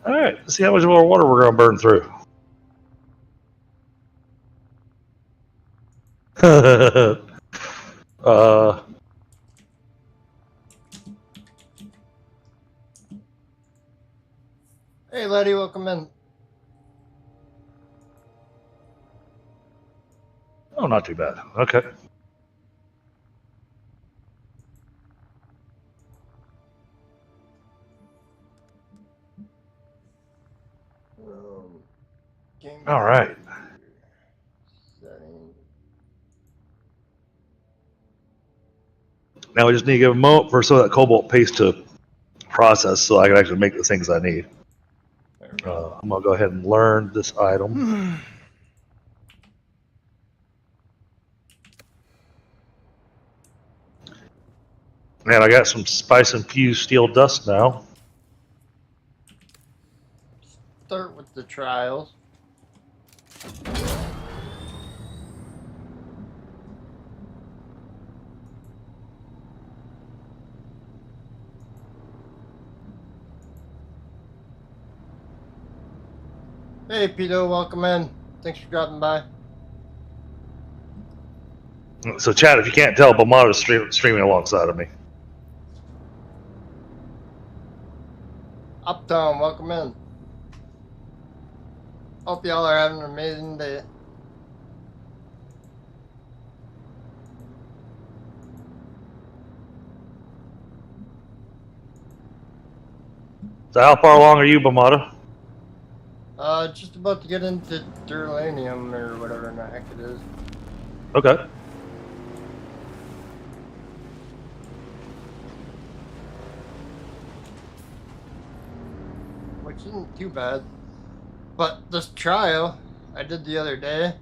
All right, let's see how much more water we're going to burn through. uh, Hey, Letty, welcome in. oh, not too bad. Okay. All right. Setting. Now we just need to give a moment for some of that cobalt paste to process so I can actually make the things I need. I'm going to go ahead and learn this item. Man, I got some spice infused steel dust now. Start with the trials. Hey, Pito, welcome in. Thanks for dropping by. So, Chad, if you can't tell, Bamada's streaming alongside of me. Uptown, welcome in. Hope y'all are having an amazing day. So, how far along are you, Bamada? Just about to get into Durlanium or whatever the heck it is. Okay. Which isn't too bad. But this trial I did the other day,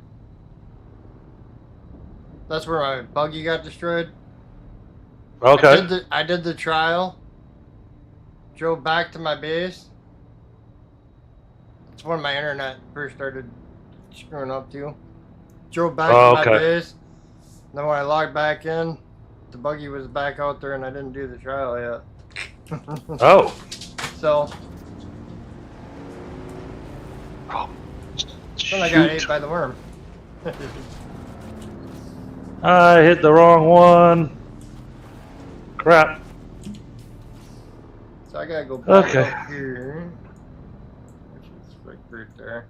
that's where my buggy got destroyed. Okay. I did the trial, drove back to my base. It's when my internet first started screwing up too. Drove back to my base. Then when I logged back in, the buggy was back out there and I didn't do the trial yet. Oh. So. Oh. Then I got ate by the worm. I hit the wrong one. Crap. So I gotta go back up here. Which is right there.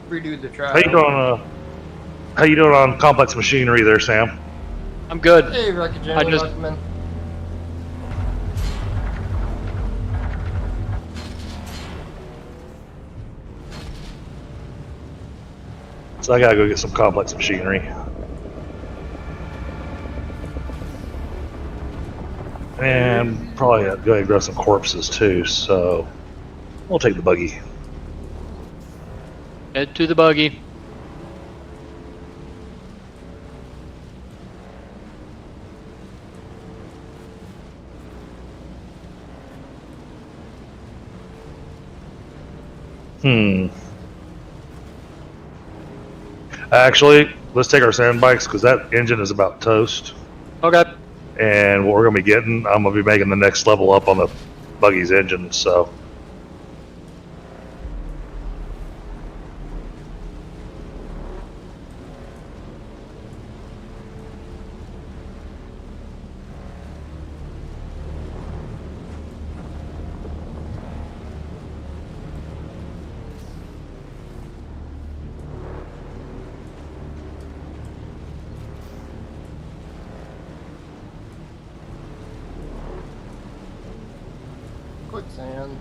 Redo the trial. How you doing on complex machinery there, Sam? I'm good. Hey, Rocky Jenny, welcome in. So I gotta go get some complex machinery. And probably have to go ahead and grab some corpses too, so we'll take the buggy. Head to the buggy. Actually, let's take our sand bikes because that engine is about toast. Okay. And what we're going to be getting, I'm going to be making the next level up on the buggy's engine, so. Quicksand.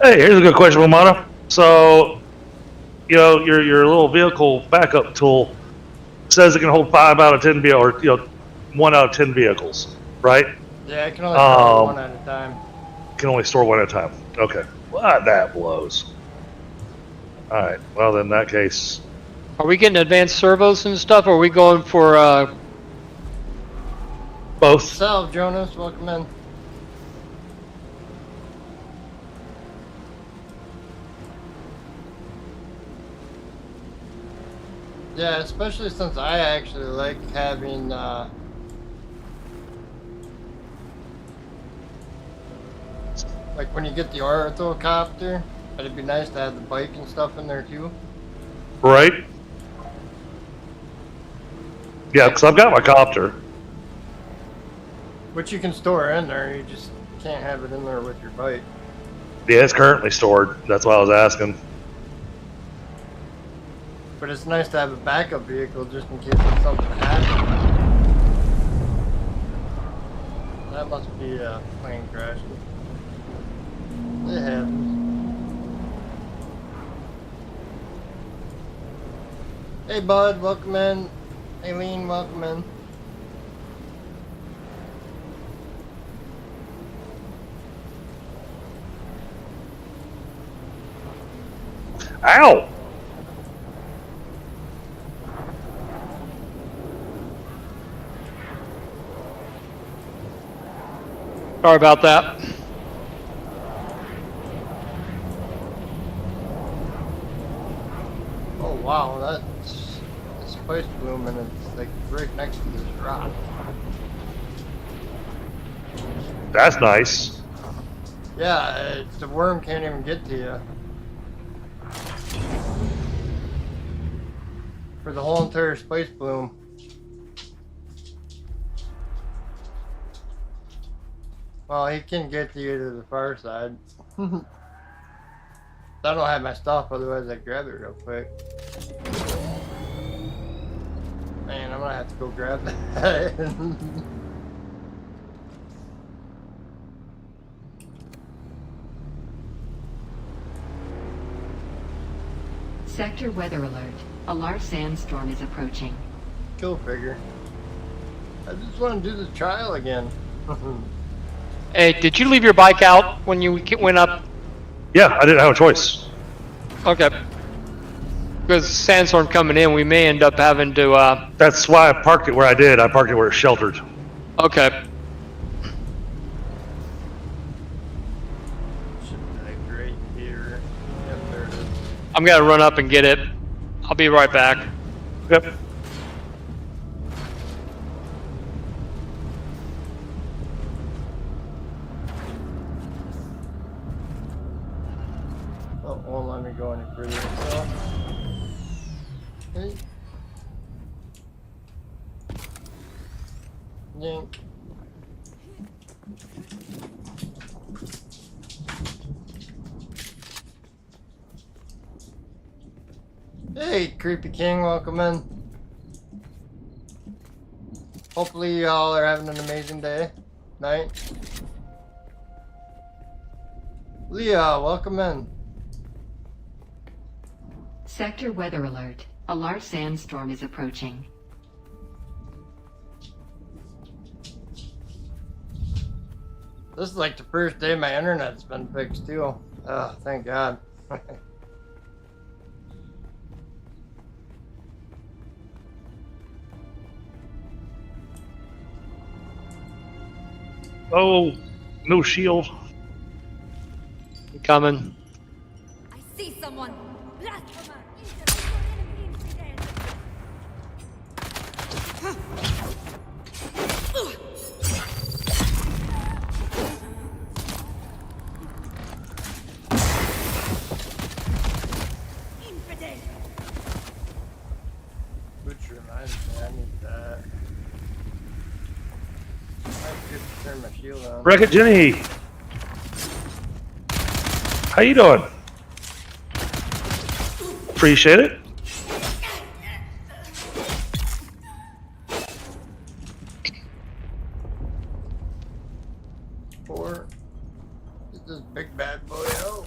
Hey, here's a good question, Romana. So, you know, your little vehicle backup tool says it can hold 5 out of 10 or 1 out of 10 vehicles, right? Yeah, I can only store one at a time. Can only store one at a time. Okay. Well, that blows. Alright, well then in that case... Are we getting advanced servos and stuff, or are we going for, both. Salve, Jonas, welcome in. Yeah, especially since I actually like having, like when you get the orthocopter, it'd be nice to have the bike and stuff in there too. Right? Yeah, because I've got my copter. Which you can store in there, you just can't have it in there with your bike. Yeah, it's currently stored. That's why I was asking. But it's nice to have a backup vehicle just in case if something happens. That must be a plane crashing. It happens. Hey bud, welcome in. Aileen, welcome in. Ow! sorry about that. Oh wow, that's a spice bloom and it's like right next to this rock. That's nice. Yeah, the worm can't even get to you. For the whole entire spice bloom. Well, he can get to you to the far side. I don't have my stuff, otherwise I'd grab it real quick. Man, I'm gonna have to go grab that. Sector weather alert. A large sandstorm is approaching. Go figure. I just want to do the trial again. Hey, did you leave your bike out when you went up? Yeah, I didn't have a choice. Okay. Because sandstorm coming in, we may end up having to, That's why I parked it where I did. I parked it where it's sheltered. okay. Great here. Yep, there it is. I'm gonna run up and get it. I'll be right back. Yep. Oh, won't let me go any further. So, hey. Yank. Hey, Creepy King, welcome in. Hopefully y'all are having an amazing day, night. Leah, welcome in. Sector weather alert. A large sandstorm is approaching. This is like the first day my internet's been fixed too. Oh, thank God. Oh, no shield. I'm coming. I see someone. Blasphemer! Infidel! Which reminds me, I need that. I have to turn my shield on. Wreck-It Jenny. How you doing? Appreciate it. Or is this big bad boy out?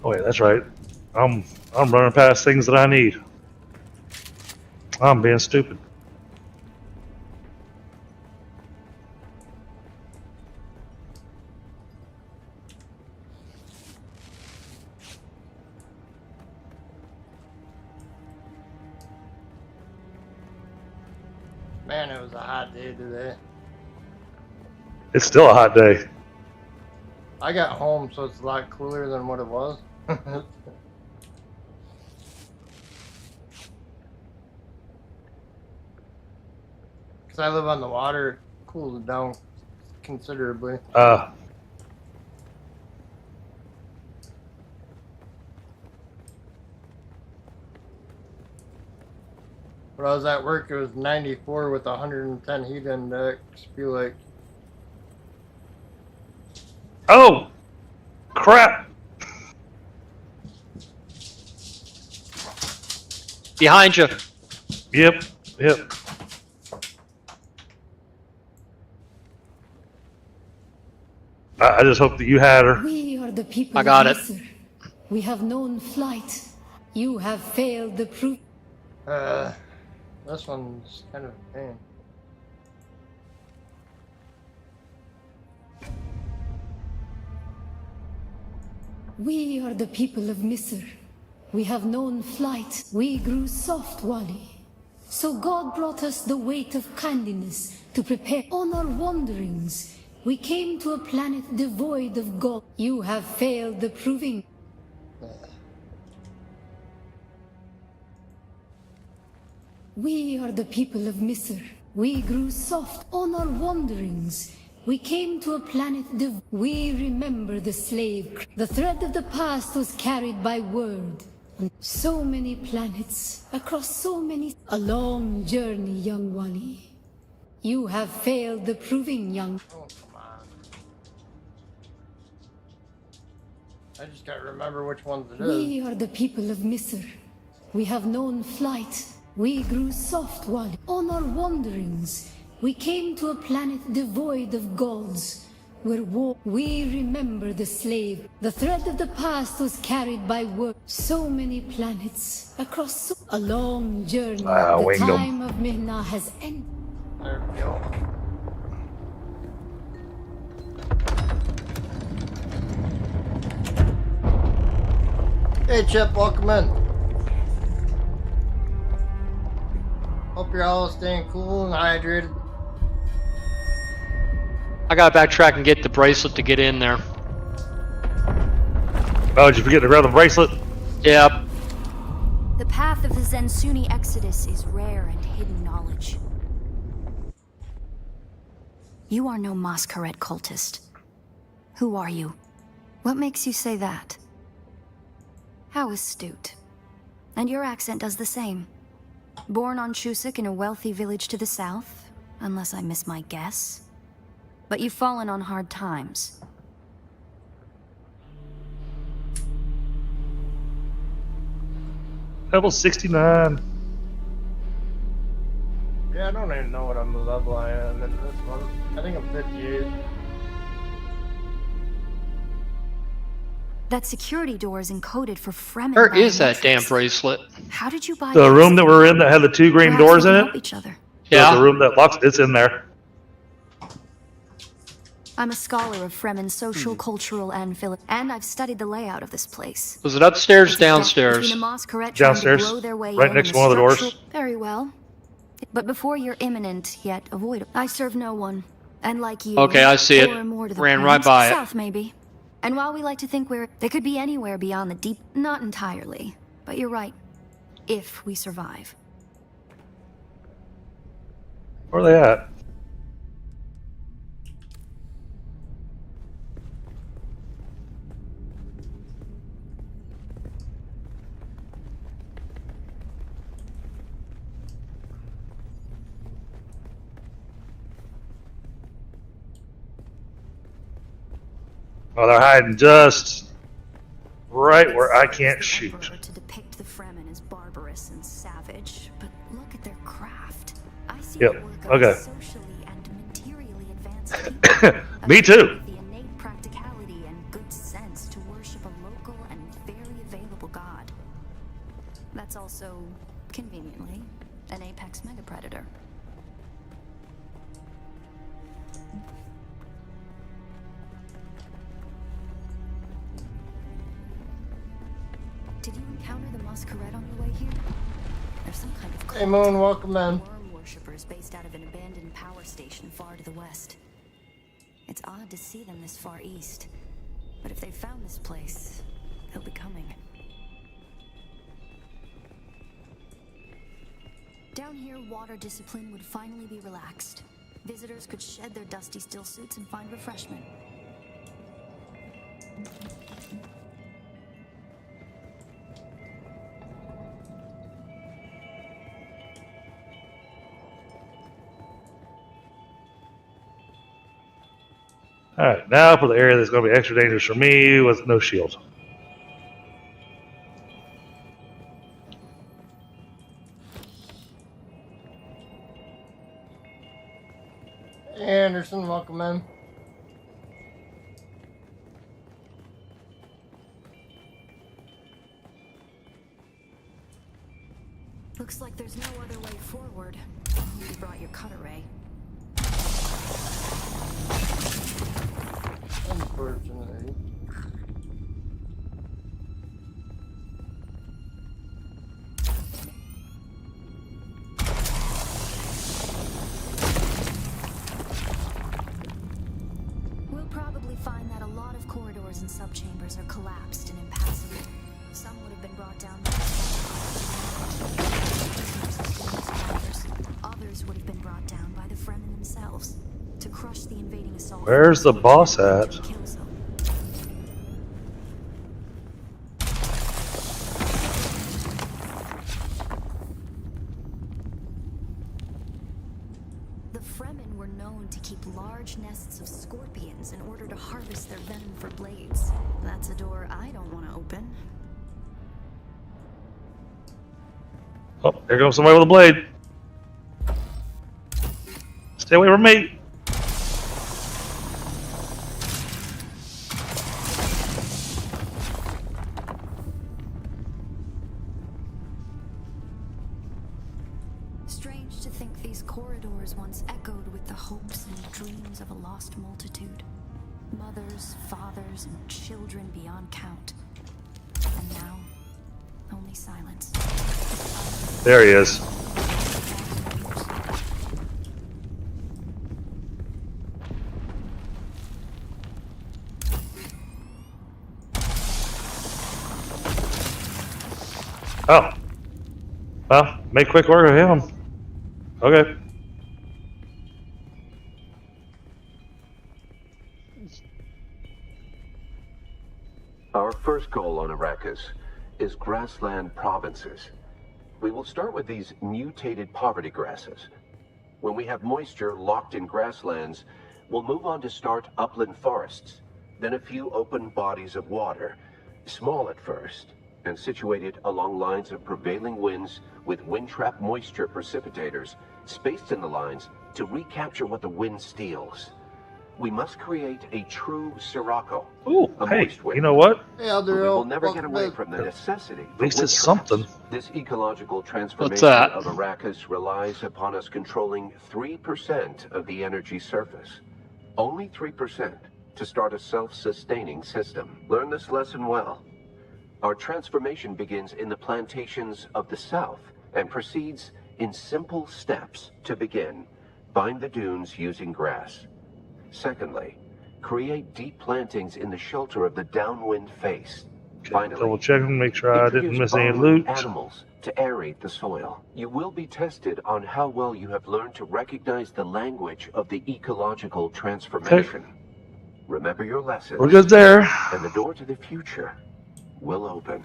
Oh wait, that's right. I'm running past things that I need. I'm being stupid. Man, it was a hot day today. It's still a hot day. I got home, so it's a lot cooler than what it was. Because I live on the water, it cools it down considerably. When I was at work, it was 94 with 110 heat index. Feel like. Oh, crap! Behind you. Yep. I just hope that you had her. We are the people I got of it. Misr. We have known flight. You have failed the proof. This one's kind of a pain. We are the people of Misr. We have known flight. We grew soft, Wali. So God brought us the weight of kindness to prepare. On our wanderings, we came to a planet devoid of God. You have failed the proving. We are the people of Misr. We grew soft on our wanderings. We came to a planet we remember the slave. The thread of the past was carried by word. On so many planets, across so many... A long journey, young Wali. You have failed the proving, young... Oh, come on. I just gotta remember which ones it is. We are the people of Misr. We have known flight. We grew soft, Wali. On our wanderings, we came to a planet devoid of gods, where war... We remember the slave. The thread of the past was carried by word. So many planets, across a long journey. The time of Mihna has ended. There we go. Hey Chip, welcome in. Hope you're all staying cool and hydrated. I gotta backtrack and get the bracelet to get in there. Oh, did you forget to grab the bracelet? Yep. The path of the Zensuni Exodus is rare and hidden knowledge. You are no Masquerade cultist. Who are you? What makes you say that? How astute. And your accent does the same. Born on Chusuk in a wealthy village to the south, unless I miss my guess. But you've fallen on hard times. Level 69. Yeah, I don't even know what I'm level I am in this one. I think I'm 58. That security door is encoded for Fremen. Where is that damn bracelet? How did you buy The room that we're in that had the two green Perhaps doors we in can it? help each other. Yeah. The room that locks, it's in there. I'm a scholar of Fremen social, cultural, and and I've studied the layout of this place. Was it upstairs, It's a gap downstairs? between a Masquerade trying to Downstairs, blow their way right in next and to one of the doors. structural- Very well. But before you're imminent, yet avoidable. I serve no one. And like you... Okay, I see it. or more to the Ran point, right by it. South, maybe. And while we like to think they could be anywhere beyond the deep... Not entirely. But you're right. If we survive. Where are they at? Oh, they're hiding just right where I can't shoot. To depict the Fremen as barbarous and savage, but look at their craft. I see Yep, the work of okay. socially and materially advanced people. Me too. The innate practicality and good sense to worship a local and very That's also, conveniently, an apex megapredator. Did you encounter the Masquerade on your way here? There's some kind of Hey, Moon, welcome in. worm worshippers based out of an abandoned power station far to the west. It's odd to see them this far east, but if they found this place, they'll be coming. Down here, water discipline would finally be relaxed. Visitors could shed their dusty still suits and find refreshment. Alright, now for the area that's going to be extra dangerous for me with no shield. Anderson, welcome in. Looks like there's no other way forward. You brought your cutter ray. Unfortunately. We'll probably find that a lot of corridors and subchambers are collapsed and impassable. Some would have been brought down by others would have been brought down by the Fremen themselves to crush the invading assault. Where's the boss at? The Fremen were known to keep large nests of scorpions in order to harvest their venom for blades. That's a door I don't want to open. Oh, here comes somebody with a blade. Stay away from me. Strange to think these corridors once echoed with the hopes and dreams of a lost multitude. Mothers, fathers, and children beyond count. And now, only silence. There he is. Oh. Well, make quick work of him. Okay. Our first goal on Arrakis is grassland provinces. We will start with these mutated poverty grasses. When we have moisture locked in grasslands, we'll move on to start upland forests, then a few open bodies of water, small at first, and situated along lines of prevailing winds with wind-trap moisture precipitators spaced in the lines to recapture what the wind steals. We must create a true Sirocco. Ooh, a hey, moist wind. you know what? Hey, I'll But do we it. will never get away from the necessity. At least it's something. This ecological transformation that? of Arrakis relies upon us controlling 3% of the energy surface. Only 3% to start a self-sustaining system. Learn this lesson well. Our transformation begins in the plantations of the south and proceeds in simple steps to begin. Bind the dunes using grass. Secondly, create deep plantings in the shelter of the downwind face. Finally, Double checking, make sure I didn't introduce miss any bone loot. animals to aerate the soil. You will be tested on how well you have learned to recognize the language of the ecological transformation. Remember your lessons. We're good there. And the door to the future will open.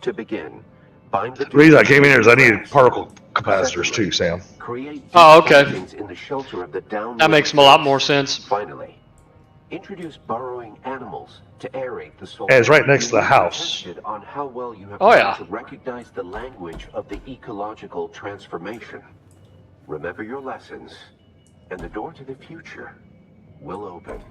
To begin, bind the The reason I came in here is I needed particle capacitors too, Sam. Create Oh, okay. plantings in the shelter of the downwind That makes a lot more face. sense. Finally, introduce burrowing animals to aerate the soil. And it's right next to the You will be house. tested on how well you have Oh, learned yeah. to recognize the language of the ecological transformation. Remember your lessons, and the door to the future will open.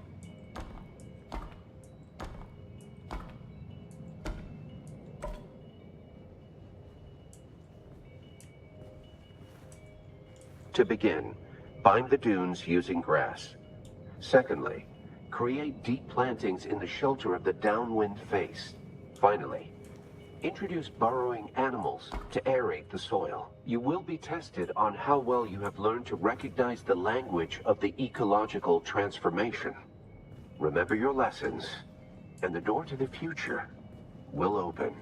To begin, bind the dunes using grass. Secondly, create deep plantings in the shelter of the downwind face. Finally, introduce burrowing animals to aerate the soil. You will be tested on how well you have learned to recognize the language of the ecological transformation. Remember your lessons, and the door to the future will open.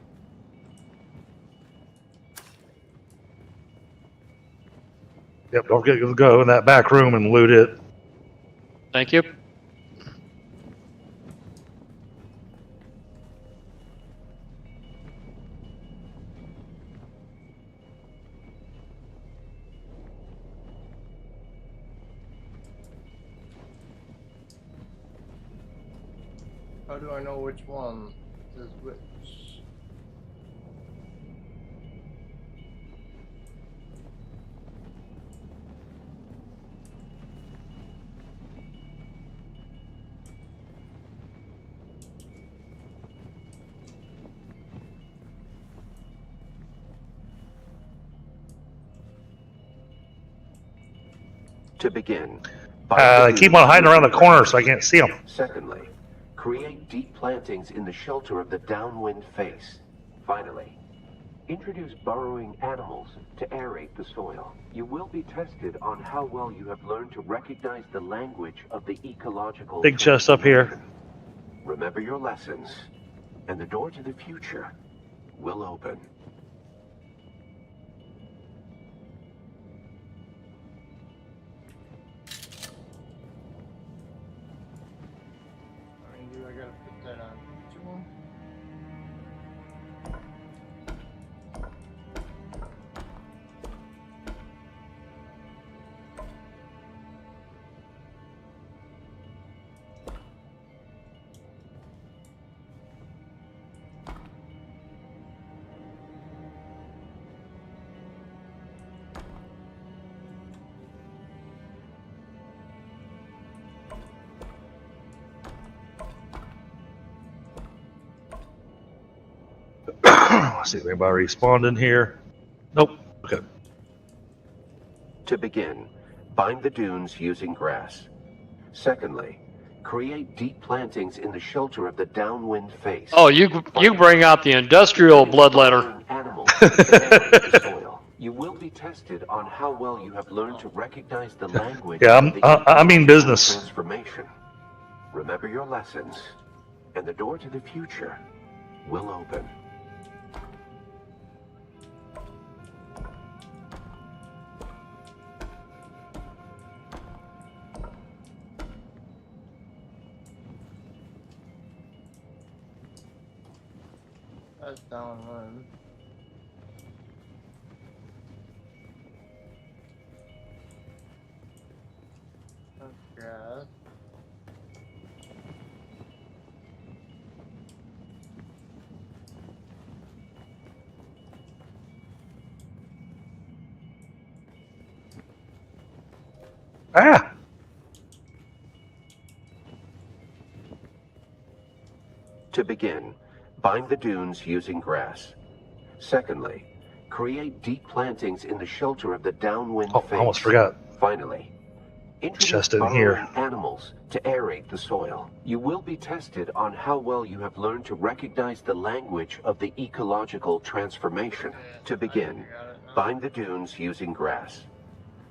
Yep, don't forget to go in that back room and loot it. Thank you. How do I know which one is which? To begin, They keep on hiding around the corner so I can't see them. Secondly, create deep plantings in the shelter of the downwind face. Finally, introduce burrowing animals to aerate the soil. You will be tested on how well you have learned to recognize the language of the ecological Big chest up here. Remember your lessons, and the door to the future will open. I gotta put that on each one. Let's see if anybody respawned in here. Nope. Okay. To begin, bind the dunes using grass. Secondly, create deep plantings in the shelter of the downwind face. Oh, you bring out the industrial bloodletter. Animals to aerate the soil. You will be tested on how well you have learned to recognize the language Yeah, of the I mean business. transformation. Remember your lessons, and the door to the future will open. That's down one. That's grass. Ah! To begin, bind the dunes using grass. Secondly, create deep plantings in the shelter of the downwind Oh, face. I almost forgot. Finally, introduce Chest in burrowing here. animals to aerate the soil. You will be tested on how well you have learned to recognize the language of the ecological transformation. To begin, bind the dunes using grass.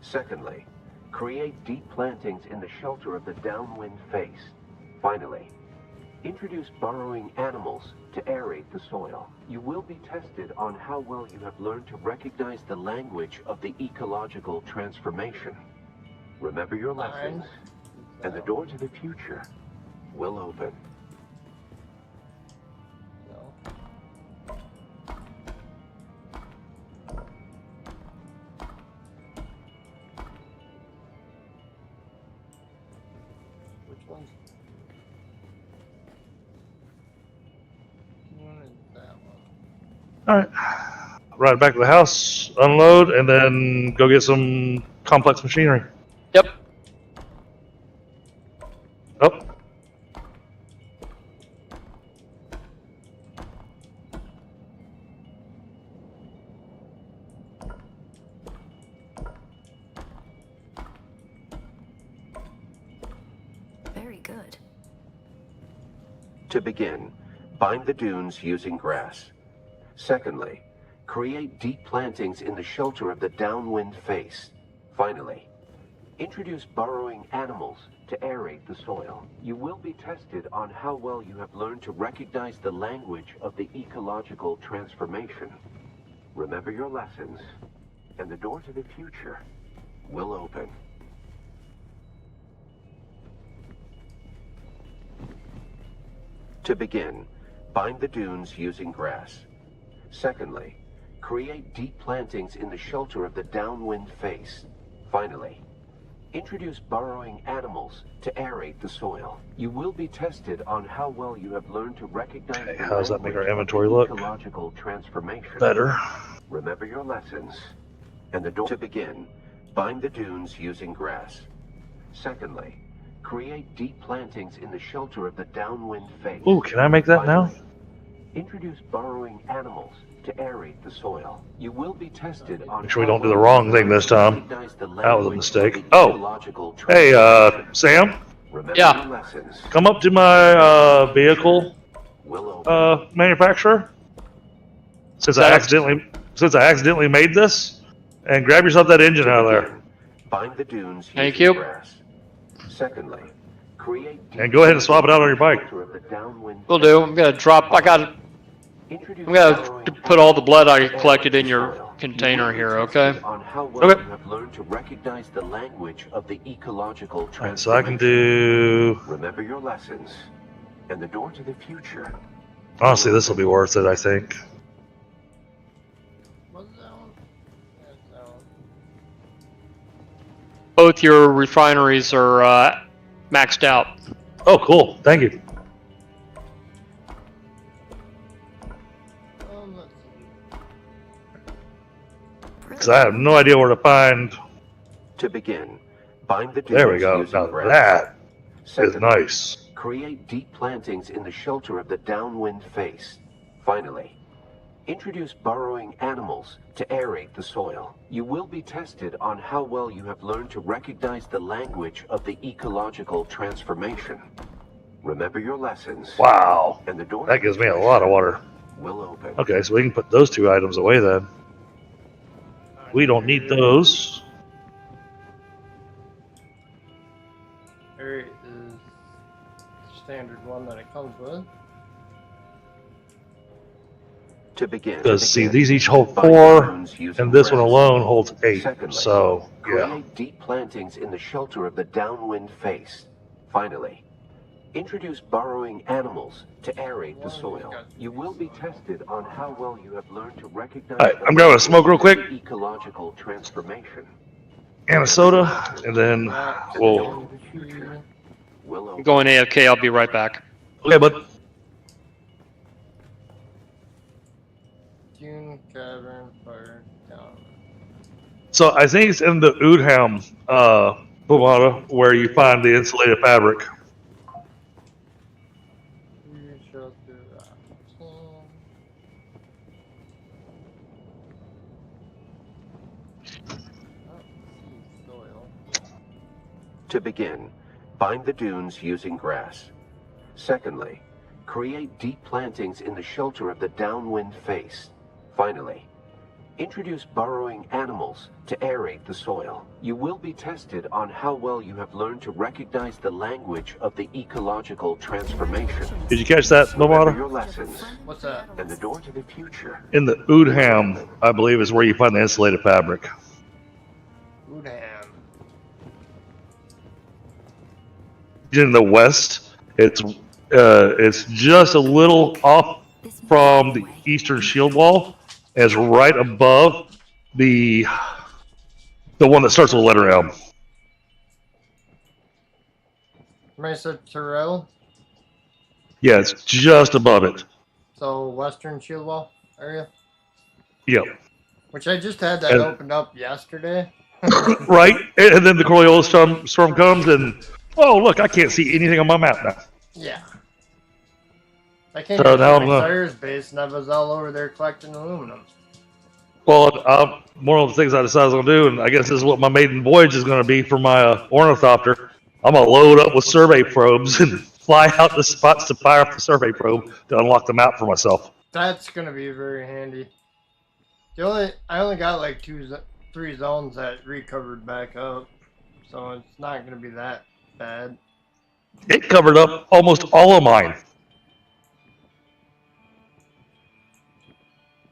Secondly, create deep plantings in the shelter of the downwind face. Finally, introduce burrowing animals to aerate the soil. You will be tested on how well you have learned to recognize the language of the ecological transformation. Remember your lessons, and the door to the future will open. No. one's. One is that one. All right. Ride back to the house, unload, and then go get some complex machinery. Yep. Oh. Very good. To begin, bind the dunes using grass. Secondly, create deep plantings in the shelter of the downwind face. Finally, introduce burrowing animals to aerate the soil. You will be tested on how well you have learned to recognize the language of the ecological transformation. Remember your lessons, and the door to the future will open. To begin, bind the dunes using grass. Secondly, create deep plantings in the shelter of the downwind face. Finally, introduce burrowing animals to aerate the soil. You will be tested on how well you have learned to recognize Okay, the how does that make our language of inventory the look? ecological transformation. Better. Remember your lessons, and the door to begin, bind the dunes using grass. Secondly, create deep plantings in the shelter of the downwind face. Ooh, can I make that now? Introduce burrowing animals to aerate the soil. You will be tested on Make sure we don't do the wrong thing this time. recognize the That was a language mistake. of the Oh, ecological hey, transformation. Sam, Remember Yeah. your lessons. come up to my vehicle Will open. manufacturer. Since I That- accidentally made this, and grab yourself that engine out of there, Bind the dunes Thank using you. grass. Secondly, create and go ahead and swap it out on your bike. shelter of the downwind Will do. I'm gonna drop. I'm gonna put all the blood I collected in your container here. Okay. On how well Okay. you have learned to recognize the language of the ecological Alright, transformation. so I can do. Remember your lessons, and the door to the future. Honestly, this will be worth it. I think. What's that one? That's that one. Both your refineries are maxed out. Oh, cool. Thank you. Let's see. Because I have no idea where to find. To begin, bind the dunes There we go. using Now grass. that is Secondly, nice. create deep plantings in the shelter of the downwind face. Finally, introduce burrowing animals to aerate the soil. You will be tested on how well you have learned to recognize the language of the ecological transformation. Remember your lessons, Wow. and the door That gives me a lot of water. will open. Okay, so we can put those two items away then. We don't need those. Here is standard one that it comes with. To begin, Because, see, these each hold bind the 4, dunes using and this one grass. alone holds 8. Secondly, So, yeah. create deep plantings in the shelter of the downwind face. Finally, introduce burrowing animals to aerate the soil. You will be tested on how well you have learned to recognize Alright, the I'm grabbing a smoke real quick. ecological transformation. And a soda, and then we'll. Will I'm open. going AFK. I'll be right back. Okay, bud. Dune Cavern Fire Town. So I think it's in the Udham, Pomada, where you find the insulated fabric. You shall do that. Soil. To begin, bind the dunes using grass. Secondly, create deep plantings in the shelter of the downwind face. Finally, introduce burrowing animals to aerate the soil. You will be tested on how well you have learned to recognize the language of the ecological transformation. Did you catch that, Remember Pomada? your lessons, What's that? and the door to the future. In the Udham, I believe, is where you find the insulated fabric. Udham. In the west, it's just a little off from the eastern shield wall. It's right above the one that starts with the letter M. Somebody said Terrell, Yeah, it's just above it. so western shield wall area, Yep. which I just had that And- opened up yesterday. Right? And then the Coriolis storm comes, and oh, look, I can't see anything on my map now. Yeah. I came So to now see Sire's base, and I was all over there collecting aluminum. Well, one of the things I decided I was going to do, and I guess this is what my maiden voyage is going to be for my ornithopter. I'm going to load up with survey probes and fly out to spots to fire up the survey probe to unlock the map for myself. That's gonna be very handy. I only got like 3 zones that recovered back up, so it's not gonna be that bad. It covered up almost all of mine.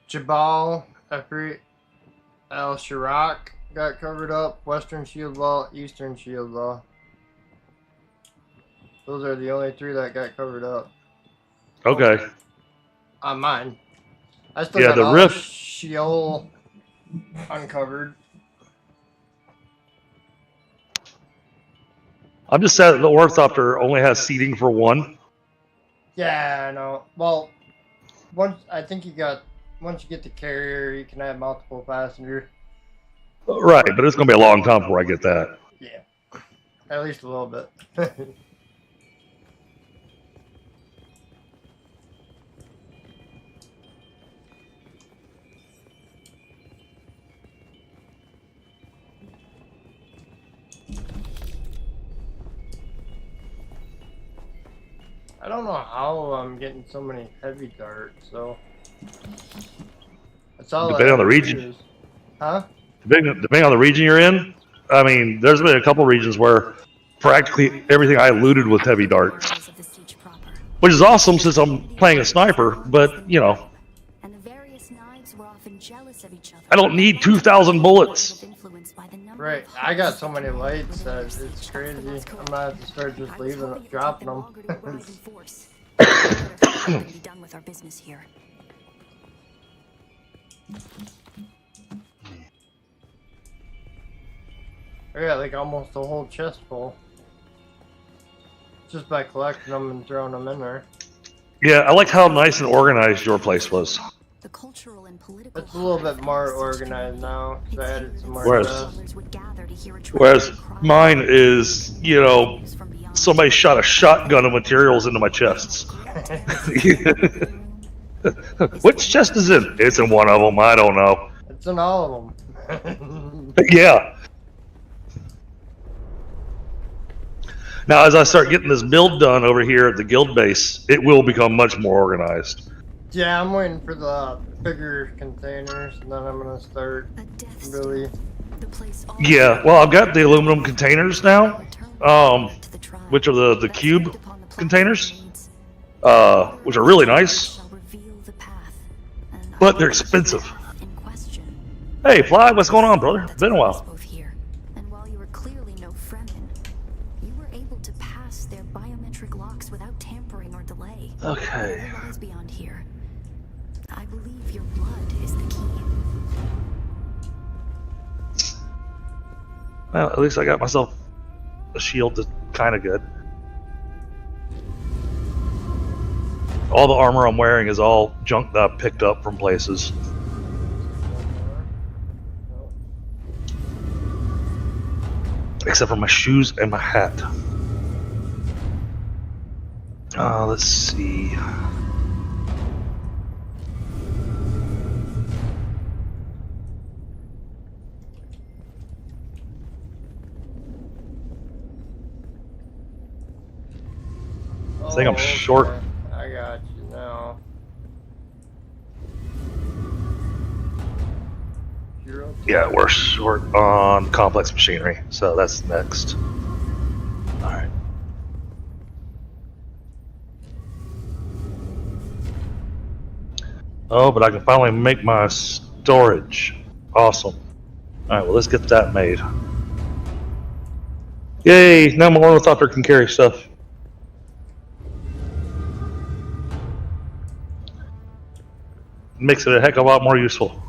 Jabal, Efri, Al Shirak got covered up. Western Shield Wall, Eastern Shield Wall. Those are the only 3 that got covered up Okay. on mine. I still Yeah, got the all rift- Sheol uncovered. I'm just sad that the ornithopter only has seating for 1. Yeah, I know. Well, I think once you get the carrier, you can have multiple passengers. Right, but it's going to be a long time before I get that. Yeah, at least a little bit. I don't know how I'm getting so many heavy darts, so that's all. Depending I on the ever region. use. Huh? Depending on the region you're in, I mean, there's been a couple regions where practically everything I looted with heavy dart, which is awesome since I'm playing a sniper. But you know, And the various knives were often jealous of each other. I don't need 2,000 bullets. Right. I got so many lights that it's crazy. I'm gonna have to start just dropping them. Be done with our business here. I got like almost a whole chest full. Just by collecting them and throwing them in there. Yeah, I like how nice and organized your place was. The cultural and political It's a little bit more organized now because I added some more Whereas- stuff. Whereas mine is, you know, somebody shot a shotgun of materials into my chests. Which chest is in? It's in one of them. I don't know. It's in all of them. Yeah. Now, as I start getting this build done over here at the guild base, it will become much more organized. Yeah, I'm waiting for the bigger containers, and then I'm gonna start really. Yeah, well, I've got the aluminum containers now, which are the cube containers, which are really nice, but they're expensive. Hey, Fly, what's going on, brother? Been a while. And while you were clearly no Fremen, you were able to pass their biometric locks without tampering or delay. Okay. Whatever lies beyond here, I believe your blood is the key. Well, at least I got myself a shield that's kind of good. All the armor I'm wearing is all junk that I picked up from places. Except for my shoes and my hat. Let's see. I think I'm short. Okay. I got you now. You're okay. Yeah, we're short on complex machinery, so that's next. Alright. Oh, but I can finally make my storage. Awesome. Alright, well, let's get that made. Yay! Now my ornithopter can carry stuff. Makes it a heck of a lot more useful.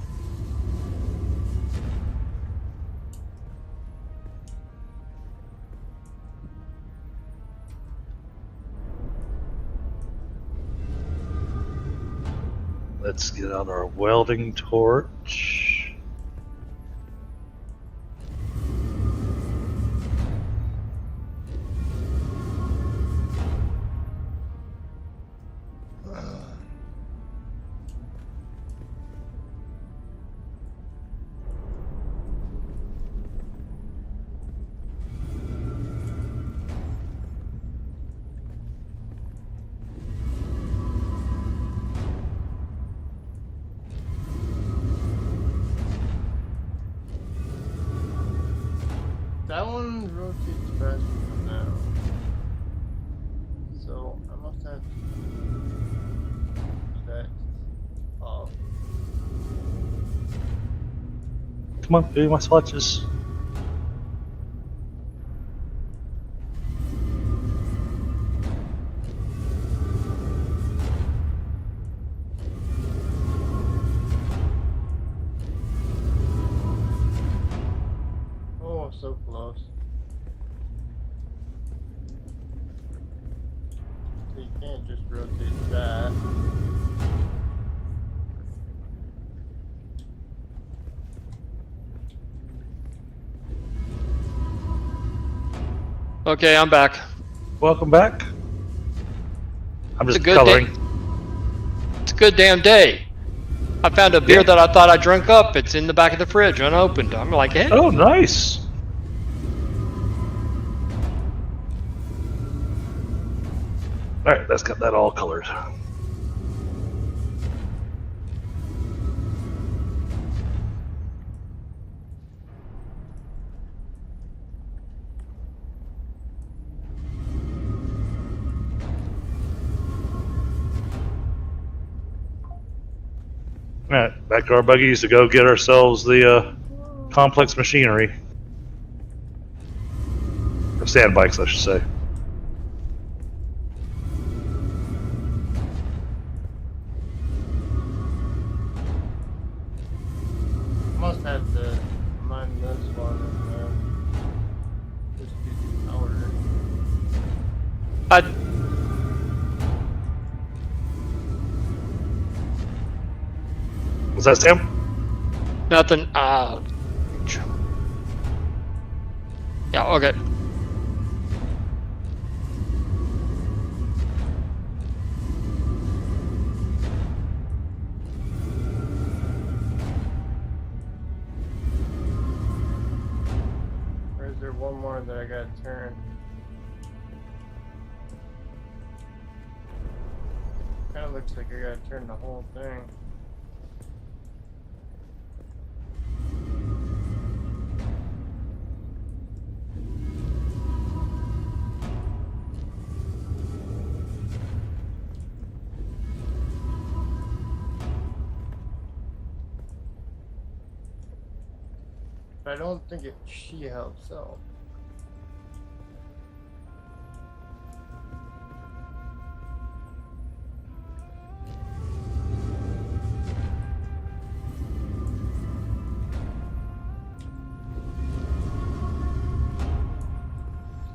Let's get out our welding torch. That one rotates faster than that one. So I must have that off. Come on, do my swatches. Oh, so close. So you can't just rotate that. Okay, I'm back. Welcome back. I'm It's just a good coloring. day. It's a good damn day. I found a beer that I thought I drank up. It's in the back of the fridge, unopened. I'm like, hey. Oh, nice. All right, let's get that all colored. All right, back to our buggies to go get ourselves the complex machinery. Or sand bikes, I should say. Must have to mine this one and just do the powder. Was that Sam? Nothing. Yeah, okay. Or is there one more that I gotta turn? Kinda looks like I gotta turn the whole thing. But I don't think she helps out.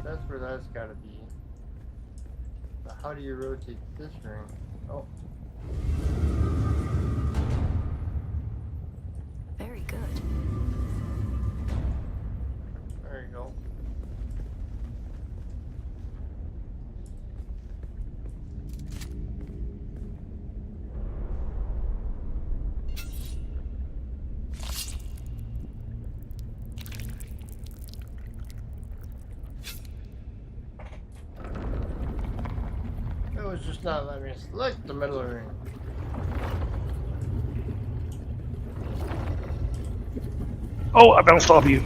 That's where that's gotta be. But how do you rotate this ring? Oh. Very good. There you go. It was just not letting me select the middle ring. Oh, I bounced off you.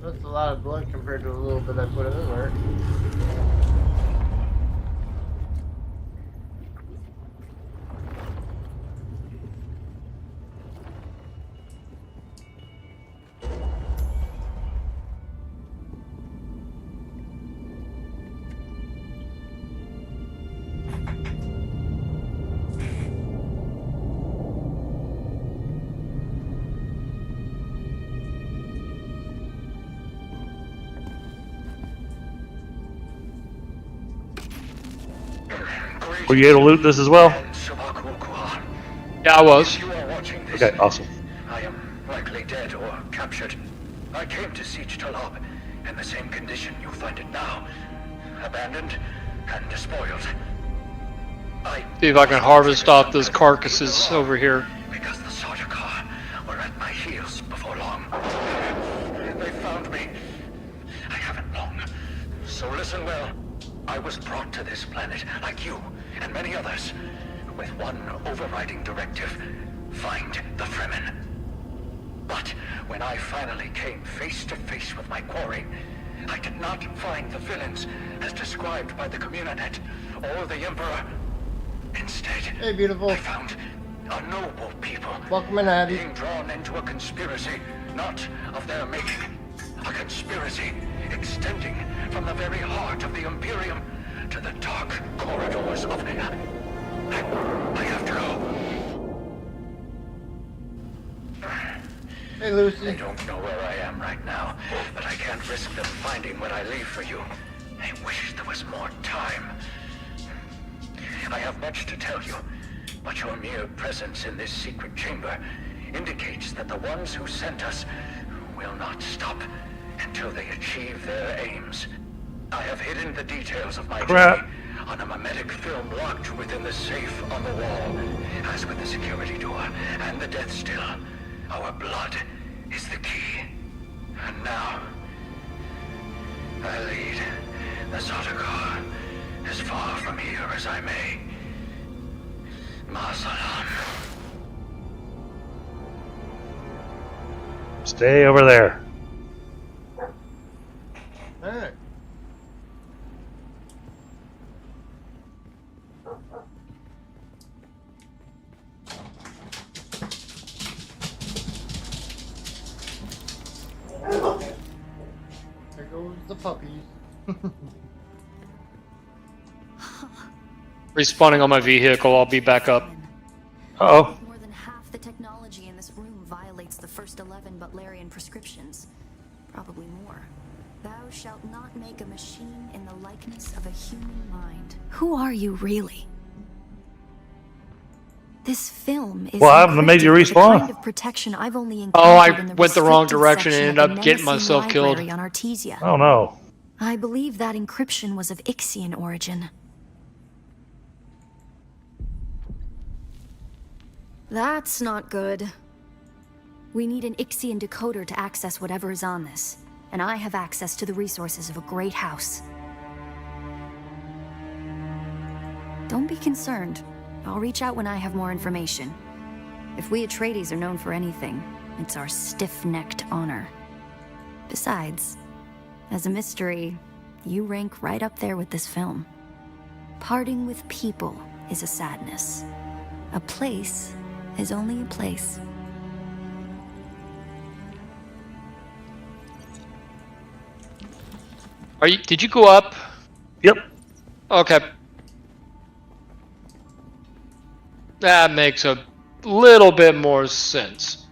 That's a lot of blood compared to a little bit I put in there. Were you able to loot this as well? Yeah, I was. If you are watching this, Okay, awesome. I am likely dead or captured. I came to Siege Talab in the same condition you find it now. Abandoned and despoiled. See if I can harvest off those carcasses over here. Because the Sardaukar were at my heels before long. They found me. I haven't long. So listen well. I was brought to this planet, like you and many others, with one overriding directive. Find the Fremen. But when I finally came face to face with my quarry, I did not find the villains as described by the Communinet or the Emperor. Instead, Hey, beautiful. I found a noble people Welcome in, Abby. being drawn into a conspiracy not of their making. A conspiracy extending from the very heart of the Imperium to the dark corridors of... I have to go. Hey, Lucy. I don't know where I am right now, but I can't risk them finding what I leave for you. I wish there was more time. I have much to tell you, but your mere presence in this secret chamber indicates that the ones who sent us will not stop until they achieve their aims. I have hidden the details of my journey on a mimetic film locked within the safe on the wall, as with the security door and the death still. Our blood is the key. And now, I lead the Sardaukar as far from here as I may. Masalam. Stay over there. Alright. There goes the puppies. Respawning on my vehicle, I'll be back up. Uh-oh. More than half the technology in this room violates the first 11 Butlerian prescriptions. Probably more. Thou shalt not make a machine in the likeness of a human mind. Who are you really? This film is Well, I haven't made you encrypted with the respawn. kind of protection I've only Oh, encountered I in the went the wrong restricted direction and section ended of the up getting menacing myself killed. library on Artesia. Oh no. I believe that encryption was of Ixian origin. That's not good. We need an Ixian decoder to access whatever is on this, and I have access to the resources of a great house. Don't be concerned. I'll reach out when I have more information. If we Atreides are known for anything, it's our stiff-necked honor. Besides, as a mystery, you rank right up there with this film. Parting with people is a sadness. A place is only a place. Did you go up? Yep. Okay. That makes a little bit more sense.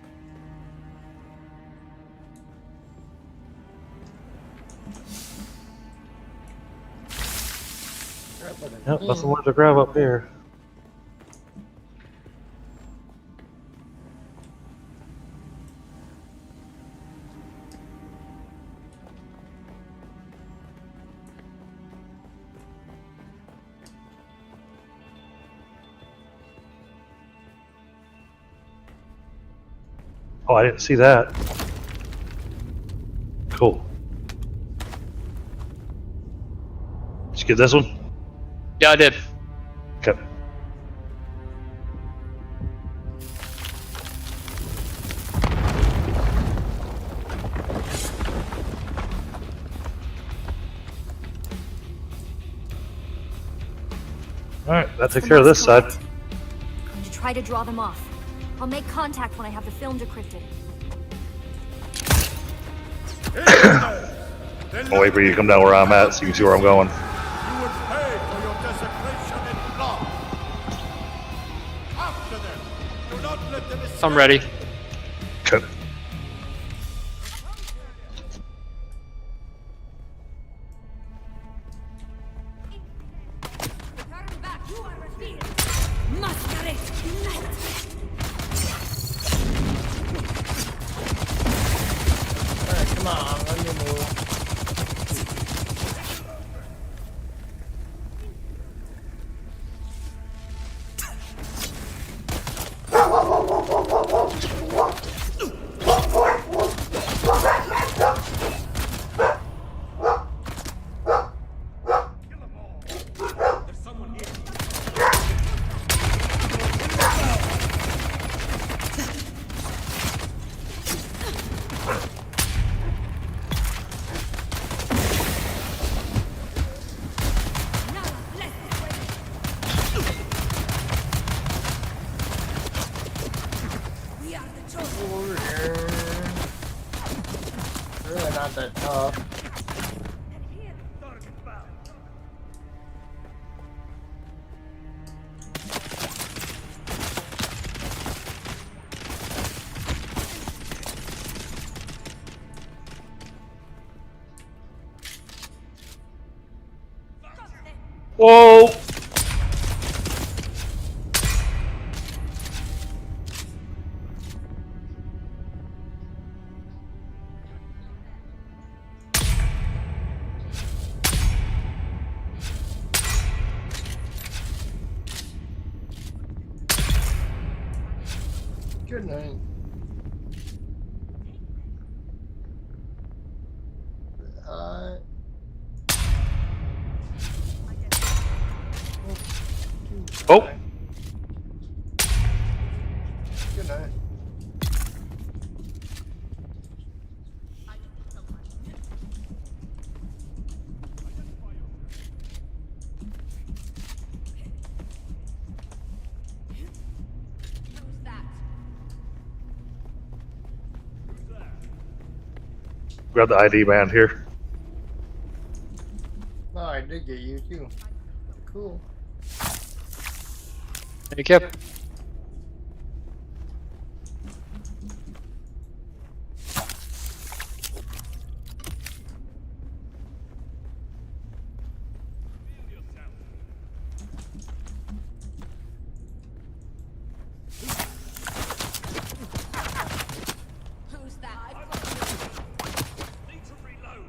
Yep, nothing left to grab up here. Oh, I didn't see that. Cool. Did you get this one? Yeah, I did. Okay. Alright, that took care of this side. I'm going to try to draw them off. I'll make contact when I have the film decrypted. I'll wait for you to come down where I'm at so you can see where I'm going. You would pay for your desecration in blood. After them. Do not let them escape. I'm ready. Okay. Turn back, you are revealed. Masquerade, unite. Over here. Really not that tough. Whoa! Good night. Oh! Good night. Grab the ID band here. Oh, I did get you too. Cool. Thank you. Who's that? Need to reload.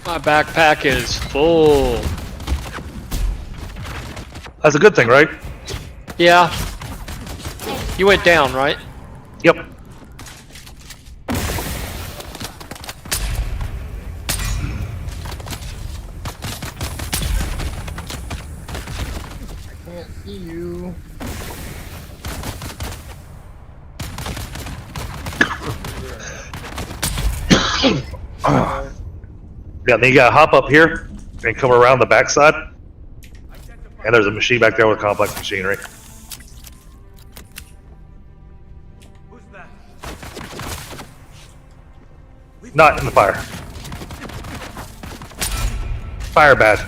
My backpack is full. That's a good thing, right? Yeah. You went down, right? Yep. I can't see you. Yeah, then you gotta hop up here and come around the backside. And there's a machine back there with complex machinery. Who's that? Not in the fire. Fire bad.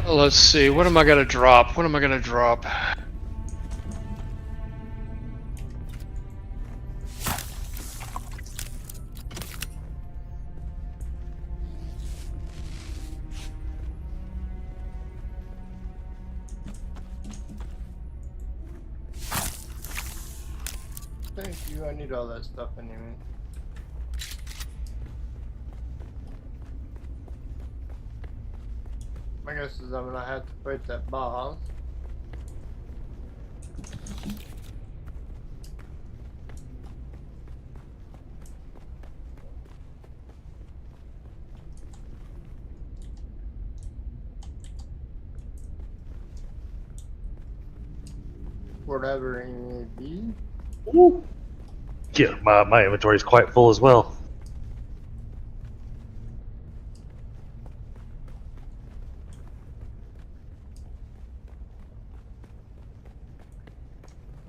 Let's see. What am I gonna drop? What am I gonna drop? Thank you, I need all that stuff anyway. My guess is I'm gonna have to fight that boss. Whatever it may be. Ooh. Yeah, my inventory is quite full as well.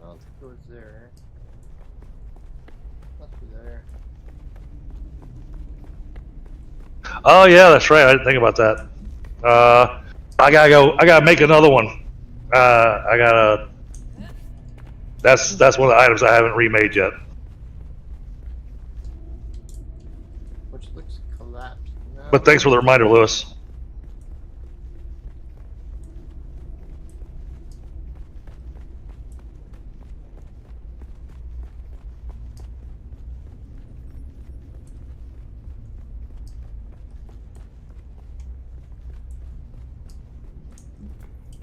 Well, it goes there. Must be there. Oh yeah, that's right. I didn't think about that. I gotta go. I gotta make another one. I gotta. That's one of the items I haven't remade yet. Which looks collapsed now. But thanks for the reminder, Lewis.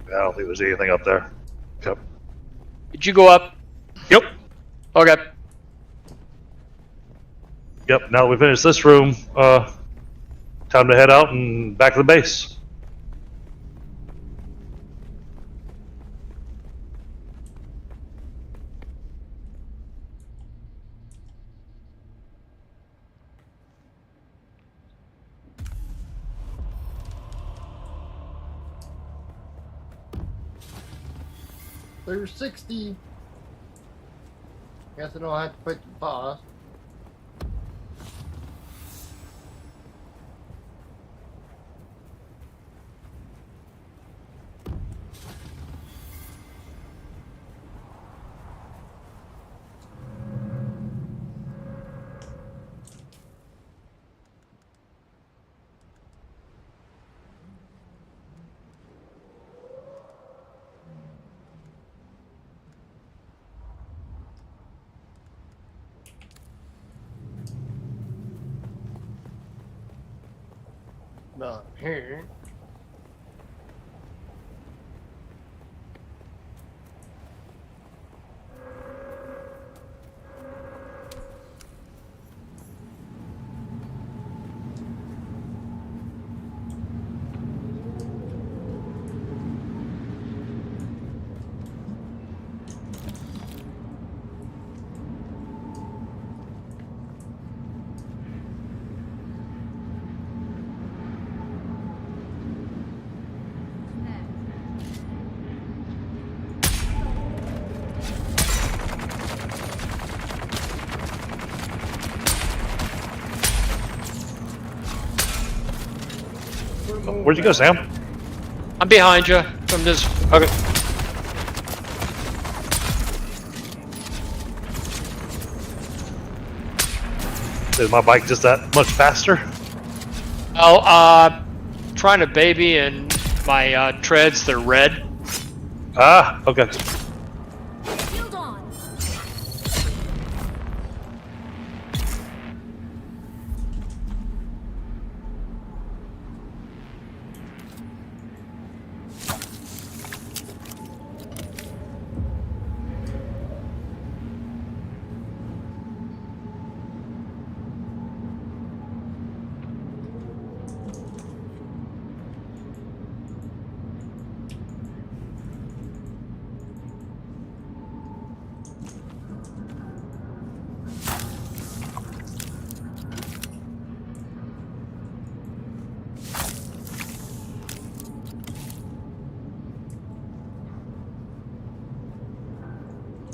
I don't think there's anything up there. Yep. Did you go up? Yep. Okay. Yep. Now that we finished this room, time to head out and back to the base. There's 60. Guess I don't have to put the pause. Not here. Where'd you go, Sam? I'm behind you. I'm just Okay. Is my bike just that much faster? trying to baby and my treads. They're red. Ah, okay. Shield on.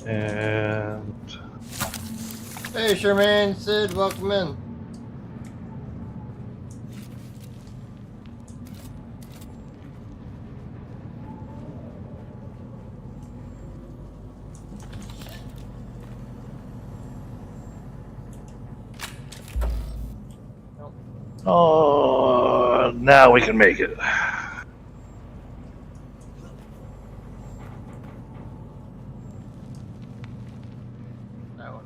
And Hey, Sherman, Sid, welcome in. oh, now we can make it. That one.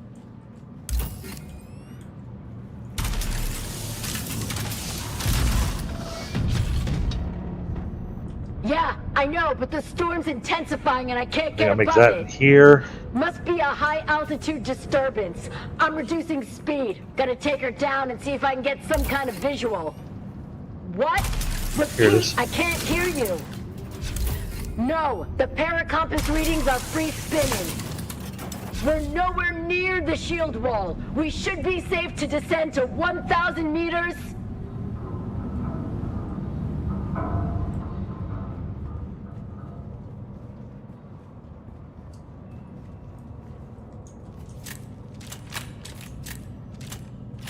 Yeah, I know, but the storm's intensifying and I can't I get gotta make above that in it. here. Must be a high altitude disturbance. I'm reducing speed. Gotta take her down and see if I can get some kind of visual. What? Here it Repeat, is. I can't hear you. No, the paracompass readings are free spinning. We're nowhere near the shield wall. We should be safe to descend to 1,000 meters.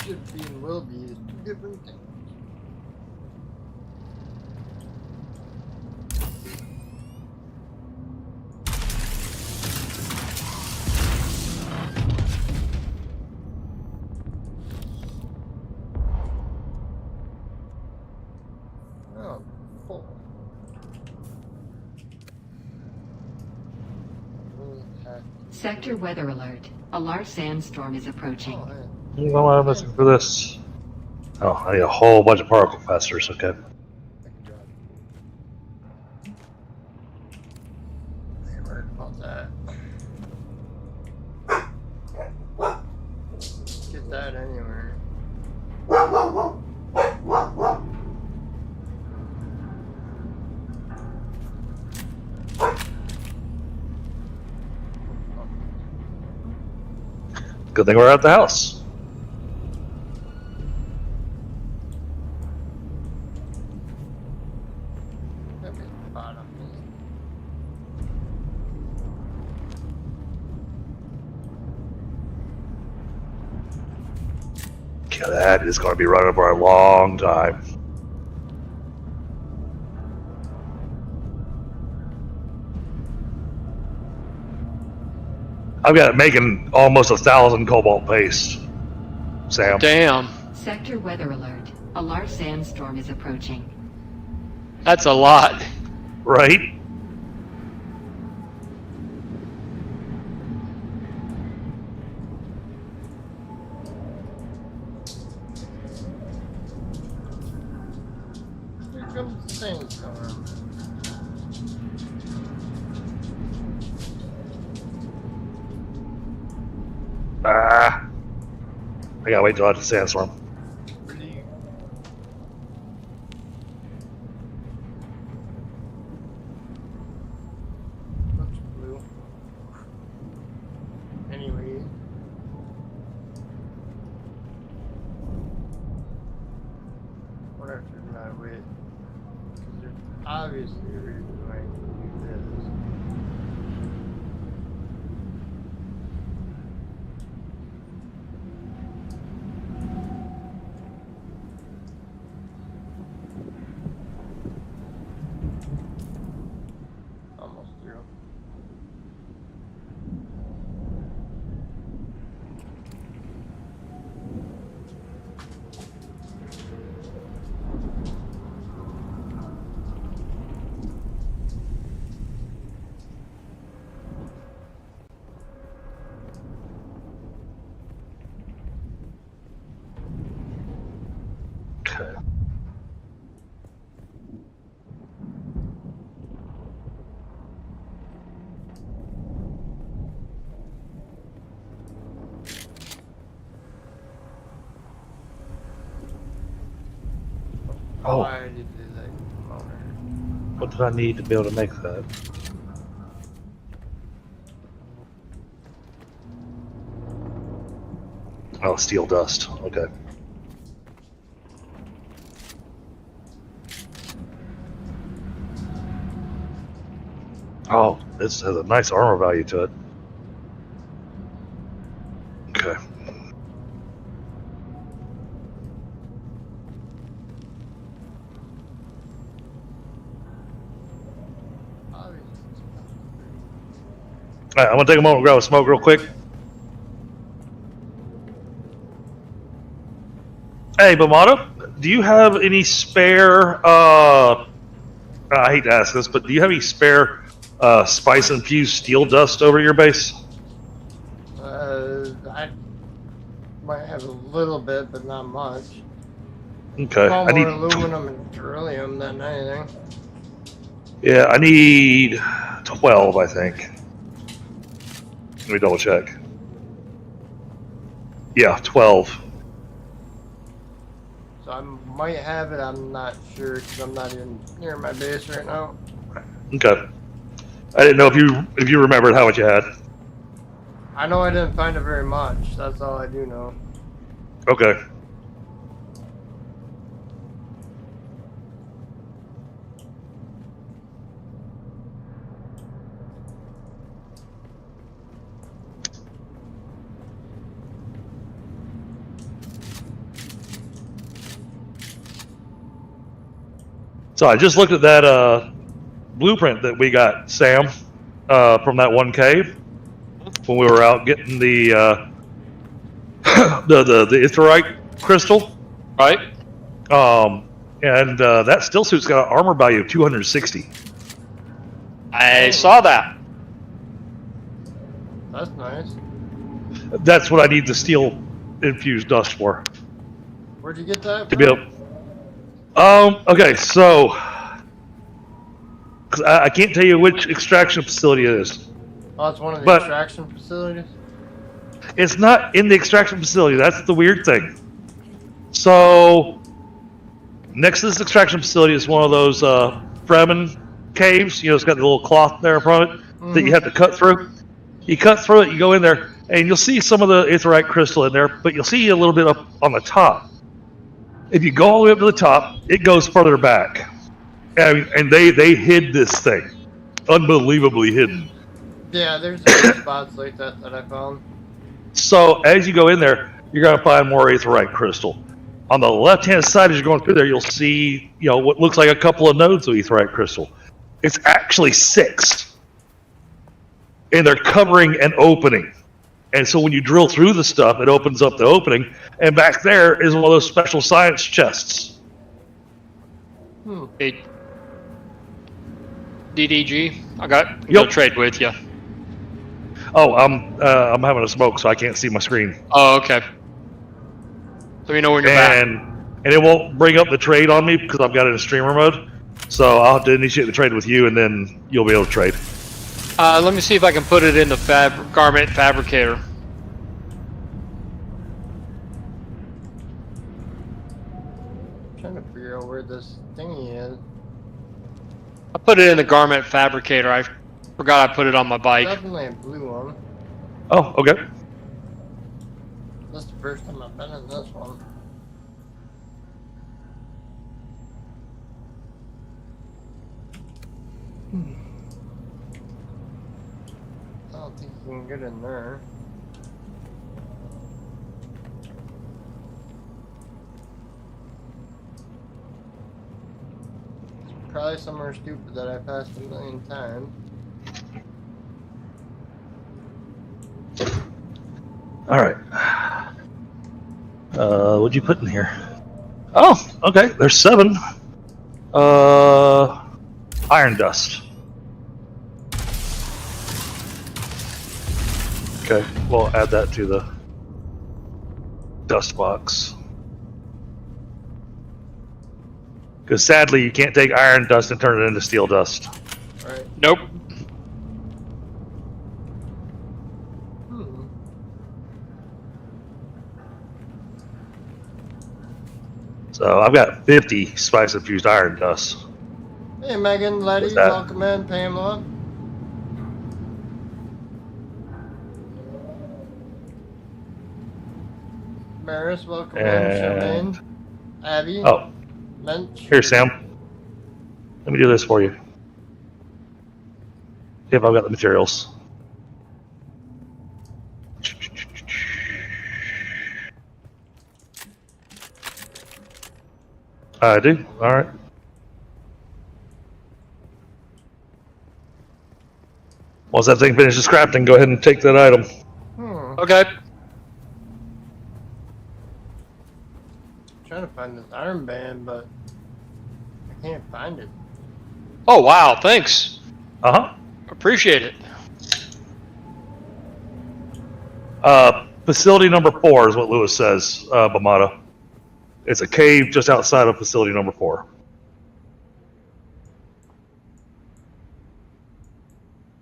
Should be and will be is two different things. Oh, full. Sector weather alert. A large sandstorm is approaching. Oh, hey. What am I missing for this? Oh, I need a whole bunch of particle capacitors. Okay. I can drive. I ain't worried about that. Get that anywhere. Good thing we're at the house. Yeah, that is going to be running for a long time. I've got it making almost 1,000 cobalt paste, Sam. Damn. Sector weather alert. A large sandstorm is approaching. That's a lot. Right? Here comes the sandstorm. I gotta wait till after the sandstorm. Looks blue. Anyway. What if they're not with? Because there's obviously a reason why I can do this. Almost through. Okay. Oh, Why did they like motor? what did I need to be able to make that? Oh, steel dust. Okay. Oh, this has a nice armor value to it. Okay. Alright, I'm gonna take a moment and grab a smoke real quick. Hey, Bamato, do you have any spare, I hate to ask this, but do you have any spare spice-infused steel dust over your base? I might have a little bit, but not much. Okay, Far I more need. aluminum and beryllium than anything. Yeah, I need 12, I think. Let me double check. Yeah, 12. So I might have it, I'm not sure, because I'm not in near my base right now. Okay. I didn't know if you remembered how much you had. I know I didn't find it very much, that's all I do know. Okay. So I just looked at that blueprint that we got, Sam, from that one cave when we were out getting the the Itherite crystal, Right? And that still suit's got an armor value of 260. I saw that. That's nice. That's what I need the steel infused dust for. Where'd you get that To be able. Okay, so 'cause I can't tell you which extraction facility it is. Oh, it's one of the But- extraction facilities? It's not in the extraction facility. That's the weird thing. So, next to this extraction facility is one of those Fremen caves. You know, it's got the little cloth there in front of it that you have to cut through. You cut through it, you go in there, and you'll see some of the aetheryte crystal in there, but you'll see a little bit up on the top. If you go all the way up to the top, it goes further back. And they hid this thing. Unbelievably hidden. Yeah, there's a few spots like that I found. So as you go in there, you're going to find more aetheryte crystal. On the left-hand side, as you're going through there, you'll see, what looks like a couple of nodes of aetheryte crystal. It's actually 6. And they're covering an opening. And so when you drill through the stuff, it opens up the opening. And back there is one of those special science chests. Hey, DDG, I got no trade with you. Oh, I'm having a smoke, so I can't see my screen. Oh, okay. Let me know when you're back. And it won't bring up the trade on me because I've got it in streamer mode. So I'll have to initiate the trade with you, and then you'll be able to trade. Let me see if I can put it in the garment fabricator. I'm trying to figure out where this thingy is. I put it in the garment fabricator. I forgot I put it on my bike. Definitely a blue one. Oh, okay. That's the first time I've been in this one. I don't think you can get in there. Probably somewhere stupid that I passed 1,000,000 times. All right. What'd you put in here? Oh, okay. There's 7. Iron dust. Okay, we'll add that to the dust box. Because sadly, you can't take iron dust and turn it into steel dust. Right. Nope. So I've got 50 spice-infused iron dust. Hey Megan, Letty, welcome in, Pamela. Maris, welcome in, Charmaine. Abby. Oh. Mensch. Here, Sam. Let me do this for you. See if I've got the materials. I do. All right. Once that thing finishes crafting, go ahead and take that item. Okay. I'm trying to find this iron band, but I can't find it. Oh, wow. Thanks. Uh-huh. Appreciate it. Facility number 4 is what Lewis says, Bamada. It's a cave just outside of facility number 4.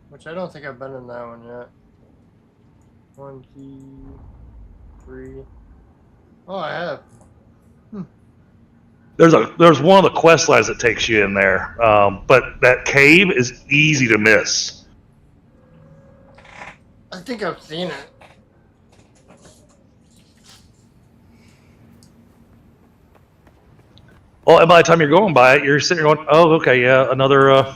Which I don't think I've been in that one yet. 1, 2, 3. Oh, I have. There's one of the quest lines that takes you in there, but that cave is easy to miss. I think I've seen it. Well, and by the time you're going by it, you're sitting there going, "Oh, okay, yeah, another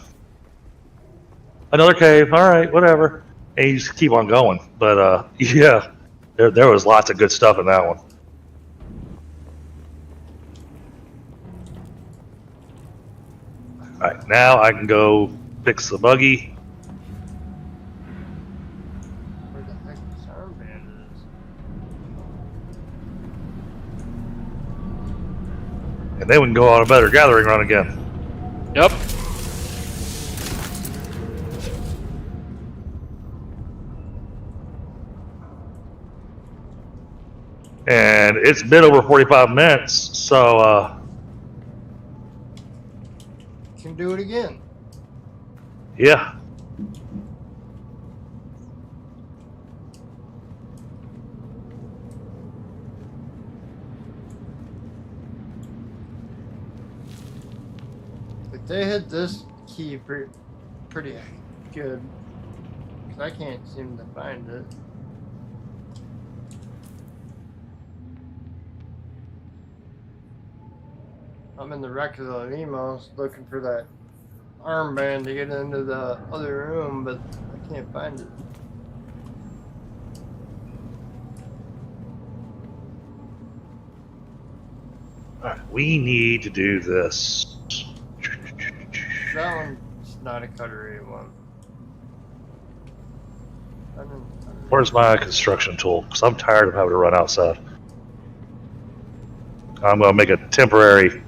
cave. All right, whatever." And you just keep on going. But yeah, there was lots of good stuff in that one. All right, now I can go fix the buggy. Where the heck this armband is? And then we can go on a better gathering run again. Yep. And it's been over 45 minutes, so Can do it again. yeah. But they hit this key pretty good. Because I can't seem to find it. I'm in the wreck of the Limos looking for that armband to get into the other room, but I can't find it. Alright, we need to do this. That one's not a cutter A one. Where's my construction tool? Because I'm tired of having to run outside. I'm going to make a temporary.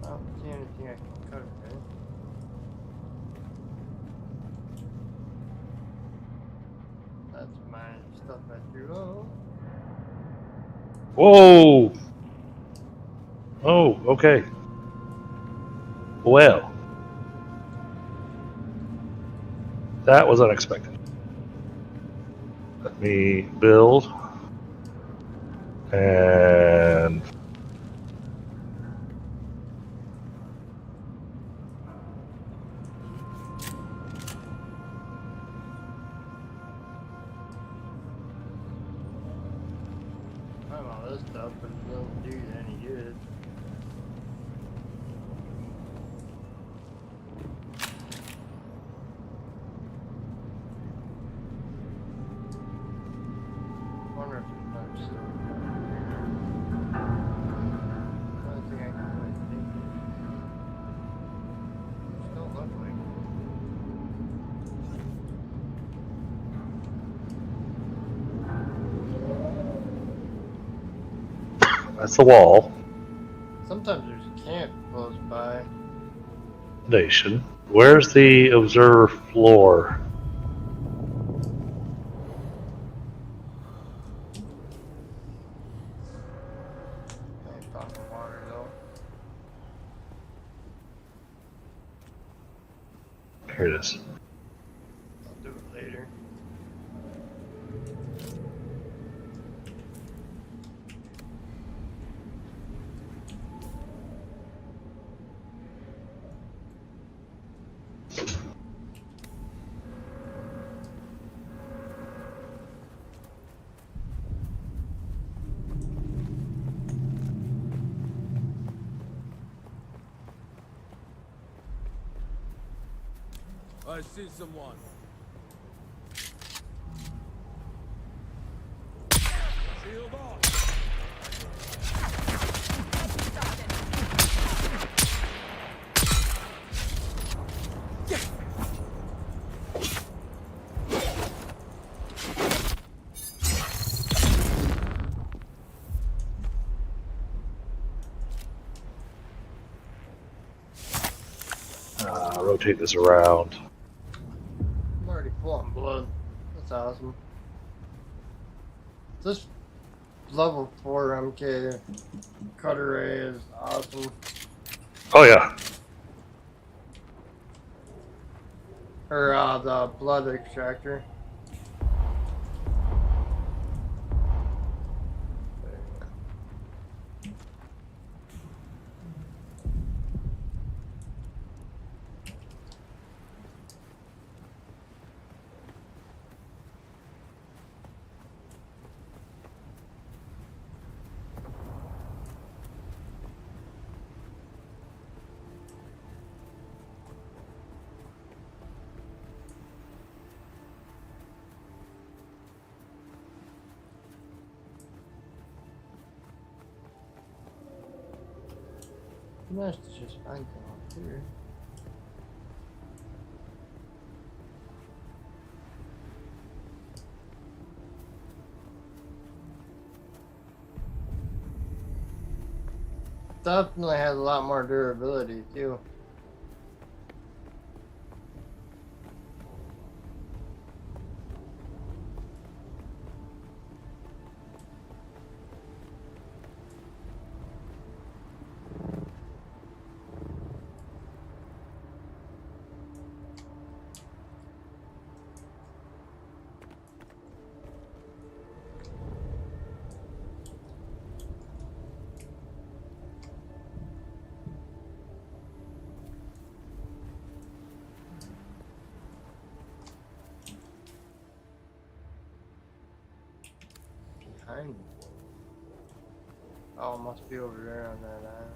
I don't see anything I can cut it, right? That's my stuff I threw out. Whoa! Oh, okay. Well, that was unexpected. Let me build. And I have all this stuff, but it doesn't do you any good. I wonder if there's another silver here. I don't think I can really take it. Still look like that's the wall. sometimes there's a camp close by. Nation. Where's the observer floor? I ain't talking water though. Here it is. I'll do it later. I see someone. Shield on. Rotate this around. I'm already full on blood. That's awesome. This level 4 MK cutter ray is awesome. Oh yeah. Or the blood extractor. Nice to just find them up here. Definitely has a lot more durability too. Kind. Oh, it must be over there on that island.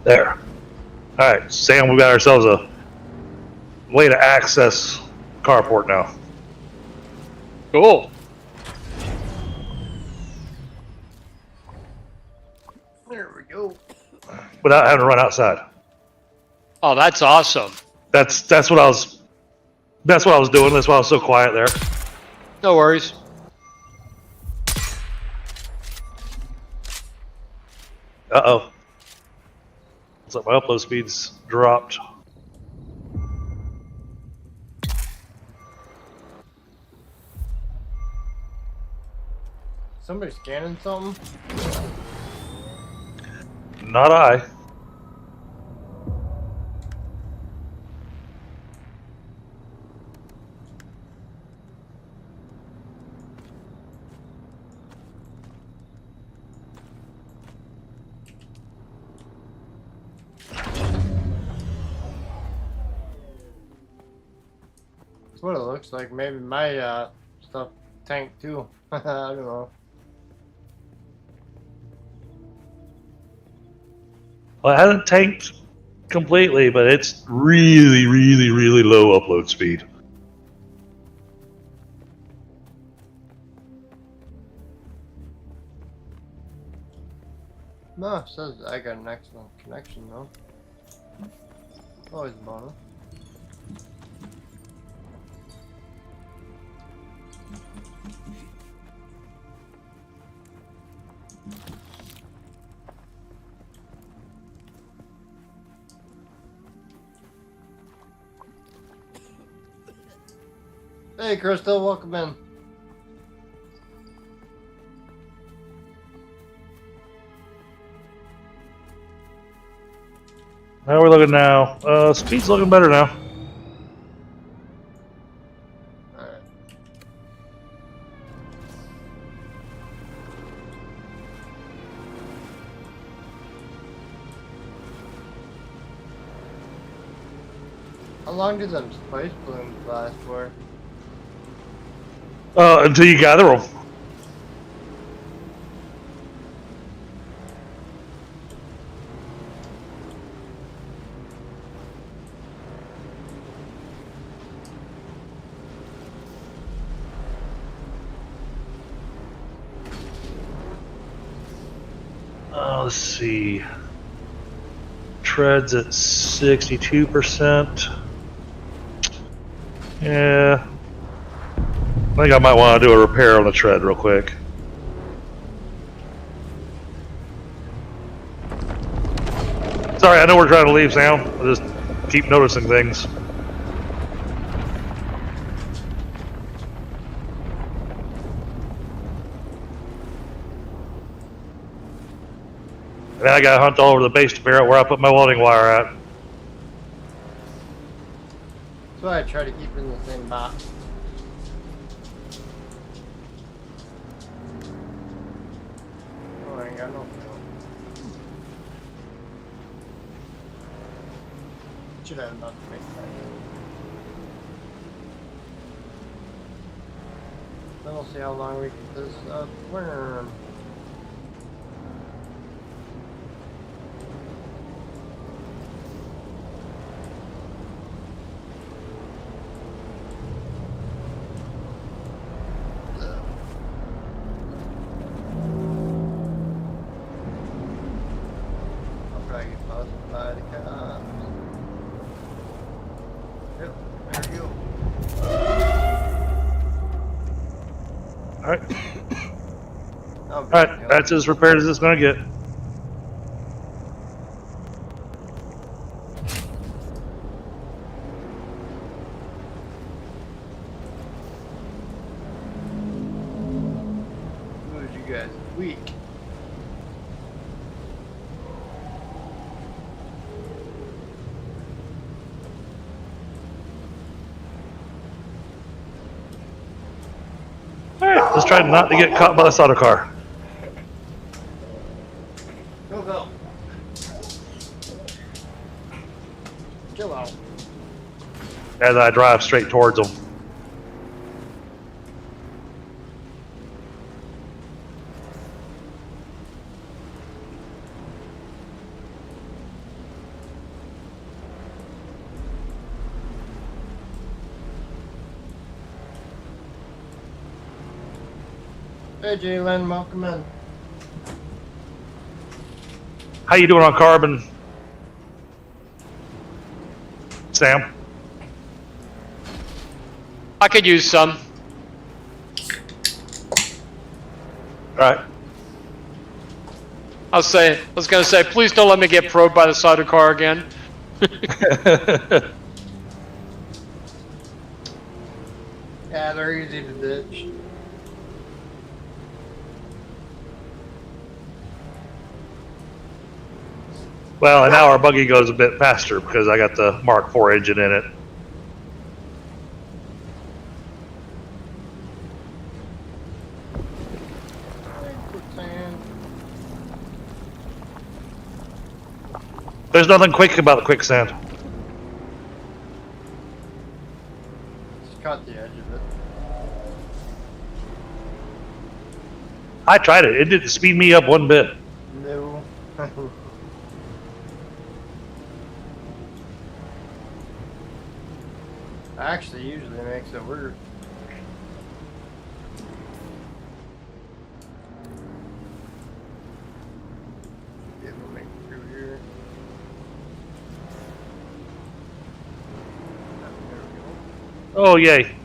There. Alright, Sam, we got ourselves a way to access carport now. Cool. There we go. Without having to run outside. Oh, that's awesome. That's what I was doing. That's why I was so quiet there. No worries. Uh-oh. Looks like my upload speed's dropped. Somebody scanning something? Not I. That's what it looks like. Maybe my stuff tanked too. I don't know. Well, it hasn't tanked completely, but it's really, really, really low upload speed. No, it says I got an excellent connection though. Always a bonus. Hey, Crystal, welcome in. How are we looking now? Speed's looking better now. Alright. How long do them spice blooms last for? Until you gather them. Let's see. Tread's at 62%. Yeah. I think I might want to do a repair on the tread real quick. Sorry, I know we're trying to leave, Sam. I just keep noticing things. And I gotta hunt all over the base to figure out where I put my welding wire at. That's why I try to keep in the same box. Oh, I ain't got no fuel. Should have enough to make that. Then we'll see how long we keep this worm. Alright, that's as repaired as it's gonna get. guys weak. Alright, just try not to get caught by the auto car. Go. Chill out. As I drive straight towards them. Hey Jalen, welcome in. How you doing on carbon, Sam? I could use some. Alright. I was gonna say, please don't let me get probed by the side of the car again. Yeah, they're easy to ditch. Well, and now our buggy goes a bit faster because I got the Mark IV engine in it. There's nothing quick about the quicksand. Just caught the edge of it. I tried it. It didn't speed me up one bit. No. Actually, usually makes it worse. Get a link through here. There we go. Oh, yay.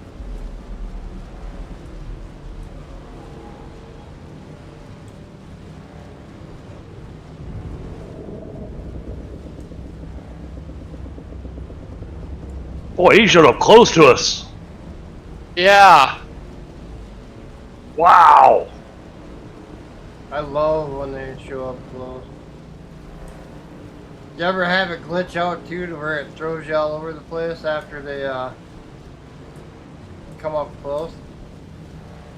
Boy, he showed up close to us. Yeah. Wow. I love when they show up close. You ever have it glitch out too to where it throws you all over the place after they come up close?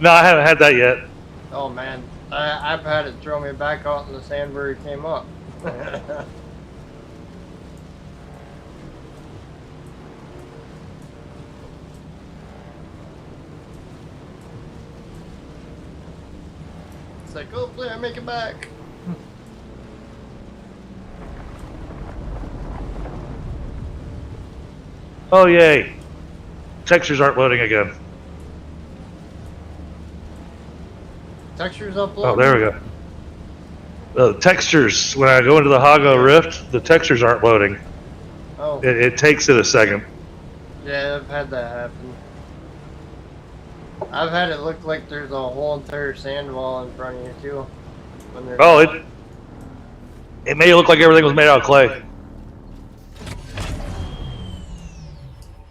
No, I haven't had that yet. Oh man, I've had it throw me back out in the sand where it came up. It's like, hopefully I make it back. Oh, yay. Textures aren't loading again. Textures uploading? Oh, there we go. The textures, when I go into the Hago Rift, the textures aren't loading. Oh. It takes it a second. Yeah, I've had that happen. I've had it look like there's a whole entire sand wall in front of you too. Oh, it made it look like everything was made out of clay.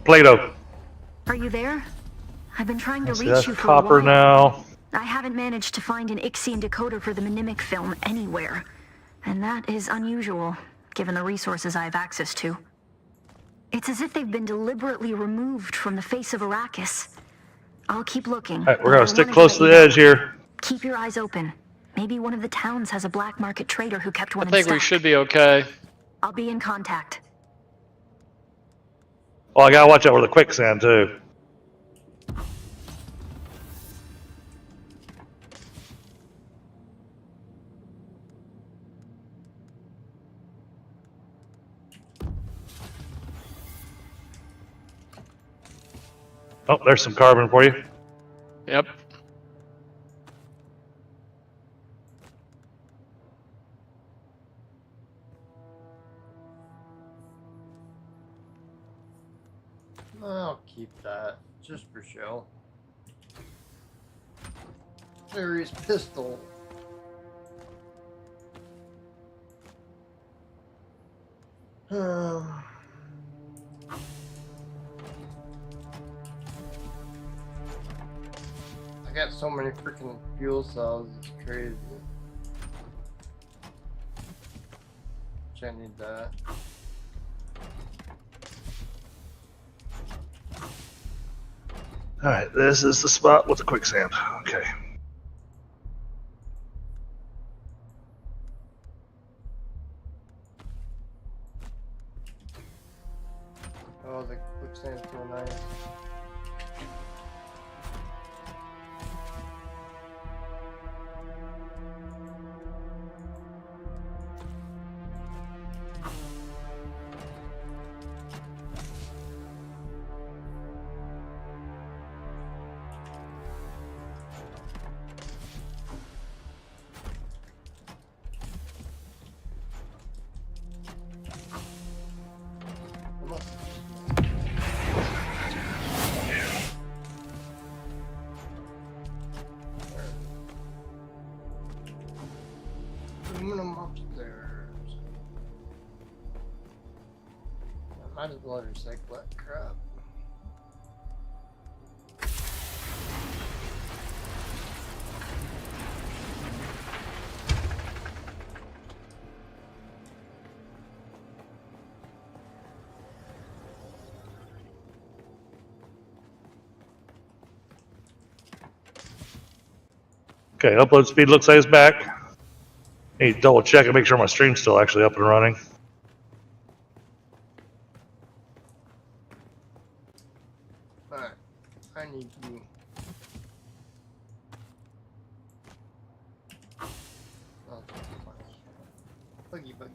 Play-Doh. Are you there? I've been trying to See, reach that's you for copper a while. now. I haven't managed to find an Ixian decoder for the Mnemic film anywhere. And that is unusual, given the resources I have access to. It's as if they've been deliberately removed from the face of Arrakis. I'll keep looking. All right, we're but going I to stick wanted close to let the you know. edge here. Keep your eyes open. Maybe one of the towns has a black market trader who kept one I in think stock. we should be okay. I'll be in contact. Oh, I got to watch out for the quicksand, too. Oh, there's some carbon for you. Yep. I'll keep that, just for show. Clary's pistol. I got so many freaking fuel cells, it's crazy. I need that. Alright, this is the spot with the quicksand. Okay. Oh, the quicksand's so nice. Aluminum upstairs. I might as well recycle that crap. Okay, upload speed looks like it's back. Need to double check and make sure my stream's still actually up and running. Alright, I need you. Oh, buggy, buggy.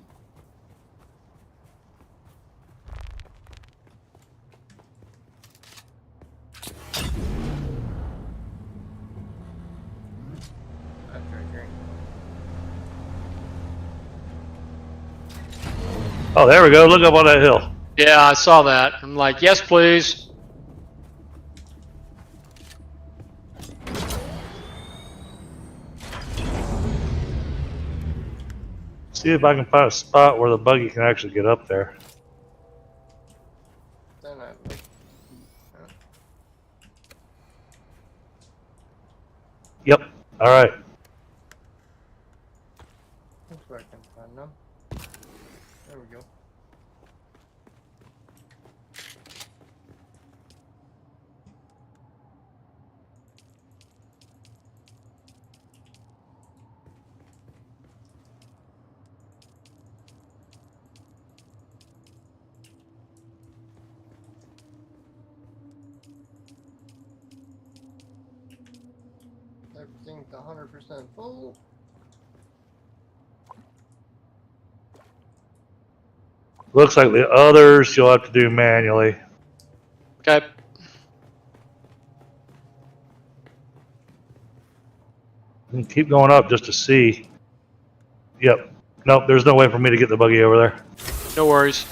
Oh, there we go. Look up on that hill. Yeah, I saw that. I'm like, yes, please. See if I can find a spot where the buggy can actually get up there. Then I look. Yep. All right. That's where I can find them. There we go. Everything's 100% full. Looks like the others you'll have to do manually. Okay. And keep going up just to see. Yep. Nope, there's no way for me to get the buggy over there. No worries.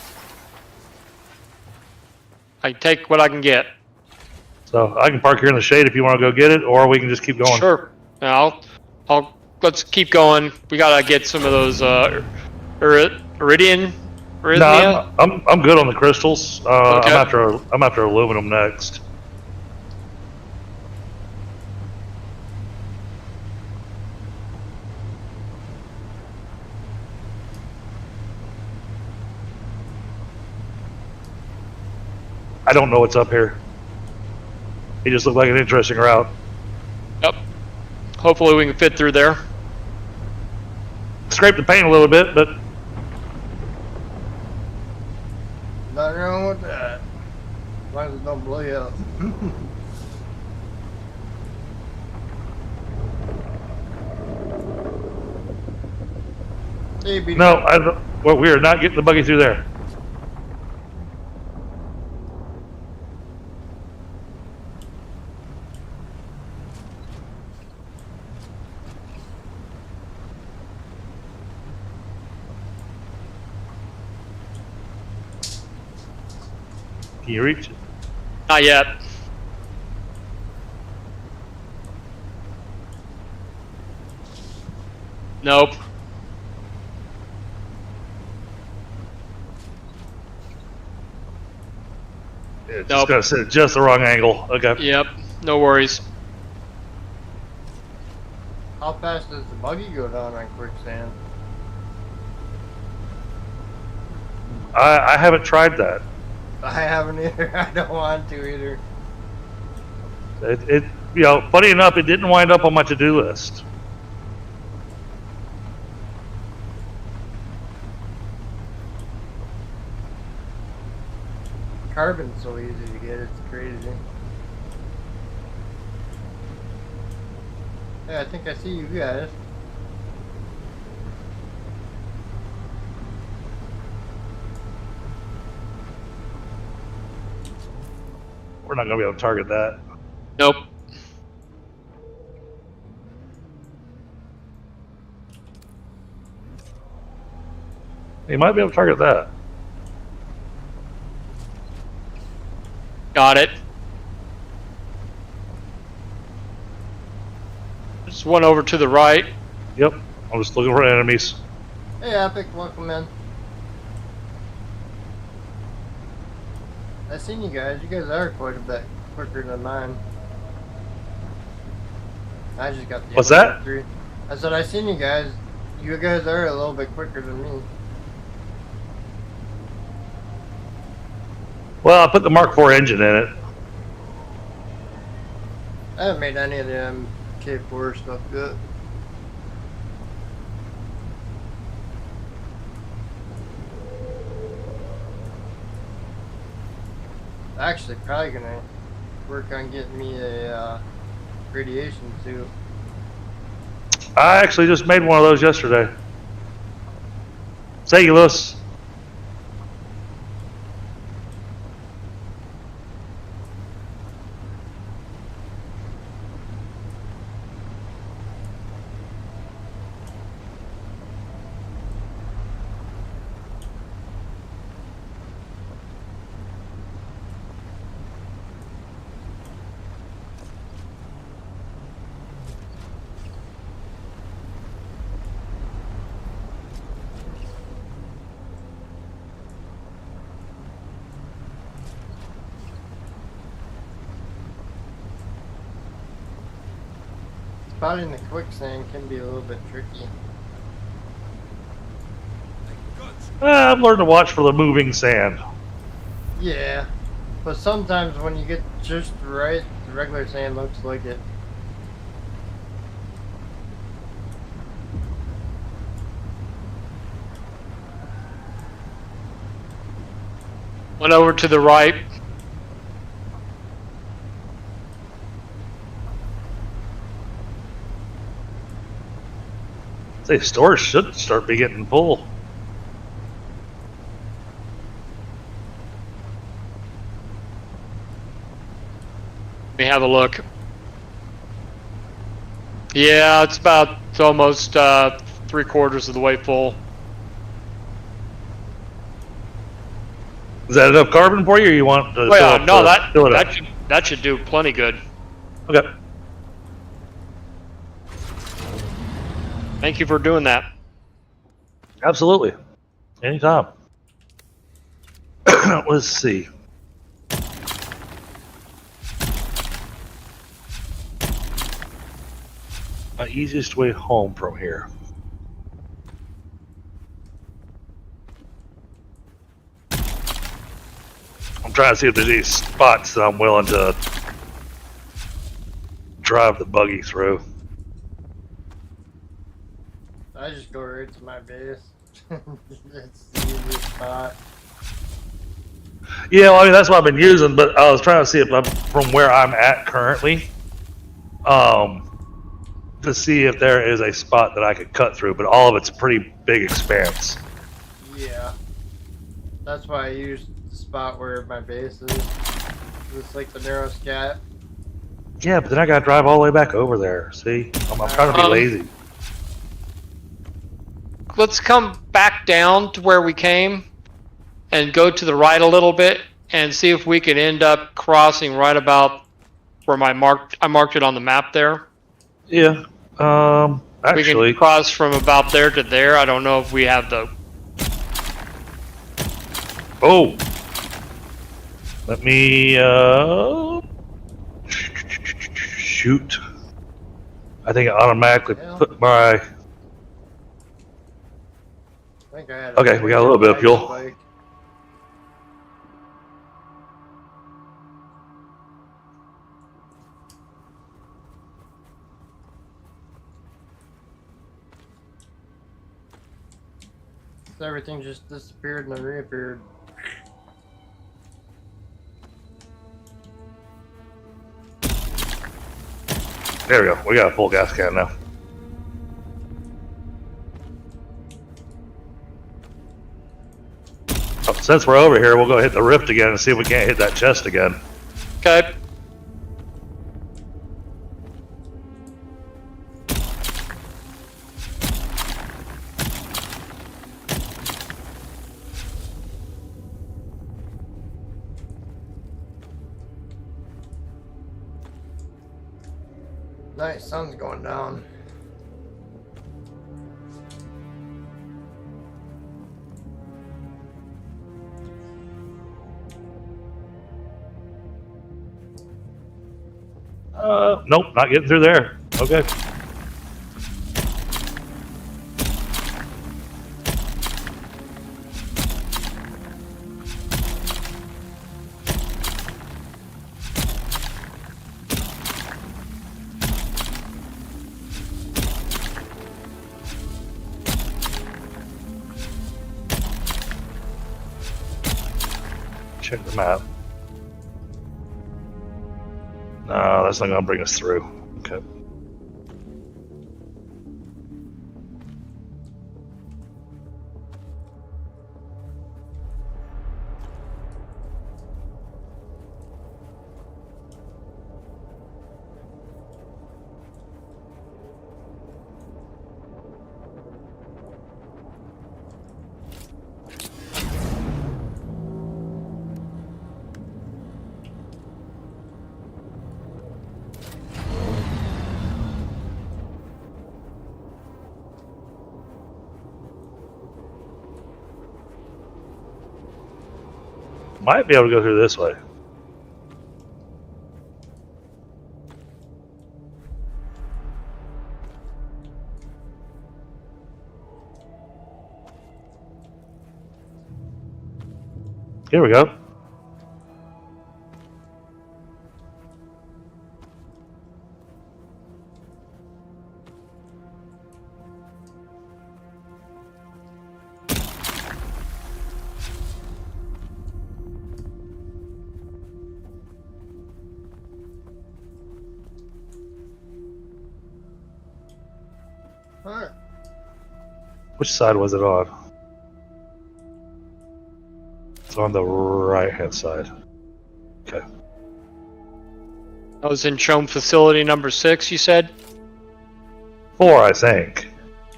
I can take what I can get. So I can park here in the shade if you want to go get it, or we can just keep going. Sure. Let's keep going. We gotta get some of those iridium. No, I'm good on the crystals. Okay. I'm after aluminum next. I don't know what's up here. It just looked like an interesting route. Yep. Hopefully we can fit through there. Scrape the paint a little bit, but Nothing wrong with that. As long as it don't blow you up. Hey, no, well, we are not getting the buggy through there. Can you reach it? Not yet. Nope. It's just gotta sit at just the wrong angle. Okay. Yep. No worries. How fast does the buggy go down on quicksand? I haven't tried that. I haven't either. I don't want to either. It you know, funny enough, it didn't wind up on my to-do list. Carbon's so easy to get, it's crazy. Hey, I think I see you guys. We're not going to be able to target that. Nope. You might be able to target that. Got it. Just one over to the right. Yep. I'm just looking for enemies. Hey, Epic, welcome in. I seen you guys. You guys are quite a bit quicker than mine. I just got the. What's that? 3. I said I seen you guys. You guys are a little bit quicker than me. Well, I put the Mark IV engine in it. I haven't made any of the MK4 stuff yet. Actually, probably gonna work on getting me a radiation suit. I actually just made one of those yesterday. Cellulose. Spotting the quicksand can be a little bit tricky. I've learned to watch for the moving sand. Yeah, but sometimes when you get just right, the regular sand looks like it. One over to the right. Say, stores should start be getting full. Let me have a look. Yeah, it's almost 3/4 of the way full. Is that enough carbon for you, or you want to? Well, yeah, no, that should do plenty good. Okay. Thank you for doing that. Absolutely. Anytime. Let's see. My easiest way home from here. I'm trying to see if there's any spots that I'm willing to drive the buggy through. I just go right to my base. It's the easiest spot. Yeah, well, I mean, that's what I've been using, but I was trying to see if I'm from where I'm at currently, to see if there is a spot that I could cut through, but all of it's a pretty big expanse. Yeah. That's why I used the spot where my base is. It's like the narrow scat. Yeah, but then I gotta drive all the way back over there. See? I'm trying to be lazy. Let's come back down to where we came and go to the right a little bit and see if we can end up crossing right about where I marked it on the map there. Yeah. Actually, we can cross from about there to there. I don't know if we have the. Oh. Let me shoot. I think it automatically Yeah. put my. I think I had Okay, we got a little bit of fuel. spike. Everything just disappeared and then reappeared. There we go. We got a full gas can now. Oh, since we're over here, we'll go hit the rift again and see if we can't hit that chest again. Okay. Nice, sun's going down. Nope, not getting through there. Okay. Check the map. No, that's not going to bring us through. Okay. Might be able to go through this way. Here we go. Alright. Which side was it on? It's on the right-hand side. Okay. I was in Chome facility number 6, you said? 4, I think.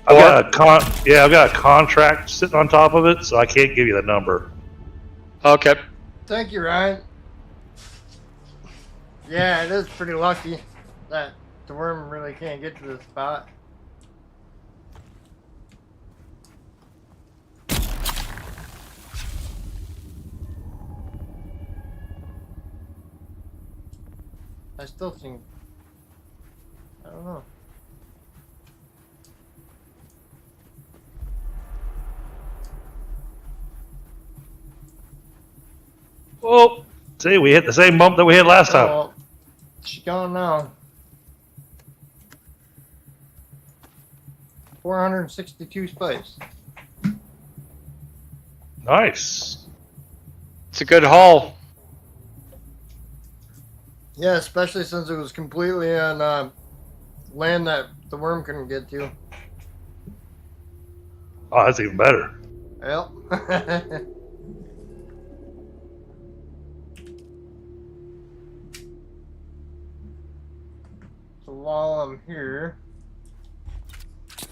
I've got a contract sitting on top of it, so I can't give you the number. Okay. Thank you, Ryan. Yeah, it is pretty lucky that the worm really can't get to this spot. I still think, I don't know. Oh, see, we hit the same bump that we hit last time. Oh, she's gone now. 462 spikes. Nice. It's a good haul. Yeah, especially since it was completely on land that the worm couldn't get to. Oh, that's even better. Yep. So while I'm here,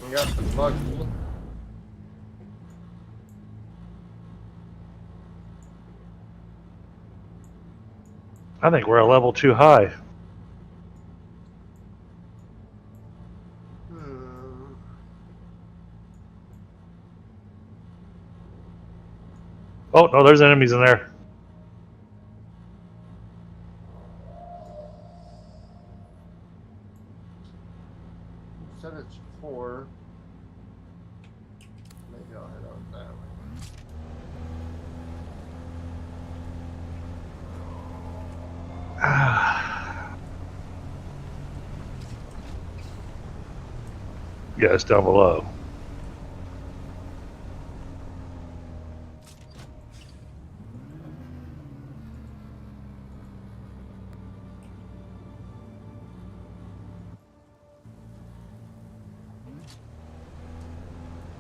we got the buggy. I think we're a level too high. Oh, no, there's enemies in there. said it's 4. Maybe I'll head out that way. Yeah, it's down below.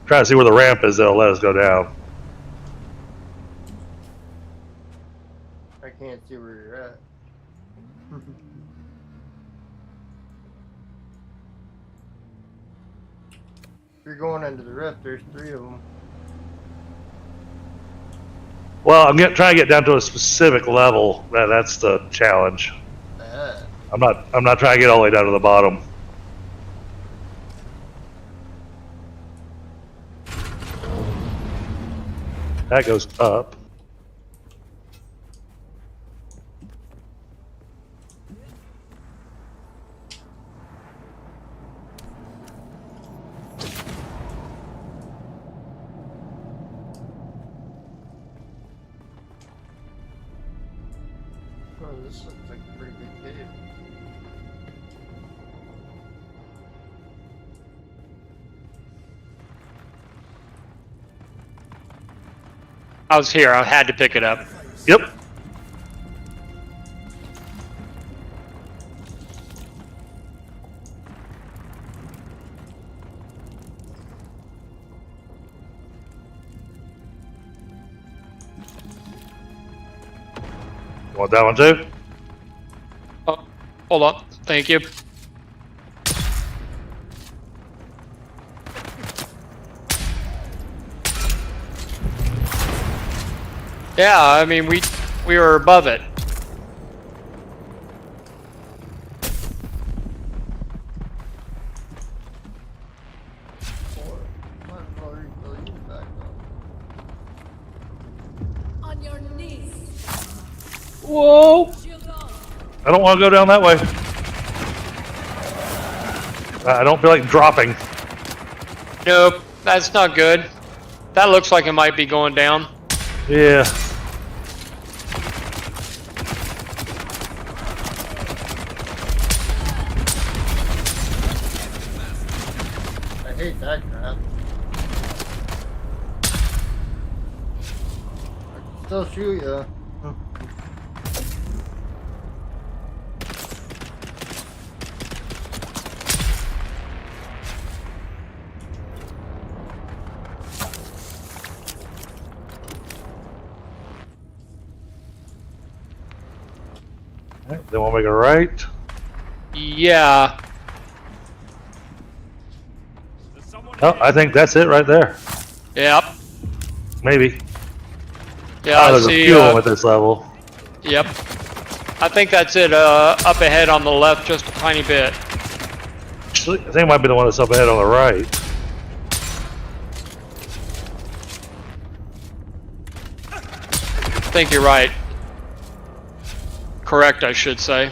Try to see where the ramp is that'll let us go down. I can't see where you're at. If you're going into the rift, there's 3 of them. Well, I'm trying to get down to a specific level. That's the challenge. I'm not trying to get all the way down to the bottom. That goes up. Oh, this looks like a pretty big cave. I was here. I had to pick it up. Yep. You want that one too? Oh, hold on. Thank you. Yeah, I mean we were above it. On your knees. Whoa! I don't want to go down that way. I don't feel like dropping. Nope, that's not good. That looks like it might be going down. Yeah. I hate that crap. I can still shoot ya. Then we'll make a right. Yeah. Oh, I think that's it right there. Yep. Maybe. Yeah, Oh, I there's see. a few of them at this level. Yep. I think that's it. Up ahead on the left, just a tiny bit. Actually, I think it might be the one that's up ahead on the right. I think you're right. Correct, I should say.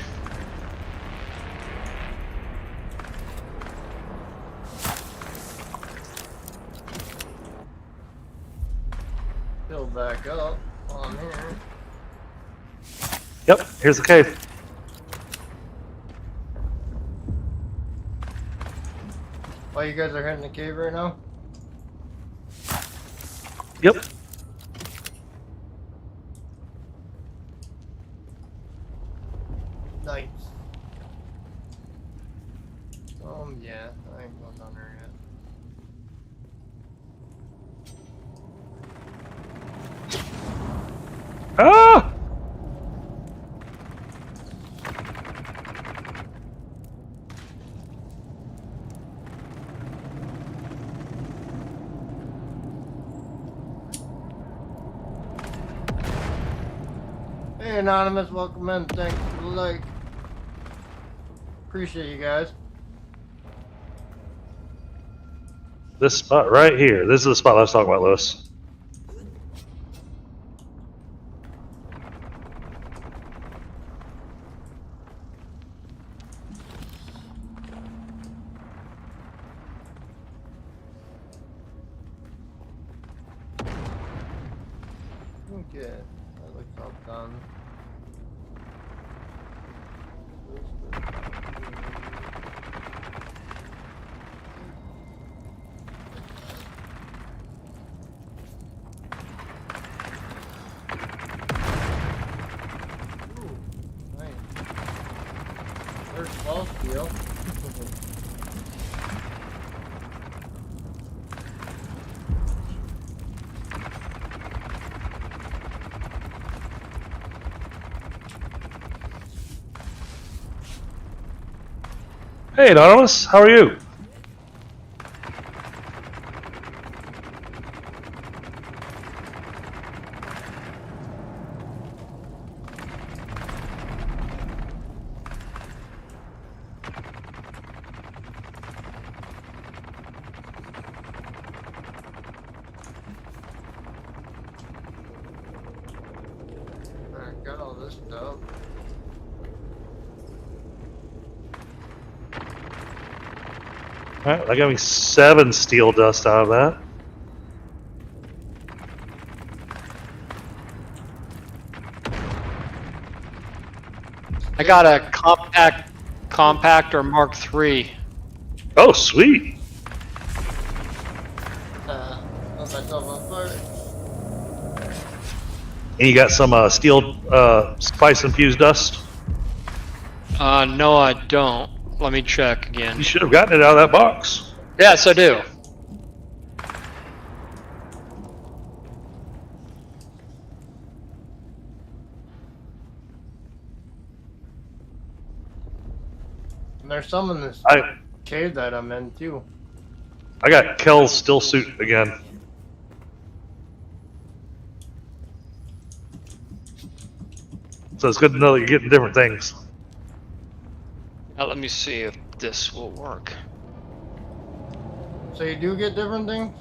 Build back up on here. Yep, here's the cave. Oh, you guys are heading the cave right now? Yep. Nice. Yeah, I ain't going down there yet. Ah! Hey Anonymous, welcome in. Thanks for the like. Appreciate you guys. This spot right here. This is the spot I was talking about, Lewis. Okay, that looks all done. Ooh, nice. There's small steel. Hey, Anonymous, how are you? I got all this stuff. Alright, that got me 7 steel dust out of that. I got a compactor Mark III. Oh, sweet. Let myself on fire. And you got some steel spice infused dust? No, I don't. Let me check again. You should have gotten it out of that box. Yes, I do. And there's some in this cave that I'm in too. I got Kel's still suit again. So it's good to know that you're getting different things. Now let me see if this will work. So you do get different things?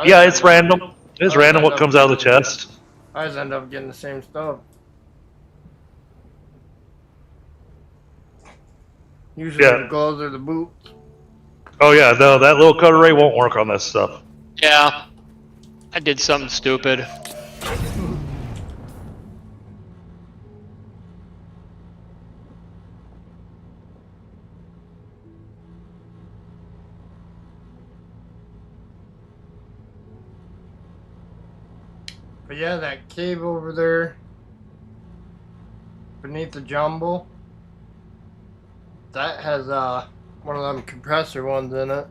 Yeah, it's random. It's random what comes out of the chest. I just end up getting the same stuff. Usually the gloves or the boots. Oh yeah, no, that little cutter ray won't work on this stuff. Yeah, I did something stupid. But yeah, that cave over there beneath the jumble, that has one of them compressor ones in it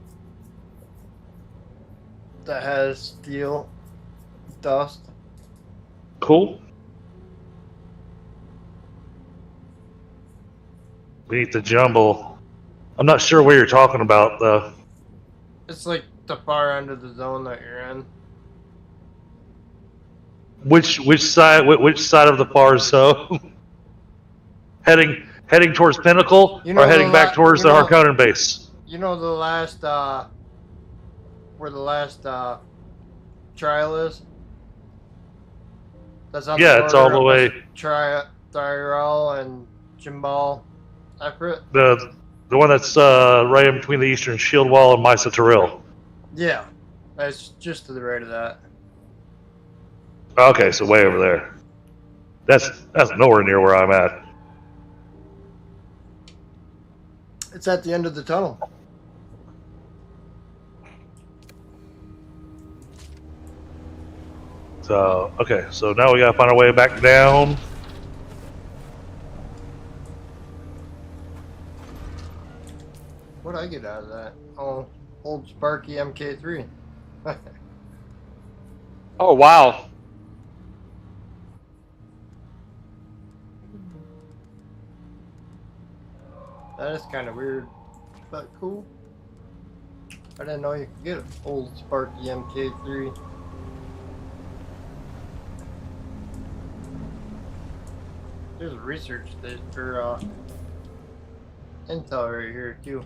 that has steel dust. Cool. Beneath the jumble. I'm not sure what you're talking about though. It's like the far end of the zone that you're in. Which side of the far zone? heading towards Pinnacle, You know or heading back towards the Harkonnen base? You know the last where the last trial is? That's on the It's all the border way. Tyrell and Jimbal Everett. The one that's right in between the Eastern Shield Wall and Misa Tyrell. Yeah, that's just to the right of that. Okay, so way over there. That's nowhere near where I'm at. It's at the end of the tunnel. So okay, so now we gotta find our way back down. What did I get out of that? Oh, old Sparky MK3. Oh, wow. That is kind of weird, but cool. I didn't know you could get an old Sparky MK3. There's a research that for intel right here too.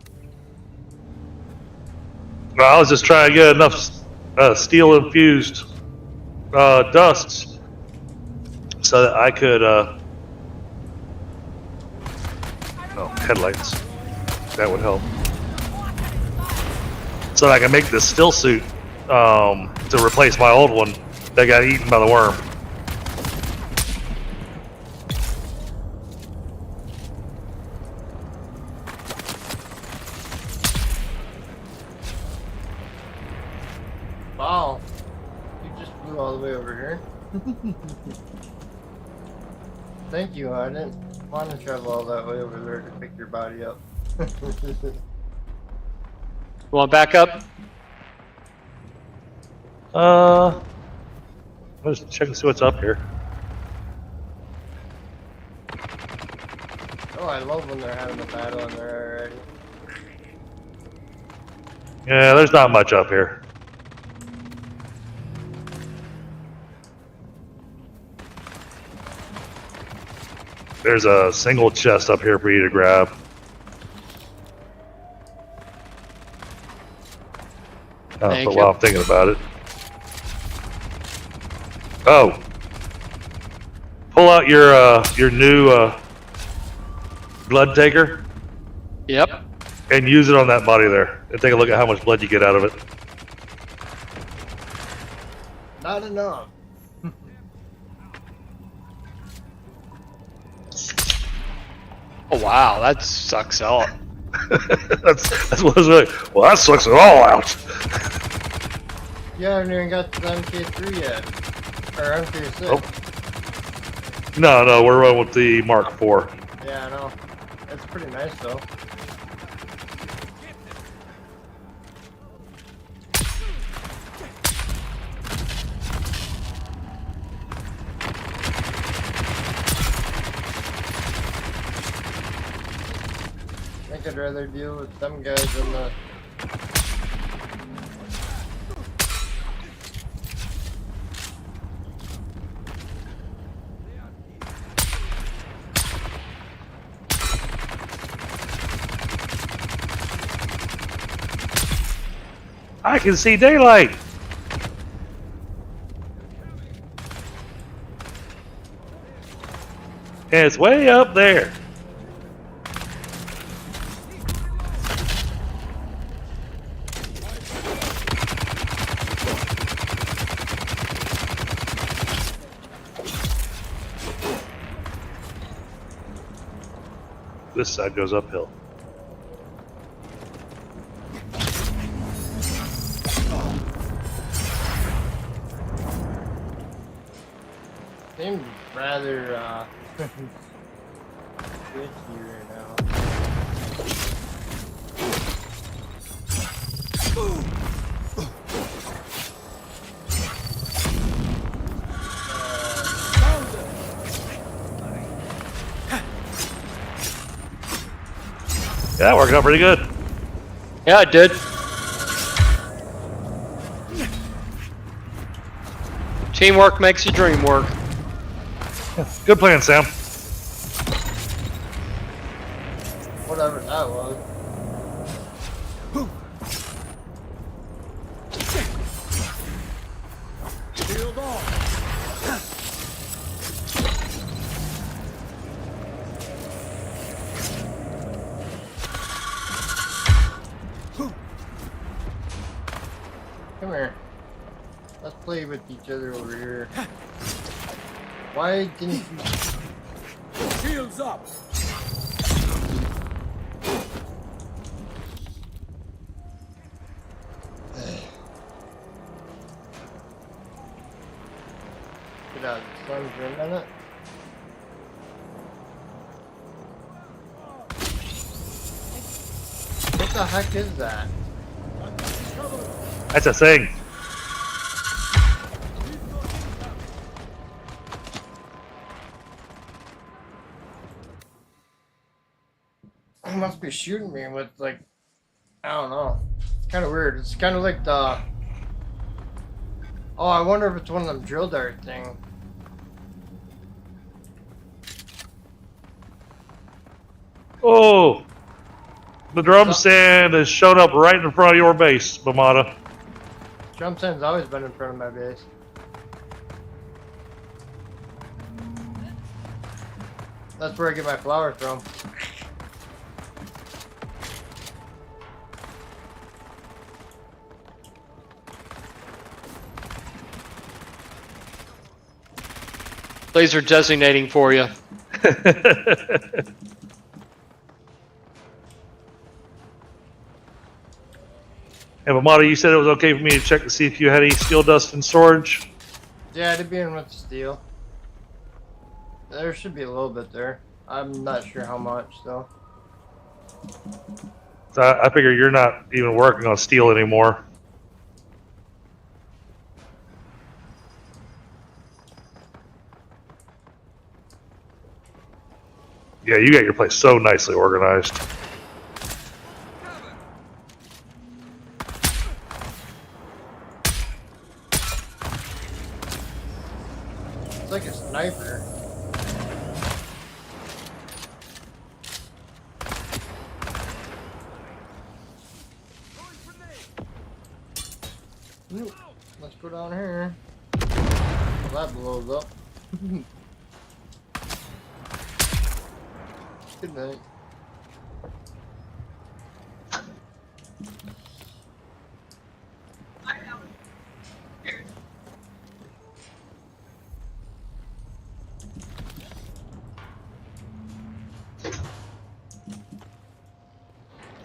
Well, I was just trying to get enough steel infused dusts so that I could headlights. That would help. So that I can make this still suit to replace my old one They got eaten by the worm. Wow. You just flew all the way over here. Thank you. I didn't want to travel all that way over there to pick your body up. Want back up? Let's check and see what's up here. Oh, I love when they're having a battle in there already. Yeah, there's not much up here. There's a single chest up here for you to grab. Thank But you. while I'm thinking about it. Oh. Pull out your new blood taker Yep. and use it on that body there. And take a look at how much blood you get out of it. Not enough. Oh wow, that sucks out. that's what it's like. Well, that sucks it all out. You haven't even got to the MK3 yet. Or MK6. Oh. No, we're running with the Mark IV. Yeah, I know. It's pretty nice though. I think I'd rather deal with them guys than the... I can see daylight. And it's way up there. This side goes uphill. Seems rather, glitchy right now. Yeah, that worked out pretty good. Yeah, it did. Teamwork makes the dream work. Good plan, Sam. Whatever that was. Shield on. Come here. Let's play with each other over here. Why didn't you... Shields up. Get out of the sun for a minute? What the heck is that? That's a thing. He must be shooting me with, like, I don't know. It's kind of weird. It's kind of like the... Oh, I wonder if it's one of them drill dart thing. Oh, the drum stand has shown up right in front of your base, Bamada. Drum sand's always been in front of my base. That's where I get my flowers from. Laser designating for you. And Amada, you said it was okay for me to check to see if you had any steel dust in storage? Yeah, it'd be in with steel. There should be a little bit there. I'm not sure how much, though. So I figure you're not even working on steel anymore. Yeah, you got your place so nicely organized. It's like a sniper. Ooh, let's go down here. Well, that blows up. Good night.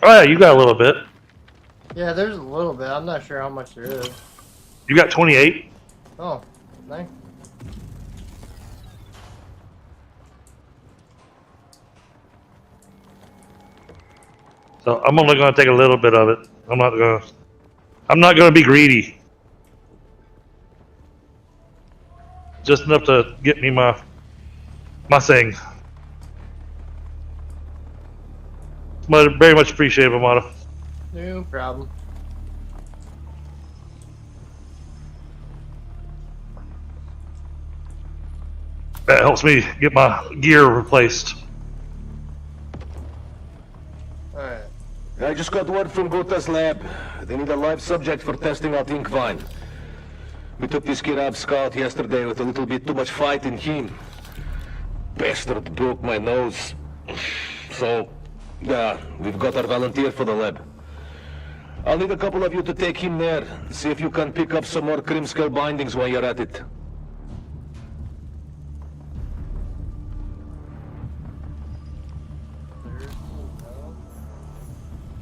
Oh yeah, you got a little bit. Yeah, there's a little bit. I'm not sure how much there is. You got 28. Oh, nice. So I'm only going to take a little bit of it. I'm not going to be greedy. Just enough to get me my thing. Very much appreciated, Amada. No problem. That helps me get my gear replaced. Alright. I just got word from Gota's lab. They need a live subject for testing out Inkvine. We took this kid out scout yesterday with a little bit too much fight in him. Bastard broke my nose. So, yeah, we've got our volunteer for the lab. I'll need a couple of you to take him there. See if you can pick up some more Krimskel bindings while you're at it.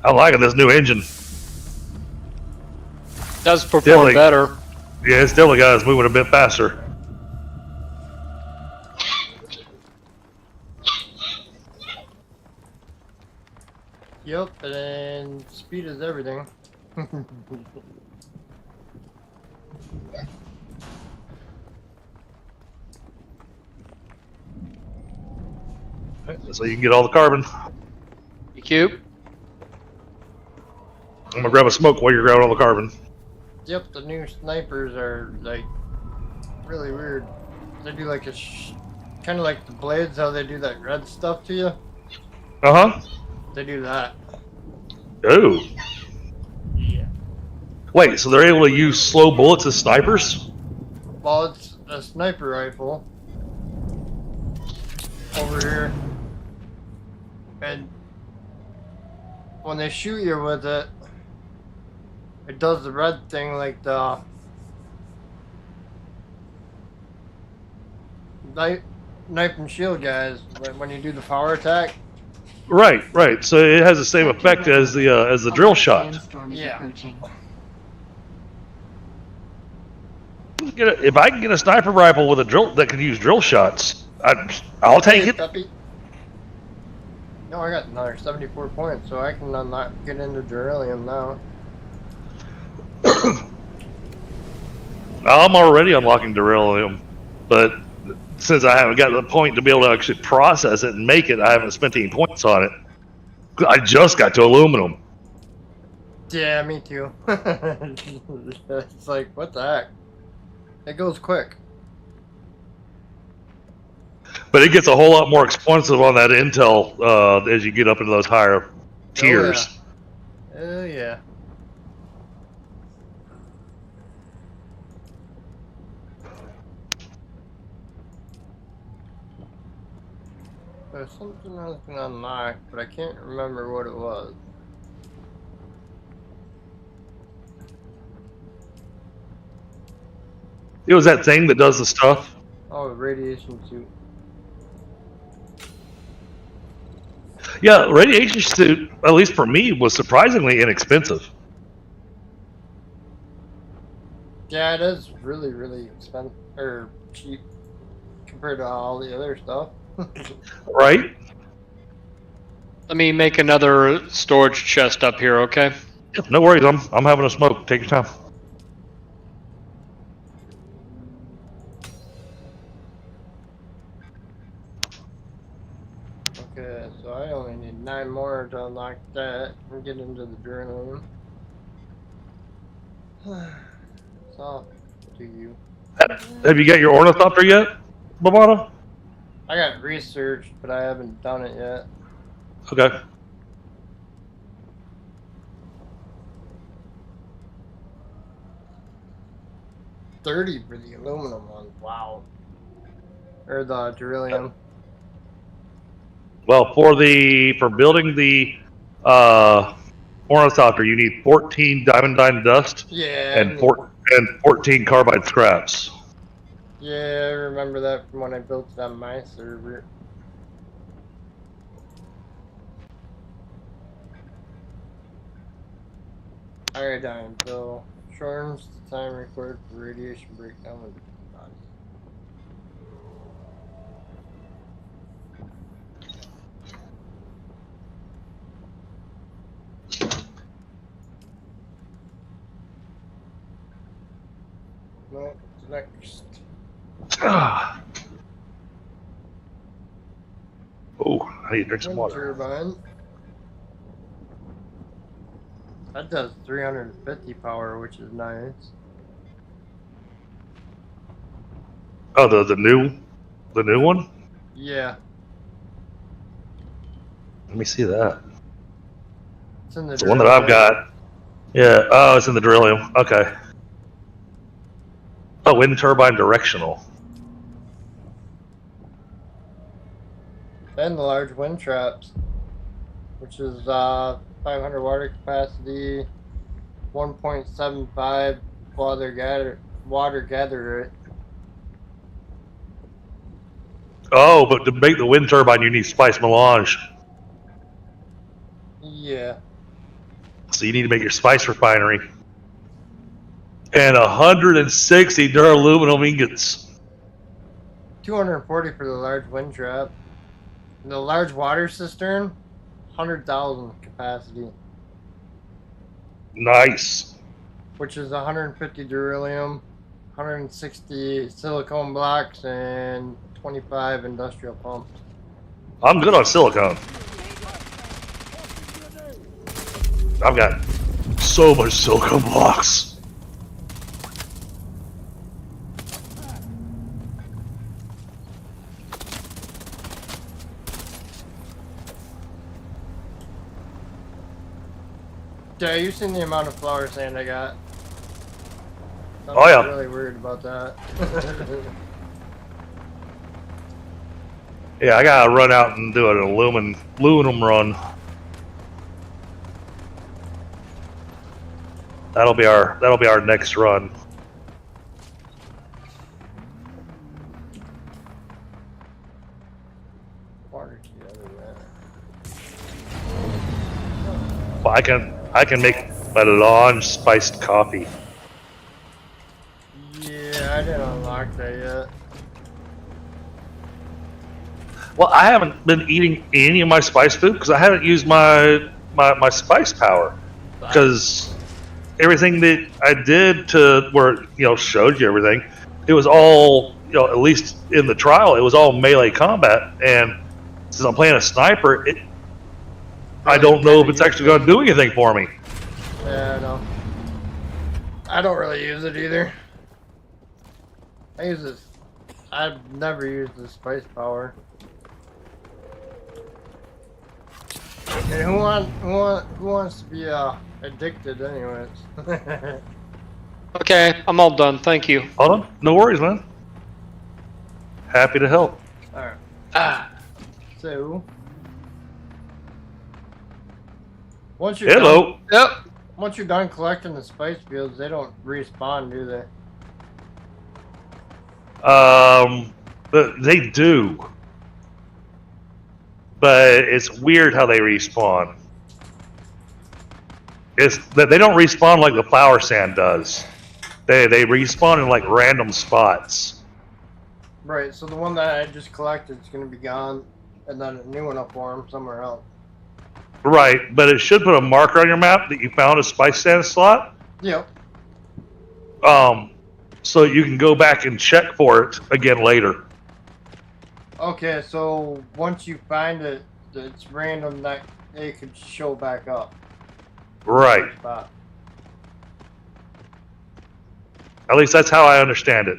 I'm liking this new engine. Does perform better. Yeah, it's definitely got us moving a bit faster. Yep, and speed is everything. So you can get all the carbon. Cube. I'm gonna grab a smoke while you're grabbing all the carbon. Yep, the new snipers are like really weird. They do like a kind of like the blades, how they do that red stuff to you. Uh huh. They do that. Oh. Yeah. Wait, so they're able to use slow bullets as snipers? Well, it's a sniper rifle over here, and when they shoot you with it, it does the red thing like the knife and shield guys when you do the power attack. Right, right. So it has the same effect as the drill shot. Yeah. If I can get a sniper rifle with a drill that can use drill shots, I'll take it. Puppy. No, I got another 74 points, so I can not get into Beryllium now. I'm already unlocking Beryllium, but since I haven't got to the point to be able to actually process it and make it, I haven't spent any points on it. I just got to aluminum. Yeah, me too. It's like, what the heck? It goes quick. But it gets a whole lot more expensive on that intel as you get up into those higher tiers. Oh yeah. There's something I was gonna unlock, but I can't remember what it was. It was that thing that does the stuff. Oh, radiation suit. Yeah, radiation suit, at least for me, was surprisingly inexpensive. Yeah, it is really, really expensive or cheap compared to all the other stuff. Right? Let me make another storage chest up here, okay? Yeah, no worries. I'm having a smoke. Take your time. Okay, so I only need 9 more to unlock that and get into the journaling. It's all to you. Have you got your ornithopter yet, Bavana? I got researched, but I haven't done it yet. Okay. $30 for the aluminum one. Wow. Or the beryllium. Well, for building the ornithopter, you need 14 diamondine dust Yeah. and 14 carbide scraps. Yeah, I remember that from when I built it on my server. Alright, Diane, so shortens the time required for radiation breakdown of the body. No, it's next. Oh, I need to drink some Wind water. turbine. That does 350 power, which is nice. Oh, the new one? Yeah, Let me see that. it's in the It's the one that I've got. Yeah. Oh, it's in the beryllium. Okay. Oh, wind turbine directional. And the large wind traps, which is 500 water capacity, 1.75 water gatherer. Oh, but to make the wind turbine, you need spice melange. Yeah. So you need to make your spice refinery. And 160 duraluminum ingots. 240 for the large wind trap. And the large water cistern, 100,000 capacity. Nice. Which is 150 beryllium, 160 silicone blocks, and 25 industrial pumps. I'm good on silicone. I've got so much silicone blocks. Yeah, you seen the amount of flower sand I got? Oh, yeah. I'm really worried about that. Yeah, I gotta run out and do an aluminum run. That'll be our next run. Water together, Well, I can make melange spiced coffee. yeah, I didn't unlock that yet. Well, I haven't been eating any of my spice food because I haven't used my spice power. Because everything that I did to where showed you everything, it was all at least in the trial, it was all melee combat. And since I'm playing a sniper, I don't know if it's actually going to do anything for me. Yeah, I know. I don't really use it either. I use this. I've never used the spice power. And who wants to be addicted anyways? Okay, I'm all done. Thank you. Hold on. No worries, man. Happy to help. Alright. So once you're Hello. Yep. once you're done collecting the spice fields, they don't respawn, do they? They do. But it's weird how they respawn. It's that they don't respawn like the flower sand does. They respawn in like random spots. Right, so the one that I just collected is going to be gone, and then a new one will form somewhere else. Right, but it should put a marker on your map that you found a spice sand slot. Yep. So you can go back and check for it again later. Okay, so once you find it, it's random that it could show back up. Right. Spot. At least that's how I understand it.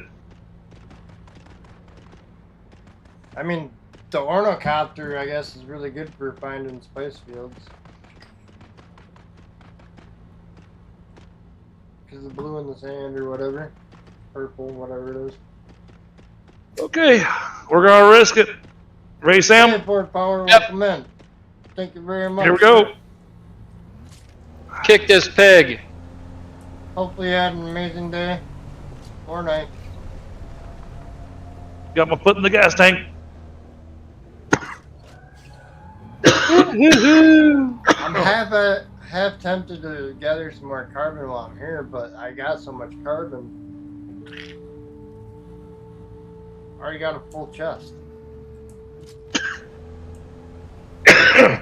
I mean, the ornithopter, I guess, is really good for finding spice fields. Because the blue in the sand or whatever. Purple, whatever it is. Okay, we're gonna risk it. Ready, Sam? Hey, Ford Power, welcome in. Thank you very much. Here we go. Kick this pig. Hopefully you had an amazing day or night. Got my foot in the gas tank. I'm half tempted to gather some more carbon while I'm here, but I got so much carbon. Already got a full chest.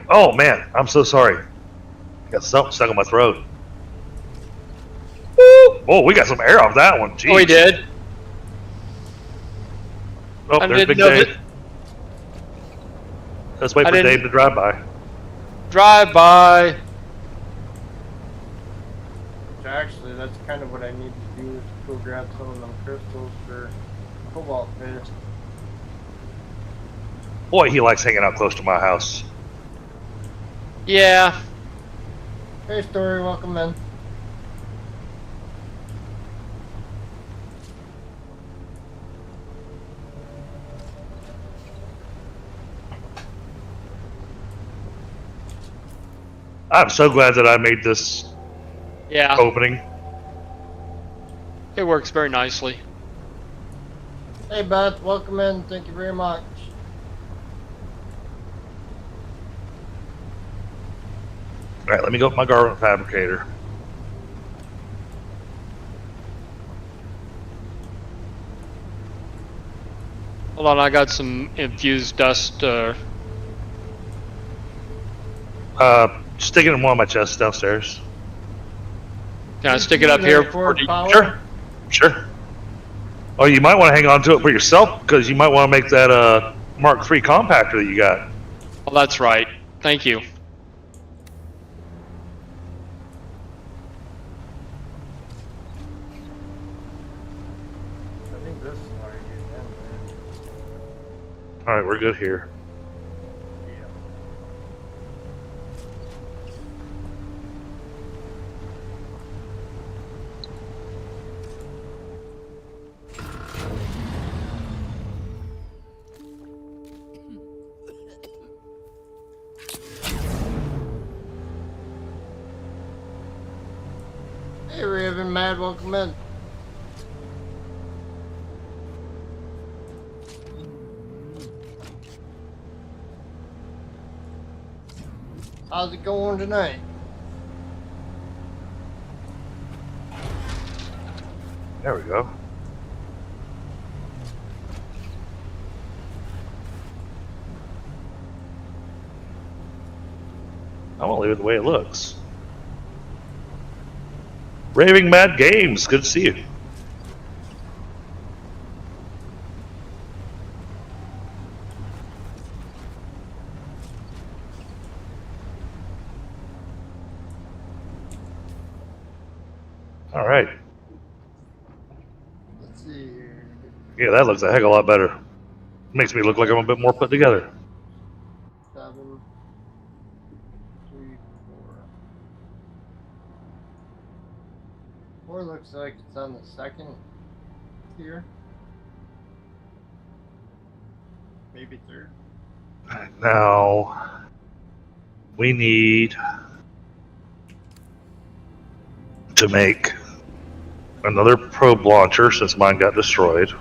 Oh man, I'm so sorry. Got something stuck in my throat. Woo! Oh, we got some air off that one. Jeez. Oh, we did. Oh, I there's didn't Big know Dave. that- Let's wait I for didn't- Dave to drive by. Drive by. So actually, that's kind of what I need to do is go grab some of them crystals for cobalt fish. Boy, he likes hanging out close to my house. Yeah. Hey, Story, welcome in. I'm so glad that I made this Yeah. opening. It works very nicely. Hey, Beth, welcome in. Thank you very much. All right, let me go with my garment fabricator. Hold on, I got some infused dust. Stick it in one of my chests downstairs. Can I stick it up here? Sure. Sure. Oh, you might want to hang on to it for yourself because you might want to make that Mark III compactor that you got. Well, that's right. Thank you. I think this is already in All right, we're good here. Hey, Raven Mad, welcome in. How's it going tonight? There we go. I'm gonna leave it the way it looks. Raving Mad Games, good to see you. All right. Let's see here. Yeah, that looks a heck of a lot better. Makes me look like I'm a bit more put together. 7, 3, 4. 4 looks like it's on the second tier. Maybe third. Now, we need to make another probe launcher since mine got destroyed.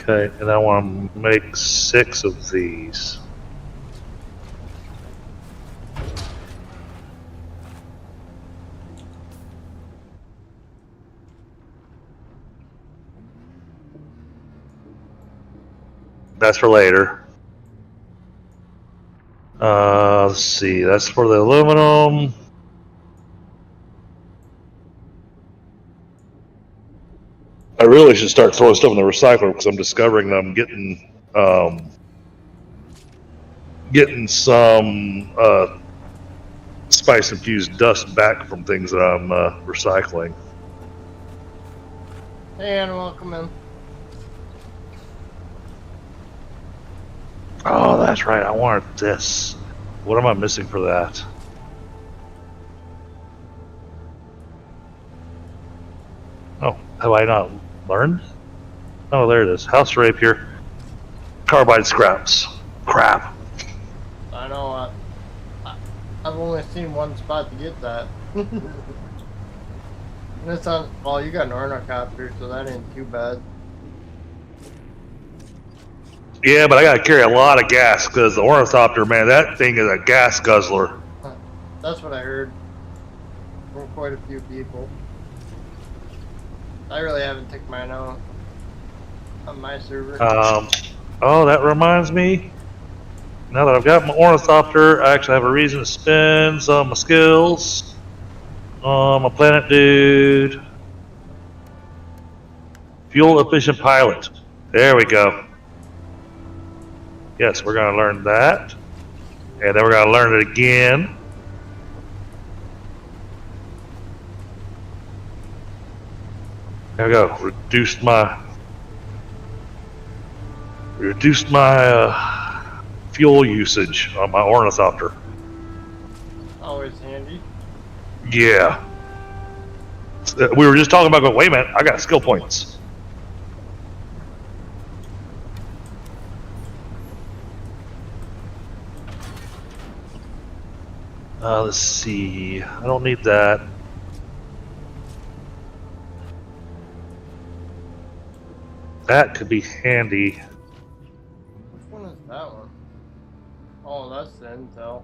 Okay, and I want to make 6 of these. That's for later. Let's see. That's for the aluminum. I really should start throwing stuff in the recycler because I'm discovering that I'm getting some spice infused dust back from things that I'm recycling. Hey, and welcome in. Oh, that's right. I wanted this. What am I missing for that? Oh, have I not learned? Oh, there it is. House rapier. Carbide scraps. Crap. I know. I've only seen one spot to get that. And it's on. Well, you got an ornithopter, so that ain't too bad. Yeah, but I gotta carry a lot of gas because the ornithopter, man, that thing is a gas guzzler. That's what I heard from quite a few people. I really haven't taken mine out on my server. Oh, that reminds me. Now that I've got my ornithopter, I actually have a reason to spend some of my skills on my planet dude. Fuel efficient pilot. There we go. Yes, we're going to learn that. And then we're going to learn it again. There we go. Reduced my fuel usage on my ornithopter. Always handy. Yeah. We were just talking about going, wait a minute, I got skill points. Let's see. I don't need that. That could be handy. Which one is that one? Oh, that's the intel.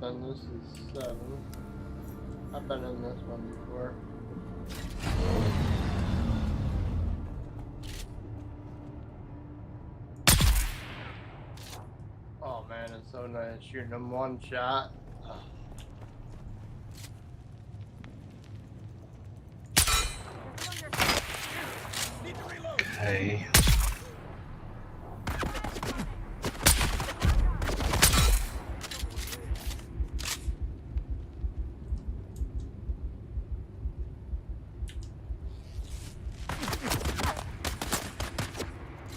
And this is 7. I've been in this one before. Oh man, it's so nice shooting them one shot. Okay.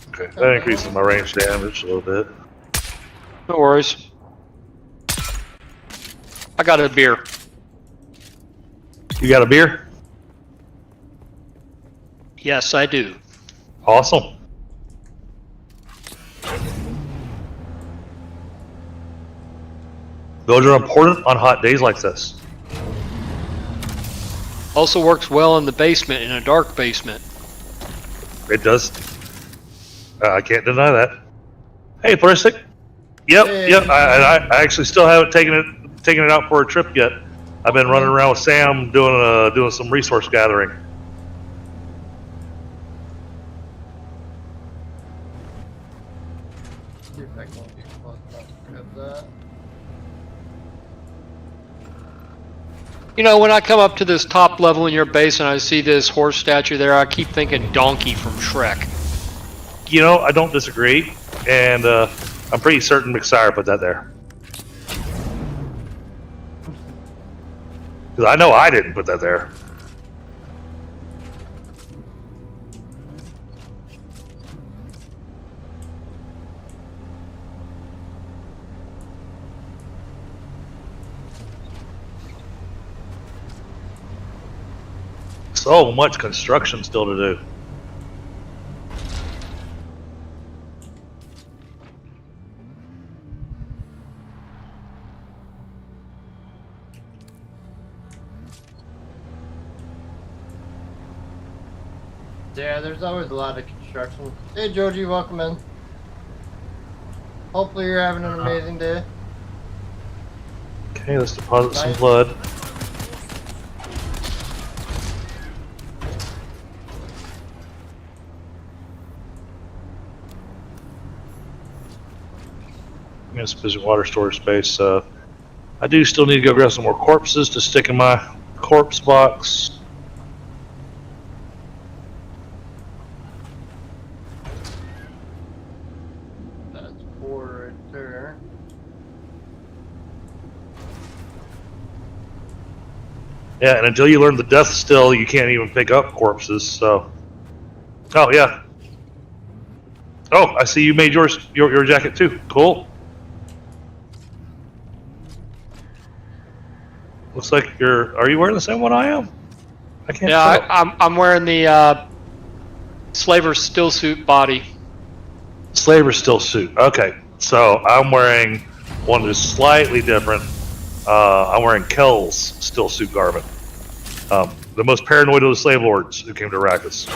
Okay, that increases my range damage a little bit. No worries. I got a beer. You got a beer? Yes, I do. Awesome. Those are important on hot days like this. Also works well in the basement, in a dark basement. It does. I can't deny that. Hey, Plastic. Yep, Hey. yep. I actually still haven't taken it out for a trip yet. I've been running around with Sam doing some resource gathering. See if I can get close enough to grab that. You know, when I come up to this top level in your base and I see this horse statue there, I keep thinking Donkey from Shrek. You know, I don't disagree, and I'm pretty certain McSire put that there. Because I know I didn't put that there. So much construction still to do. Yeah, there's always a lot of construction. Hey, Joji, welcome in. Hopefully you're having an amazing day. Okay, let's deposit some blood. Insufficient water storage space. I do still need to go grab some more corpses to stick in my corpse box. That's 4 right there. Yeah, and until you learn the death still, you can't even pick up corpses. So, oh yeah. Oh, I see you made your jacket too. Cool. Looks like are you wearing the same one I am? I can't tell. I'm wearing the Slaver's still suit body. Slaver's still suit. Okay, so I'm wearing one that's slightly different. I'm wearing Kel's still suit garment. The most paranoid of the slave lords who came to Arrakis.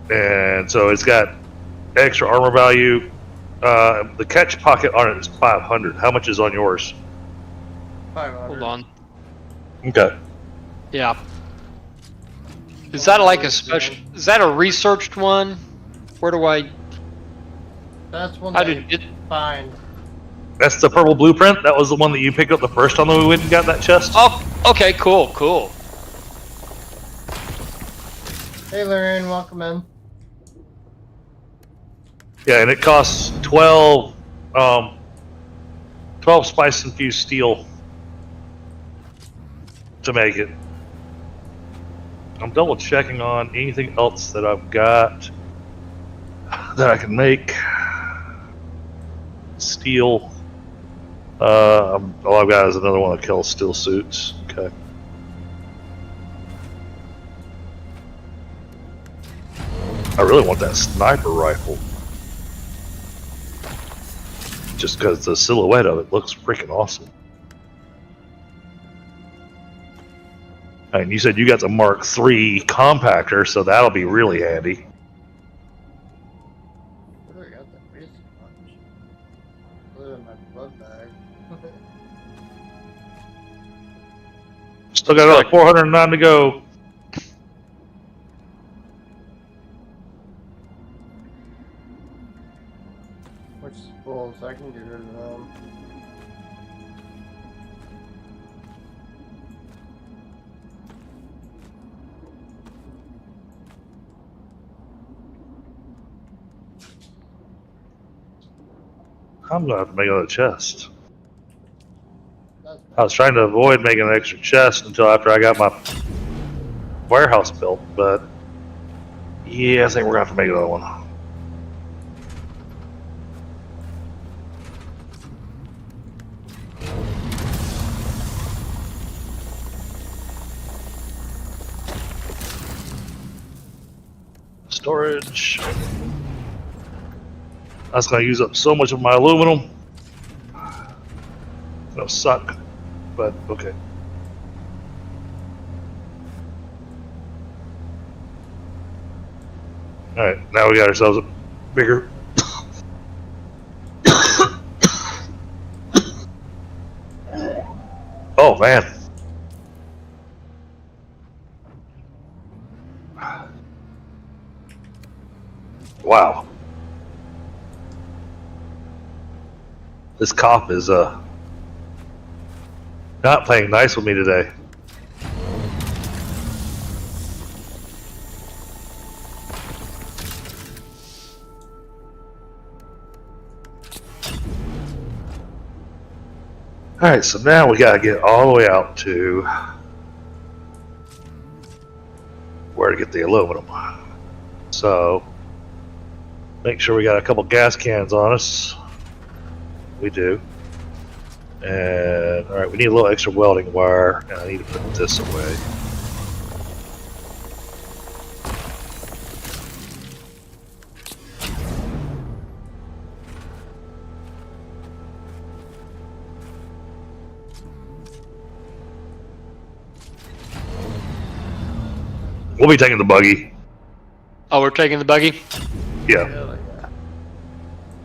And so it's got extra armor value. The catch pocket on it is 500. How much is on yours? 500. Hold on. Okay. Yeah. Is that like a special? Is that a researched one? Where do I? That's one How that did you find. That's the purple blueprint. That was the one that you picked up the first time that we went and got that chest. Oh, okay, cool. Hey, Lorraine, welcome in. Yeah, and it costs 12 spice infused steel to make it. I'm double checking on anything else that I've got that I can make. Steel. All I've got is another one of Kel's steel suits. Okay. I really want that sniper rifle. Just because the silhouette of it looks freaking awesome. And you said you got the Mark III compactor, so that'll be really handy. Where do I got that waste punch? Put it in my blood bag. Still got another 409 to go. Which spools? I can get rid of them. I'm gonna have to make another chest. I was trying to avoid making an extra chest until after I got my warehouse built, but yeah, I think we're gonna have to make another one. Storage. That's gonna use up so much of my aluminum. It'll suck, but okay. Alright, now we got ourselves a bigger oh man. Wow. This cop is not playing nice with me today. Alright, so now we gotta get all the way out to where to get the aluminum. So make sure we got a couple gas cans on us. We do. And alright, we need a little extra welding wire, and I need to put this away. We'll be taking the buggy. Oh, we're taking the buggy? Yeah. Really, yeah.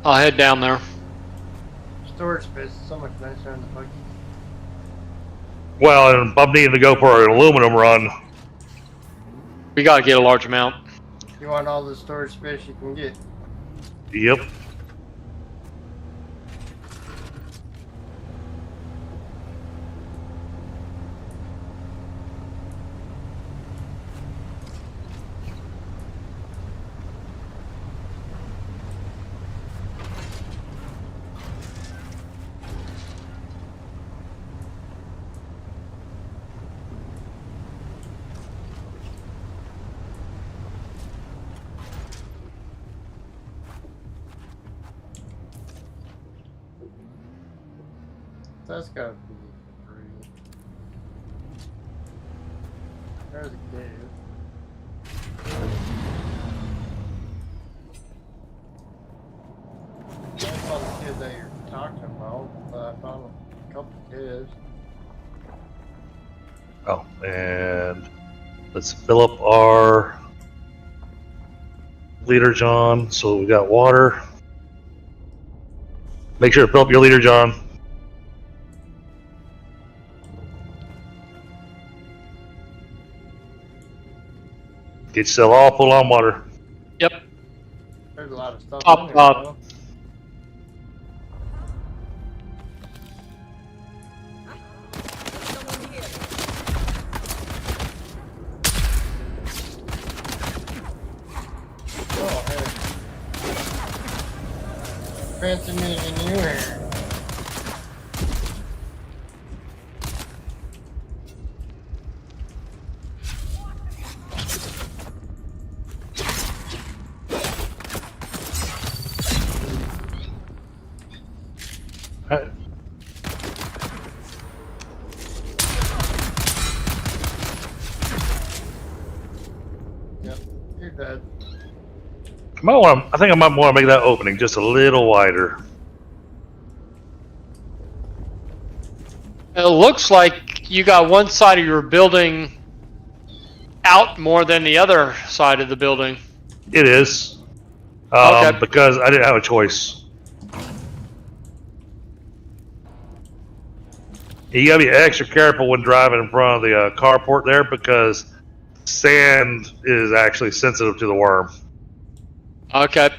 I'll head down there. Storage space is so much nicer on the buggy. Well, and I'm needing to go for an aluminum run. We gotta get a large amount. You want all the storage space you can get. Yep. That's gotta be free. There's a cave. That's all the kids that you're talking about, but I found a couple kids. Oh, and let's fill up our leader, John. So we got water. Make sure to fill up your leader, John. Get yourself all full on water. Yep. There's a lot of stuff Top, in here, top. though. Oh, hey. Fancy meeting you here. Yep, you're dead. I think I might want to make that opening just a little wider. It looks like you got one side of your building out more than the other side of the building. It is. Okay. Because I didn't have a choice. You gotta be extra careful when driving in front of the carport there because sand is actually sensitive to the worm. Okay.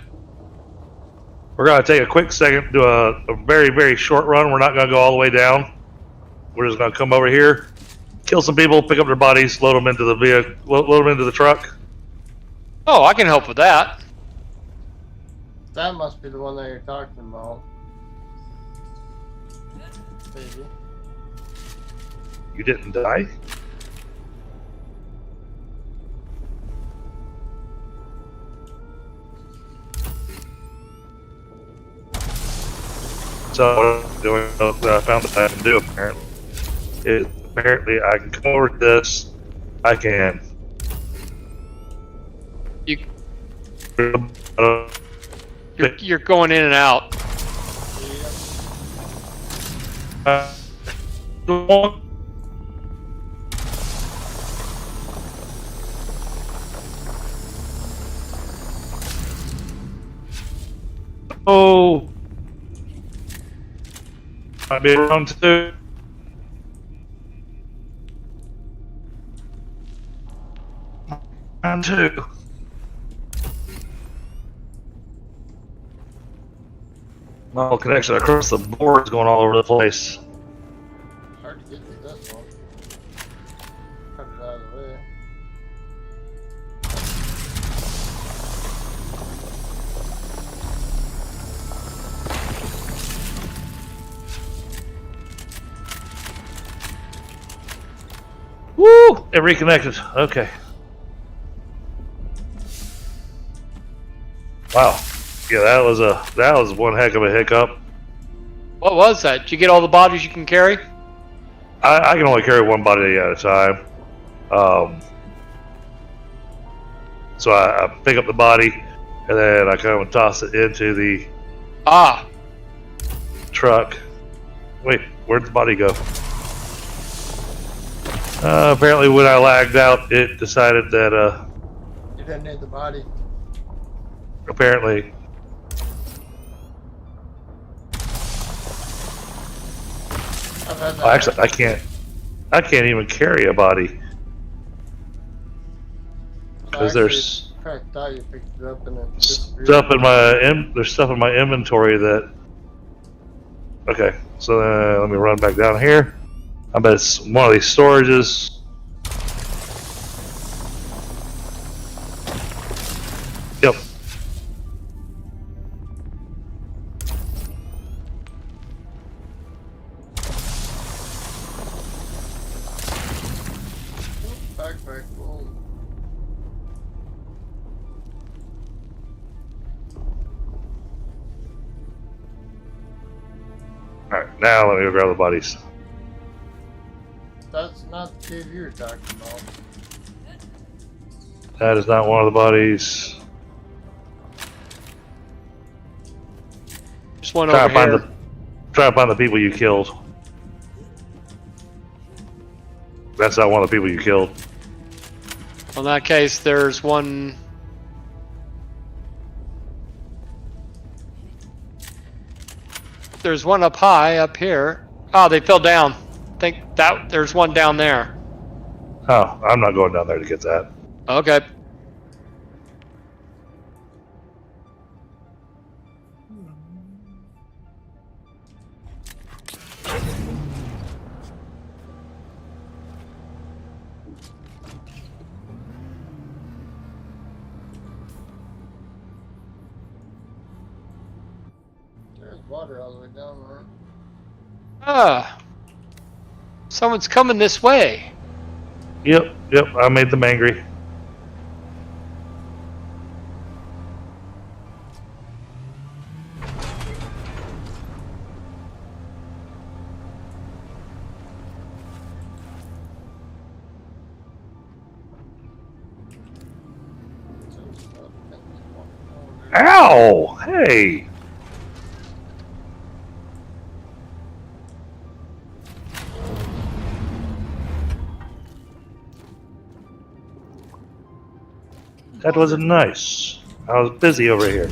We're gonna take a quick second, do a very, very short run. We're not gonna go all the way down. We're just gonna come over here, kill some people, pick up their bodies, load them into the vehicle, load them into the truck. Oh, I can help with that. That must be the one that you're talking about. Maybe. You didn't die? So what I'm doing, what I found that I can do apparently is apparently I can come over to this. I can. You're going in and out. Oh, might be around two. Round two. My connection across the board is going all over the place. Hard to get to this one. Cut it out of the way. Woo! It reconnected. Okay. Wow. Yeah, that was one heck of a hiccup. What was that? Did you get all the bodies you can carry? I can only carry one body at a time. So I pick up the body and then I come and toss it into the truck. Wait, where'd the body go? Apparently when I lagged out, it decided that, You didn't need the body. apparently. I've had that Well, actually, happen. I can't even carry a body. Because I there's thought you picked it up and it disappeared. there's stuff in my inventory that. Okay, so let me run back down here. I bet it's one of these storages. Yep. Backpack full. Alright, now let me go grab the bodies. That's not the cave you were talking about. That is not one of the bodies. There's one Try over to find here. try to find the people you killed. That's not one of the people you killed. In that case, there's one. There's one up high up here. Oh, they fell down. I think that there's one down there. Oh, I'm not going down there to get that. Okay. There's water all the way down there. Ah. Someone's coming this way. Yep, I made them angry. Ow! Hey! That wasn't nice. I was busy over here.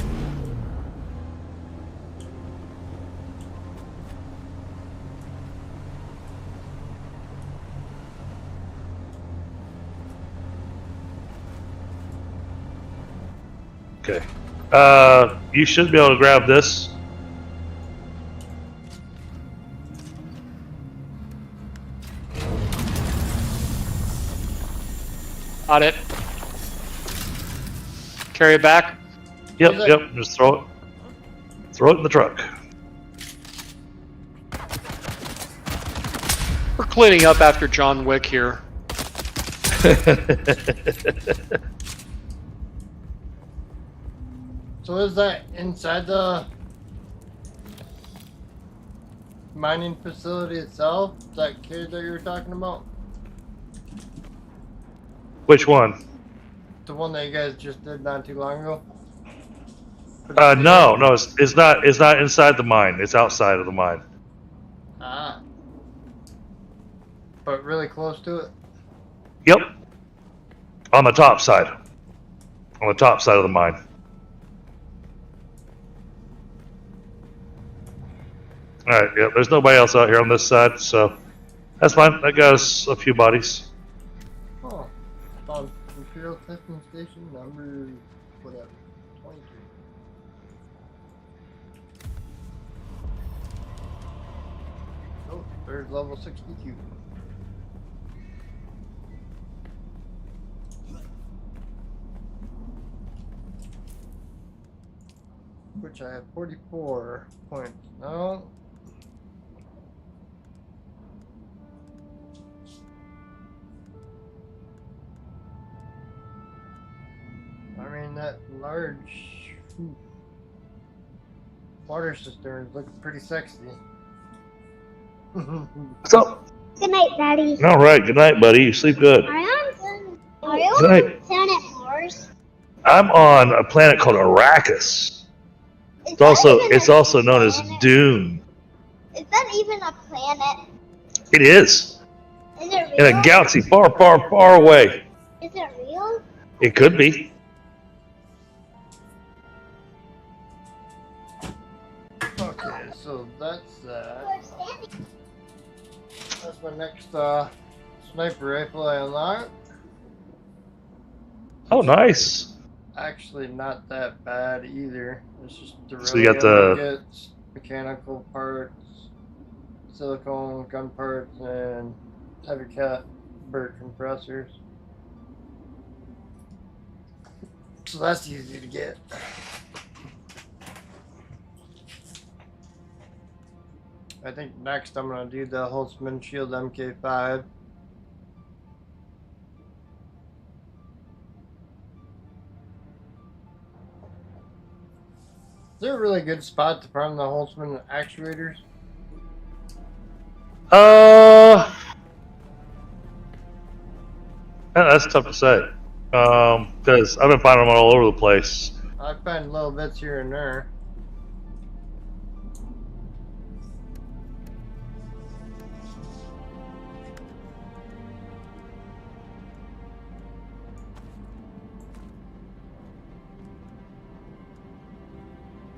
Okay. You should be able to grab this. Got it. Carry it back. Yep. Just throw it. Throw it in the truck. We're cleaning up after John Wick here. So is that inside the mining facility itself? That cave that you were talking about? Which one? The one that you guys just did not too long ago? No, it's not. It's not inside the mine. It's outside of the mine. Ah. But really close to it? Yep. On the top side. On the top side of the mine. Alright, yep, there's nobody else out here on this side, so that's fine. That got us a few bodies. Oh. Found Imperial Testing Station number whatever. 22. Oh, there's level 62. Which I have 44 points now. I mean, that large water cisterns look pretty sexy. So, Good night, Daddy. all right, good night, buddy. You sleep good. Are you Good on night. planet Mars? I'm on a planet called Arrakis. It's also known as Dune. Is that even a planet? It is. Is it in real? a galaxy far, far, far away. Is it real? It could be. Okay, so that's that. That's my next sniper rifle I unlocked. Oh, nice. Actually, not that bad either. It's just the So you got the- mechanical parts, silicone gun parts, and heavy caliber compressors. So that's easy to get. I think next I'm gonna do the Holtzman Shield MK5. Is there a really good spot to prime the Holtzman actuators? That's tough to say. Because I've been finding them all over the place. I find little bits here and there.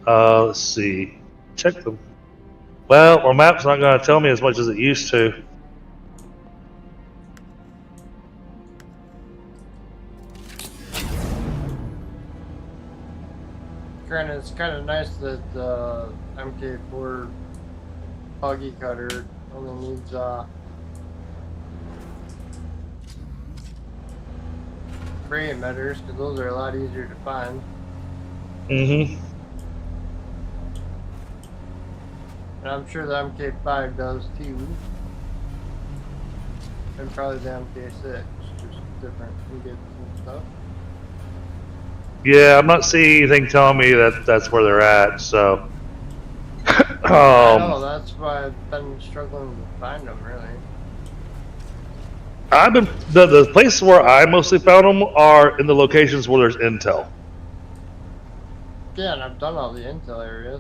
Let's see. Check them. Well, our map's not going to tell me as much as it used to. Granted, it's kind of nice that the MK4 buggy cutter only needs ray emitters, because those are a lot easier to find. Mm-hmm. And I'm sure the MK5 does too. And probably the MK6, just different ingots and stuff. Yeah, I'm not seeing anything telling me that that's where they're at, so. I know, that's why I've been struggling to find them, really. I've been the places where I mostly found them are in the locations where there's intel. Yeah, and I've done all the intel areas.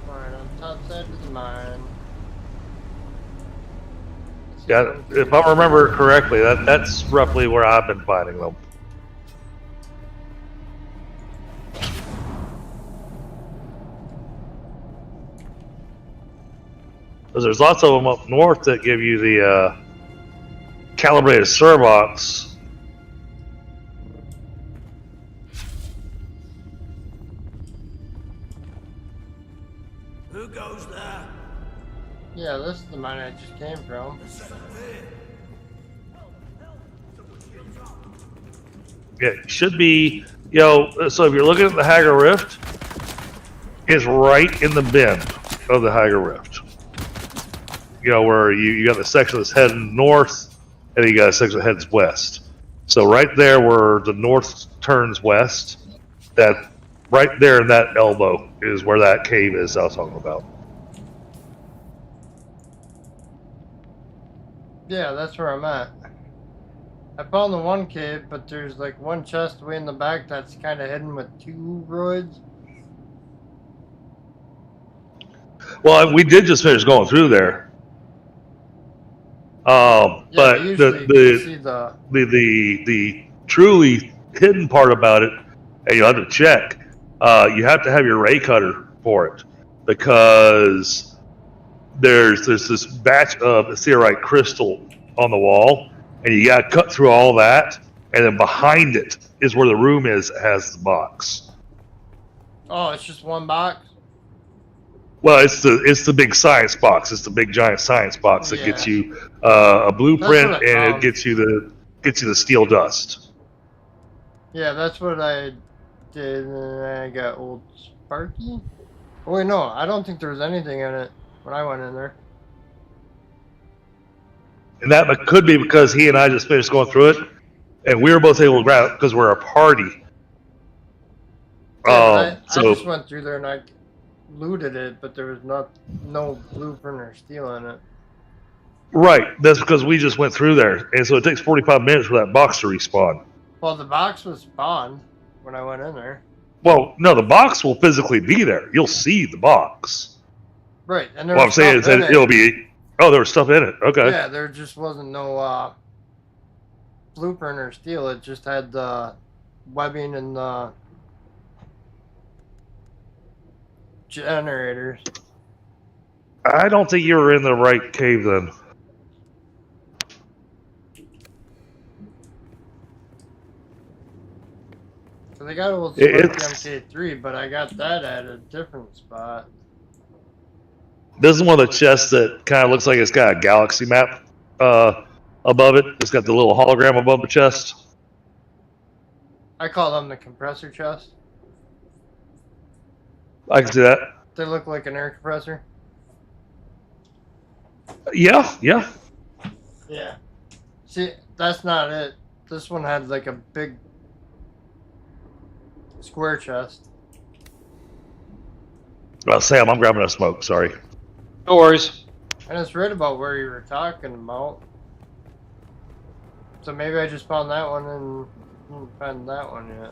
Alright, on top side of the mine. Yeah, if I remember correctly, that's roughly where I've been finding them. Because there's lots of them up north that give you the calibrated servox. Who goes there? Yeah, this is the mine I just came from. Yeah, it should be, so if you're looking at the Hager Rift, it's right in the bend of the Hager Rift. Where you got the section that's heading north, and you got a section that heads west. So right there where the north turns west, that right there in that elbow is where that cave is I was talking about. Yeah, that's where I'm at. I found the one cave, but there's like one chest way in the back that's kind of hidden with two droids. Well, we did just finish going through there. But the truly hidden part about it, and you'll have to check. You have to have your ray cutter for it, because there's this batch of Ethereite crystal on the wall, and you got to cut through all that, and then behind it is where the room is that has the box. Oh, it's just one box? Well, it's the big science box. It's the big giant science box that gets you a blueprint, and it gets you the steel dust. Yeah, that's what I did, and then I got old Sparky. Oh wait, no, I don't think there was anything in it when I went in there. And that could be because he and I just finished going through it, and we were both able to grab it because we're a party. Yeah, I just went through there and I looted it, but there was no blueprint or steel in it. Right, that's because we just went through there, and so it takes 45 minutes for that box to respawn. Well, the box was spawned when I went in there. Well, no, the box will physically be there. You'll see the box. Right, and there What I'm was saying is stuff that in it'll it. be. Oh, there was stuff in it. Okay. Yeah, there just wasn't no blueprint or steel. It just had the webbing and the generators. I don't think you were in the right cave then. So they got old It's- MK3, but I got that at a different spot. This is one of the chests that kind of looks like it's got a galaxy map above it. It's got the little hologram above the chest. I call them the compressor chest. I can see that. They look like an air compressor. Yeah, yeah. Yeah. See, that's not it. This one had like a big square chest. Well, Sam, I'm grabbing a smoke. Sorry. No worries. And it's right about where you were talking about. So maybe I just found that one and didn't find that one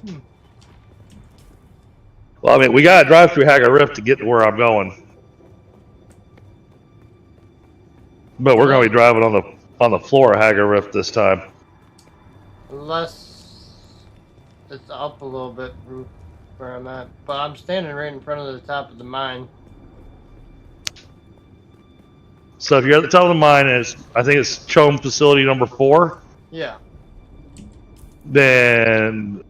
yet. Well, I mean, we gotta drive through Hagar Rift to get to where I'm going, but we're gonna be driving on the floor of Hagar Rift this time. Unless it's up a little bit from where I'm at. But I'm standing right in front of the top of the mine. So if you're at the top of the mine, and I think it's Chome Facility number 4. Yeah. Then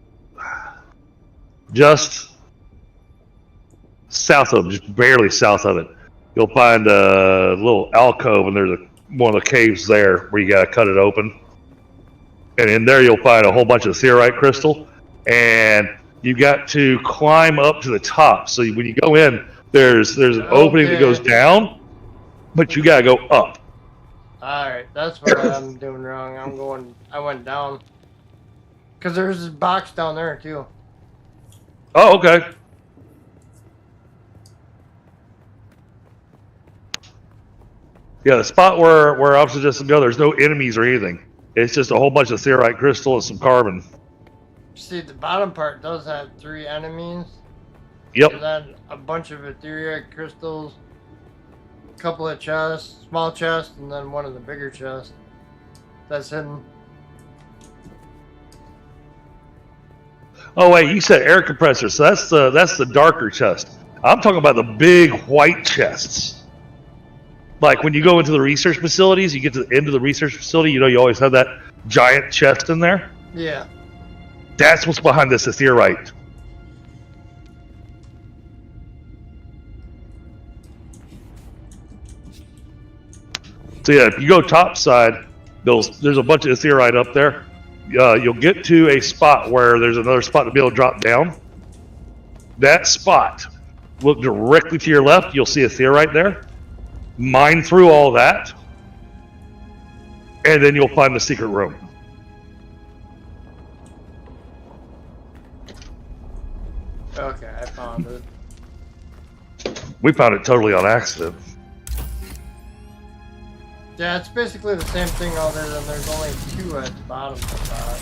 just south of, just barely south of it, you'll find a little alcove, and there's one of the caves there where you gotta cut it open. And in there you'll find a whole bunch of theorite crystal, and you got to climb up to the top. So when you go in, there's an opening that goes down, but you gotta go up. Alright, that's what I'm doing wrong. I went down. Because there's this box down there too. Oh, okay. Yeah, the spot where I'm suggesting go, there's no enemies or anything. It's just a whole bunch of theorite crystal and some carbon. See, the bottom part does have 3 enemies. Yep. And then a bunch of ethereal crystals, a couple of chests, small chests, and then one of the bigger chests that's hidden. Oh wait, you said air compressor, so that's the darker chest. I'm talking about the big white chests. Like when you go into the research facilities, you get to the end of the research facility, you always have that giant chest in there. Yeah. That's what's behind this ethereite. So yeah, if you go top side, there's a bunch of ethereite up there. You'll get to a spot where there's another spot to be able to drop down. That spot, look directly to your left, you'll see a theorite there. Mine through all that, and then you'll find the secret room. Okay, I found it. We found it totally on accident. Yeah, it's basically the same thing other than there's only 2 at the bottom of the spot.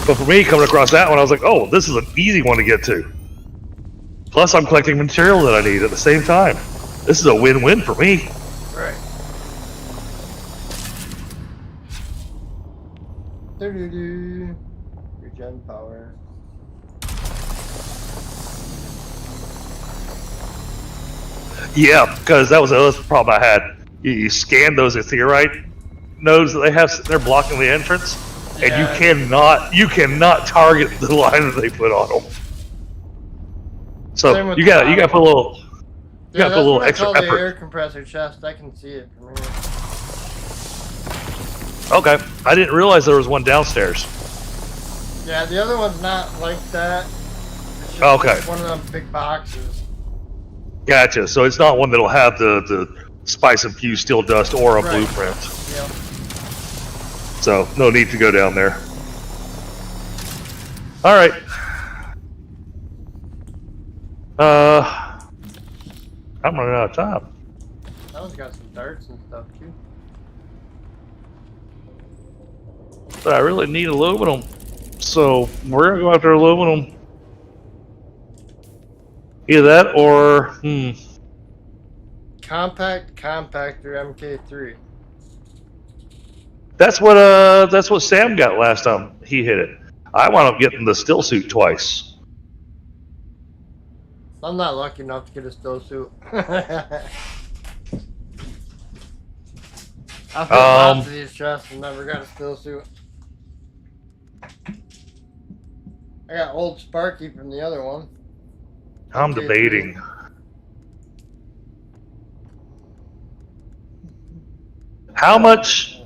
But for me, coming across that one, I was like, oh, this is an easy one to get to. Plus, I'm collecting material that I need at the same time. This is a win-win for me. Right. Doo-doo-doo. Regen power. Yeah, because that was the other problem I had. You scan those ethereite nodes that they have sitting there blocking the entrance, and you cannot target the line that they put on them. So you got to put a little extra the effort. air compressor chest. I can see it from here. Okay, I didn't realize there was one downstairs. Yeah, the other one's not like that. It's just Okay. one of them big boxes. Gotcha. So it's not one that'll have the spice infused steel dust or a blueprint. Yep. So no need to go down there. All right. I'm running out of time. That one's got some darts and stuff too. But I really need aluminum. So we're gonna go after aluminum. Either that or Compact compactor MK3. That's what Sam got last time he hit it. I wound up getting the still suit twice. I'm not lucky enough to get a still suit. I've hit lots of these chests and never got a still suit. I got old Sparky from the other one. I'm debating. How much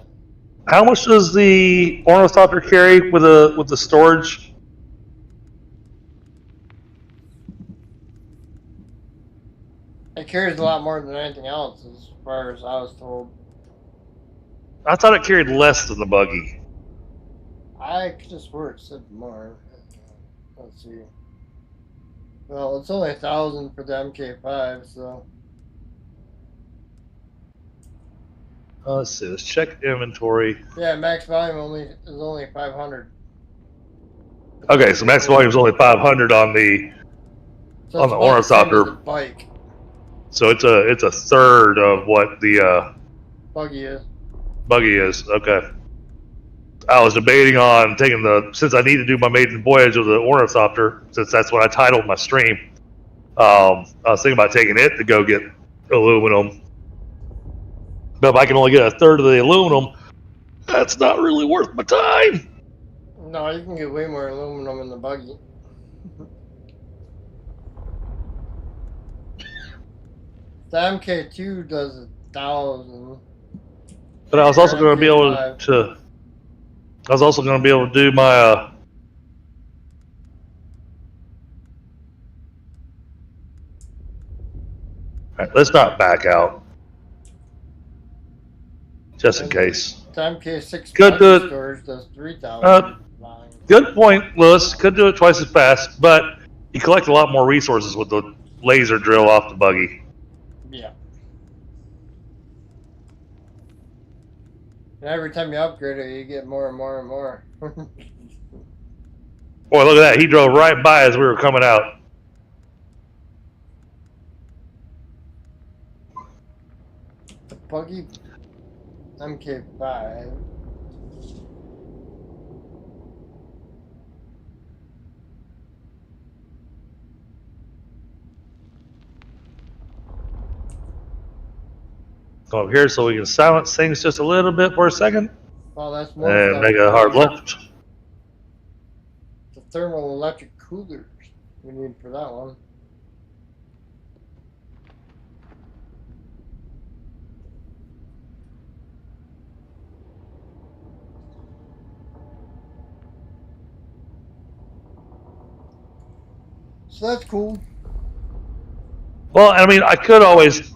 does the ornithopter carry with the storage? It carries a lot more than anything else, as far as I was told. I thought it carried less than the buggy. I could have swore it said more. Let's see. Well, it's only 1,000 for the MK5, so. Let's see. Let's check inventory. Yeah, max volume is only 500. Okay, so max volume is only 500 on the ornithopter bike. So it's a third of what the buggy is. Okay. I was debating on taking since I need to do my maiden voyage of the ornithopter, since that's what I titled my stream. I was thinking about taking it to go get aluminum. But if I can only get a third of the aluminum, that's not really worth my time. No, you can get way more aluminum in the buggy. The MK2 does 1,000. But I was also going to be able to. I was also going to be able to do my. All right, let's not back out. Just in case. The MK6 storage does 3,000. Good point, Lewis. Could do it twice as fast, but you collect a lot more resources with the laser drill off the buggy. Yeah. And every time you upgrade it, you get more and more and more. Boy, look at that. He drove right by as we were coming out. The buggy MK5. Go up here so we can silence things just a little bit for a second. Well, that's more. And make a hard left. The thermal electric coolers we need for that one. So that's cool. Well, I mean, I could always,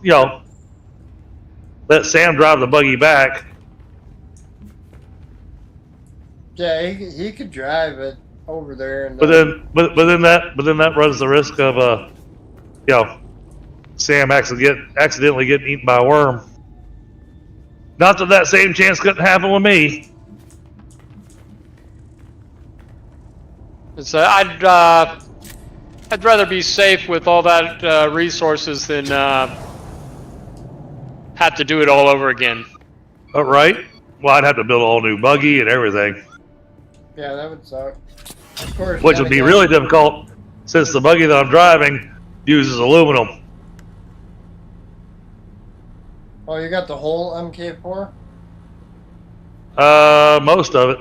let Sam drive the buggy back. Yeah, he could drive it over there, and but then that runs the risk of Sam accidentally getting eaten by a worm. Not that same chance couldn't happen with me. So I'd rather be safe with all that resources than have to do it all over again. Right? Well, I'd have to build a whole new buggy and everything. Yeah, that would suck. Of course. Which would be really difficult since the buggy that I'm driving uses aluminum. Oh, you got the whole MK4? Most of it.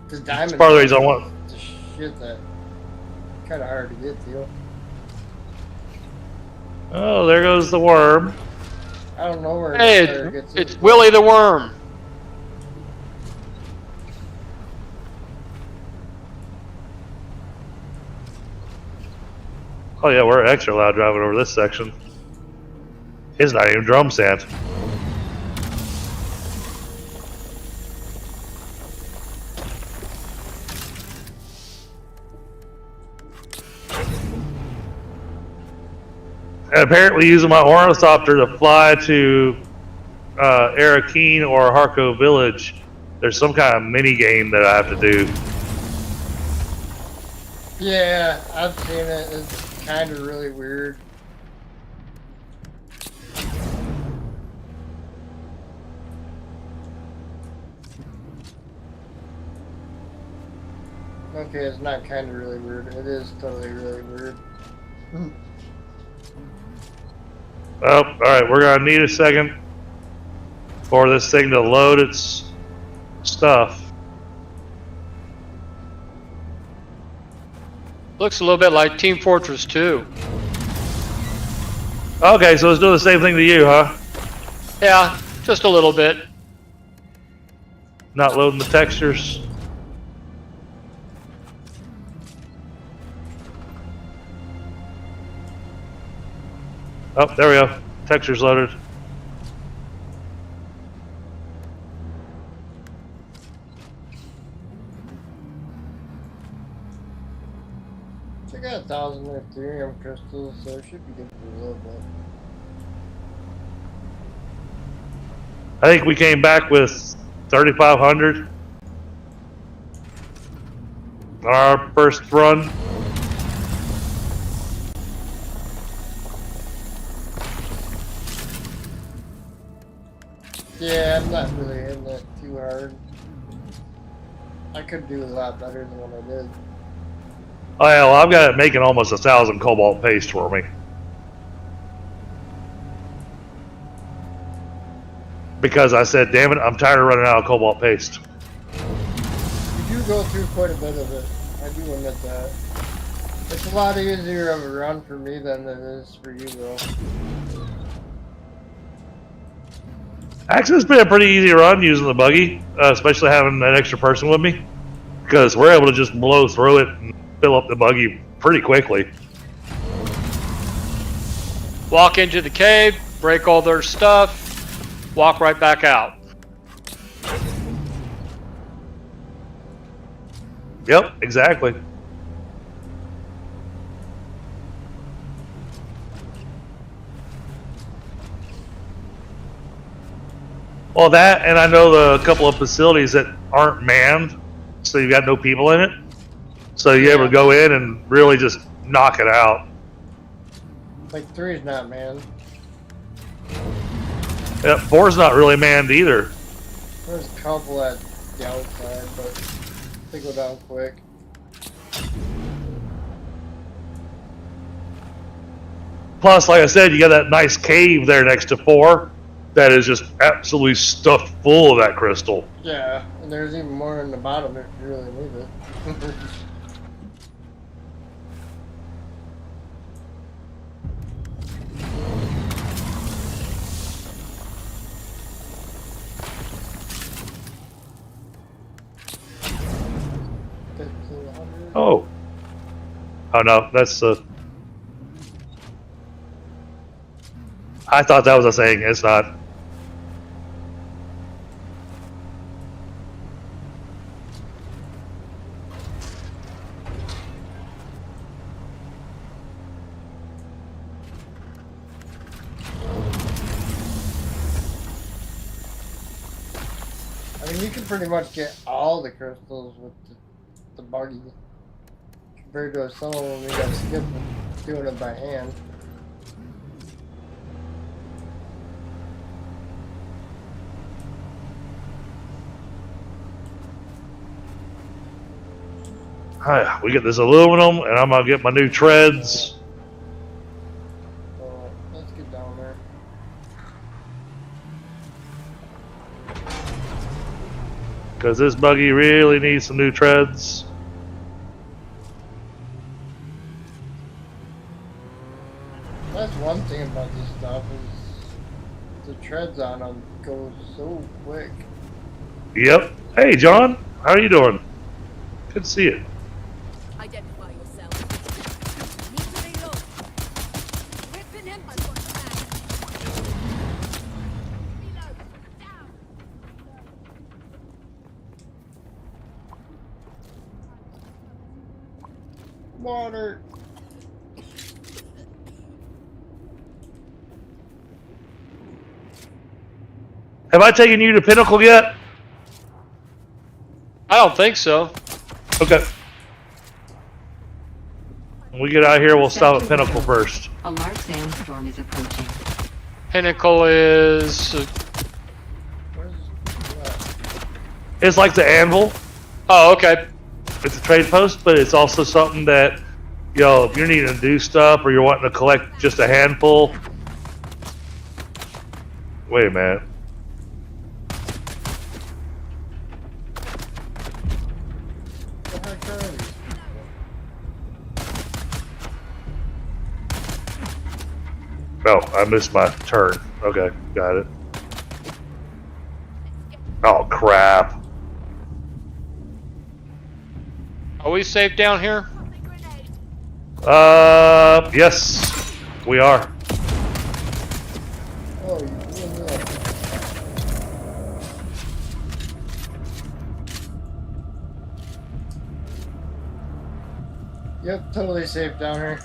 Because diamond. It's part of the reason I want. The shit that kind of hard to get to. Oh, there goes the worm. I don't know where. Hey, it's Willie the Worm. Oh yeah, we're extra loud driving over this section. It's not even drum sand. apparently using my ornithopter to fly to Arakeen or Harco Village, there's some kind of mini game that I have to do. Yeah, I've seen it. It's kind of really weird. Okay, it's not kind of really weird. It is totally really weird. Oh, alright, we're gonna need a second for this thing to load its stuff. Looks a little bit like Team Fortress 2. Okay, so it's doing the same thing to you, huh? Yeah, just a little bit. Not loading the textures. Oh, there we go. Textures loaded. I got 1,000 Ethereum crystals, so it should be good for a little bit. I think we came back with 3,500 on our first run. Yeah, I'm not really hitting it too hard. I could do a lot better than what I did. Oh yeah, well, I've got it making almost 1,000 cobalt paste for me. Because I said, damn it, I'm tired of running out of cobalt paste. You do go through quite a bit of it. I do admit that. It's a lot easier of a run for me than it is for you, though. Actually, it's been a pretty easy run using the buggy, especially having that extra person with me. Because we're able to just blow through it and fill up the buggy pretty quickly. Walk into the cave, break all their stuff, walk right back out. Yep, exactly. Well, that, and I know the couple of facilities that aren't manned, so you've got no people in it. So you're able to go in and really just knock it out. Like 3's not, man. Yep, 4's not really manned either. There's a couple at the outside, but they go down quick. Plus, like I said, you got that nice cave there next to 4 that is just absolutely stuffed full of that crystal. Yeah, and there's even more in the bottom if you really need it. Oh. Oh no, that's I thought that was a thing. It's not. I mean, you can pretty much get all the crystals with the buggy. Compared to some of them, you gotta skip doing it by hand. Hi, we get this aluminum, and I'm gonna get my new treads. So let's get down there. Because this buggy really needs some new treads. That's one thing about this stuff is the treads on them go so quick. Yep. Hey, John. How are you doing? Good to see you. Identify yourself. Need to reload. Whipping him by one Reload. Down. Water. Have I taken you to Pinnacle yet? I don't think so. Okay. When we get out here, we'll stop at Pinnacle first. A large sandstorm is approaching. Pinnacle is. It's like the Anvil. Oh, okay. It's a trade post, but it's also something that, yo, if you're needing to do stuff or you're wanting to collect just a handful. Wait a minute. Oh, I missed my turn. Okay, got it. Oh, crap. Are we safe down here? Yes, we are. Oh, you doing that? Yep, totally safe down here.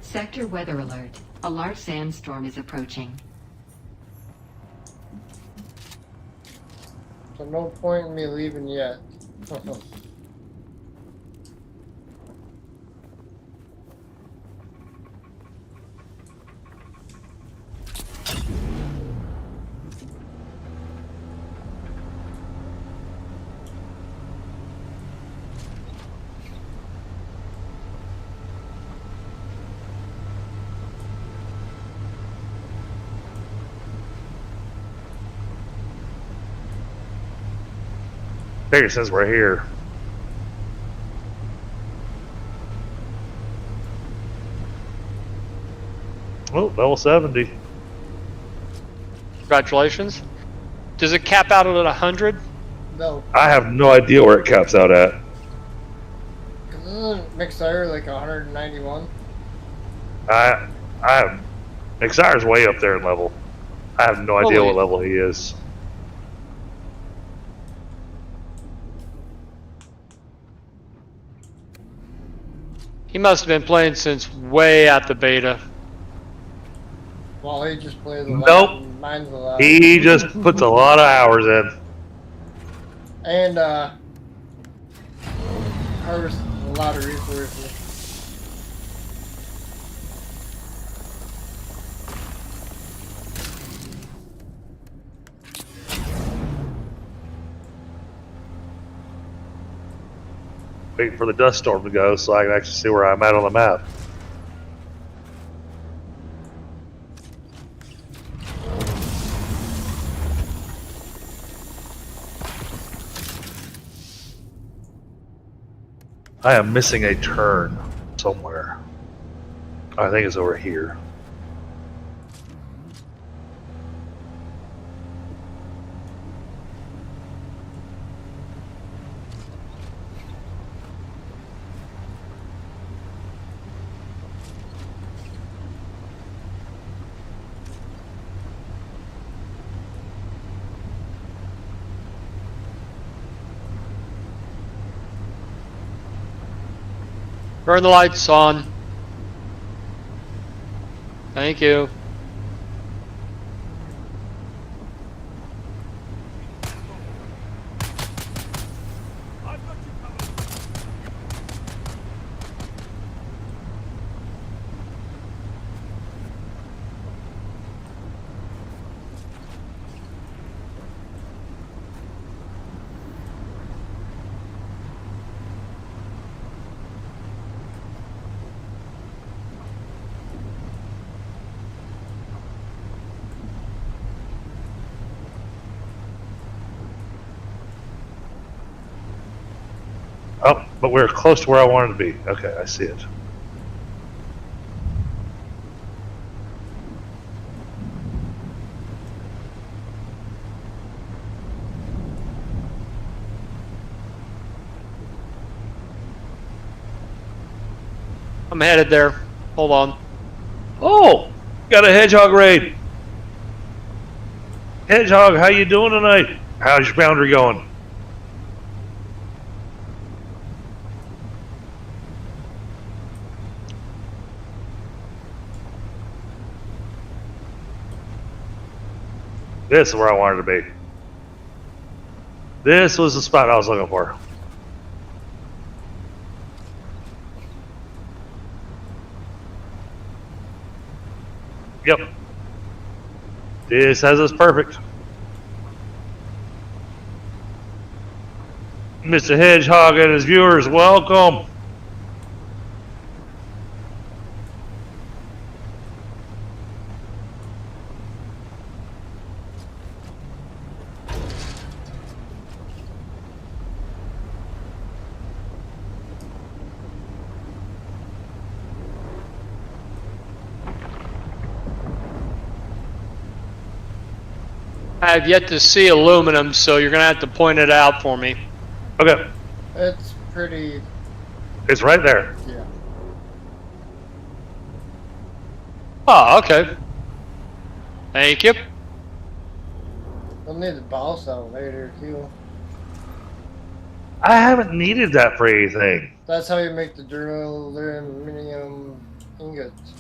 Sector weather alert. A large sandstorm is approaching. So no point in me leaving yet. Figure since we're here. Oh, level 70. Congratulations. Does it cap out at 100? No. I have no idea where it caps out at. Cause isn't Mixire like 191? I have Mixire's way up there in level. I have no idea Holy. what level he is. He must have been playing since way at the beta. Well, he just plays a Nope. lot. And mine's a lot. He just puts a lot of hours in. And harvests a lot of resources. Waiting for the dust storm to go so I can actually see where I'm at on the map. I am missing a turn somewhere. I think it's over here. Turn the lights on. Thank you. Oh, but we're close to where I wanted to be. Okay, I see it. I'm headed there. Hold on. Oh, got a hedgehog raid. Hedgehog, how you doing tonight? How's your boundary going? This is where I wanted to be. This was the spot I was looking for. Yep. This has us perfect. Mr. Hedgehog and his viewers, welcome. I have yet to see aluminum, so you're gonna have to point it out for me. Okay. It's pretty. It's right there. Yeah. Oh, okay. Thank you. We'll need the boss out later too. I haven't needed that for anything. That's how you make the aluminum ingots.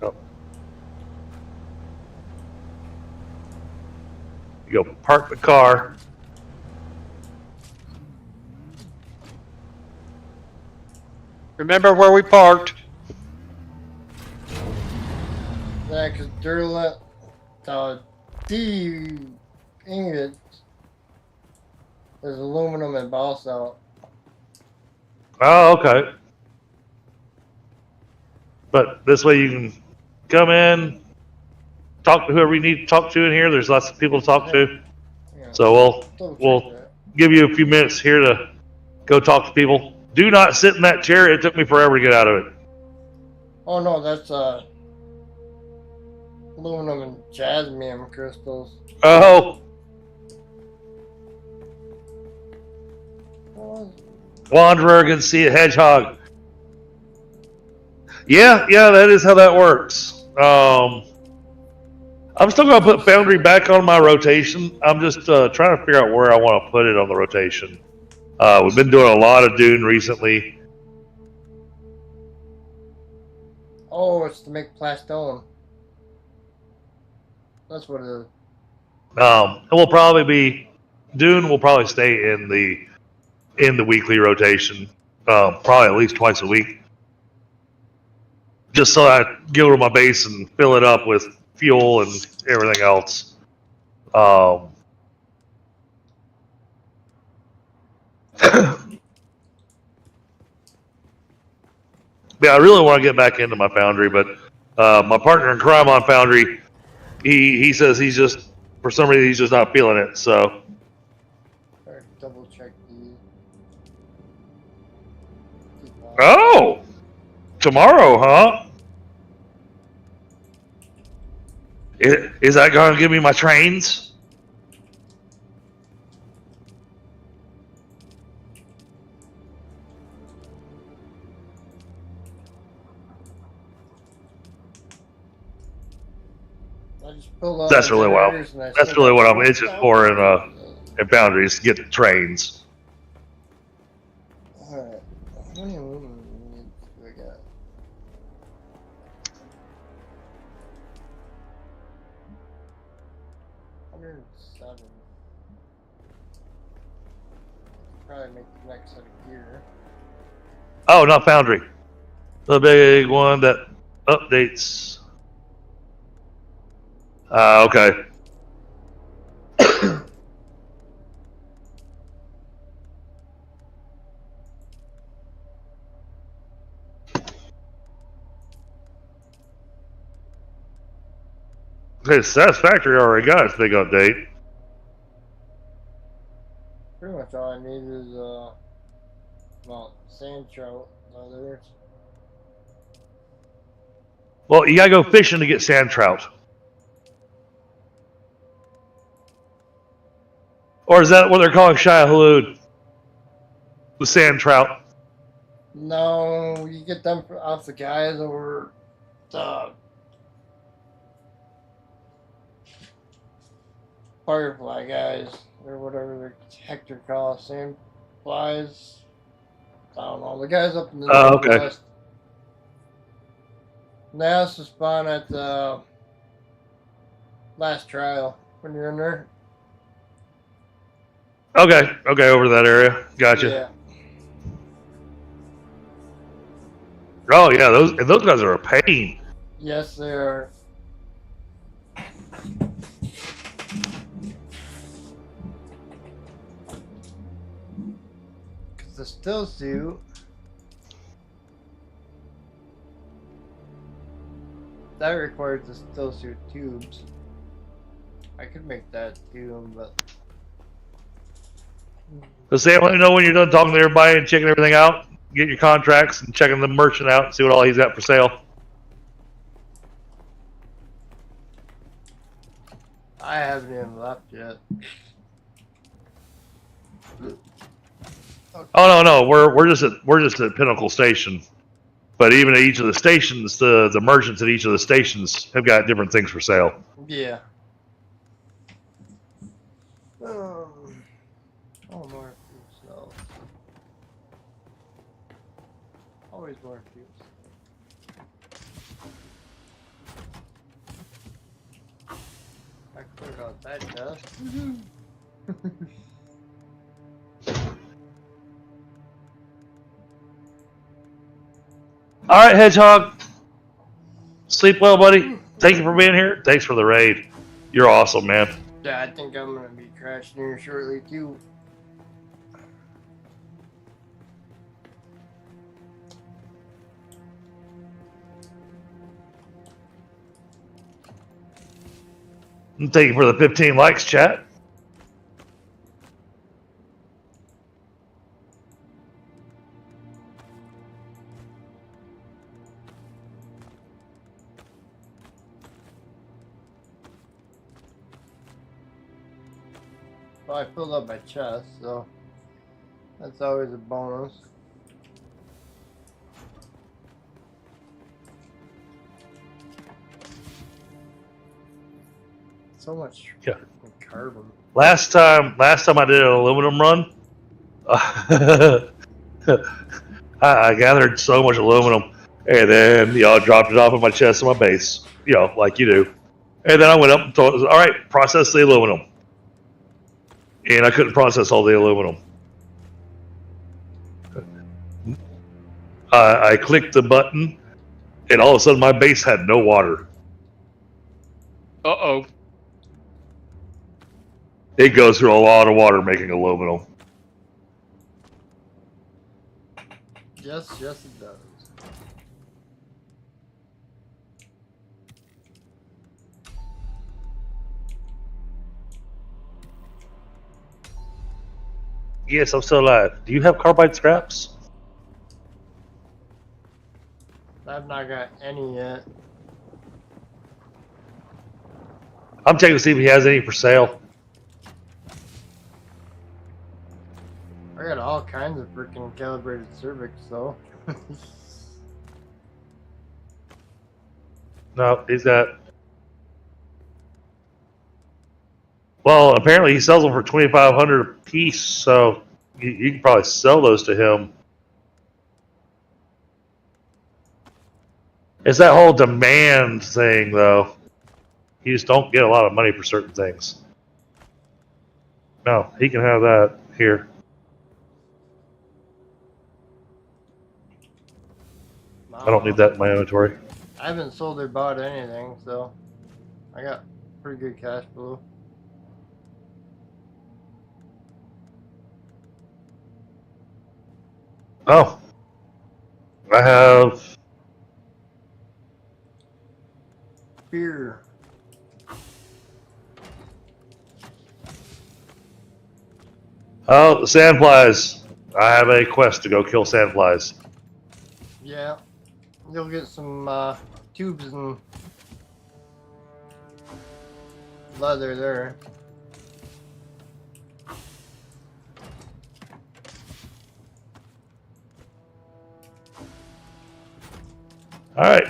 Oh. You go park the car. Remember where we parked? Yeah, because the ingot is aluminum and balsalt. Oh, okay. But this way you can come in, talk to whoever you need to talk to in here. There's lots of people to talk to. Yeah. So we'll give you a few minutes here to go talk to people. Do not sit in that chair. It took me forever to get out of it. Oh no, that's aluminum and jasmine crystals. Oh. Wanderer can see a hedgehog. Yeah, that is how that works. I'm still going to put Foundry back on my rotation. I'm just trying to figure out where I want to put it on the rotation. We've been doing a lot of Dune recently. Oh, it's to make plastone. That's what it is. And we'll probably be Dune will probably stay in the weekly rotation, probably at least twice a week, just so I go to my base and fill it up with fuel and everything else. Yeah, I really want to get back into my Foundry, but my partner in crime on Foundry, he says he's just, for some reason, he's just not feeling it. So Double check the. Oh, tomorrow, huh? Is that going to give me my trains? That's really what I'm itching for in Boundaries, get the trains. Alright. How many aluminum do we got? $107. Probably make the next set of gear. Oh, not Foundry. The big one that updates. Okay. Okay, Satisfactory already got its big update. Pretty much all I need is well, sand trout, others. Well, you gotta go fishing to get sand trout. Or is that what they're calling Shia Halud? The sand trout. No, you get them off the guys over the firefly guys, or whatever the heck they're called, sand flies. I don't know. The guys up in the okay. northwest. They also spawn at the Last trial when you're in there. Okay, over that area. Gotcha. Yeah. Oh yeah, those guys are a pain. Yes, they are. Because the still suit. That requires the still suit tubes. I could make that too, but. So Sam, let me know when you're done talking to everybody and checking everything out. Get your contracts and checking the merchant out and see what all he's got for sale. I haven't even left yet. Okay. Oh no, we're just at Pinnacle Station, but even at each of the stations, the merchants at each of the stations have got different things for sale. Yeah. Oh, more food cells. Always more food. I cleared out that dust. All right, Hedgehog. Sleep well, buddy. Thank you for being here. Thanks for the raid. You're awesome, man. Yeah, I think I'm gonna be crashing here shortly too. And thank you for the 15 likes, chat. Well, I filled up my chest, so that's always a bonus. So much carbon. Last time I did an aluminum run, I gathered so much aluminum, and then I dropped it off in my chest and my base, like you do. And then I went up and told, all right, process the aluminum, and I couldn't process all the aluminum. I clicked the button, and all of a sudden my base had no water. Uh-oh. It goes through a lot of water making aluminum. Yes, it does. Yes, I'm still alive. Do you have carbide scraps? I've not got any yet. I'm checking to see if he has any for sale. I got all kinds of freaking calibrated cervix, though. No, he's got. Well, apparently he sells them for $2,500 a piece, so you can probably sell those to him. It's that whole demand thing, though. You just don't get a lot of money for certain things. No, he can have that here. I don't need that in my inventory. I haven't sold or bought anything, so I got pretty good cash flow. Oh. I have beer. Oh, the sandflies. I have a quest to go kill sandflies. Yeah. You'll get some tubes and leather there. All right.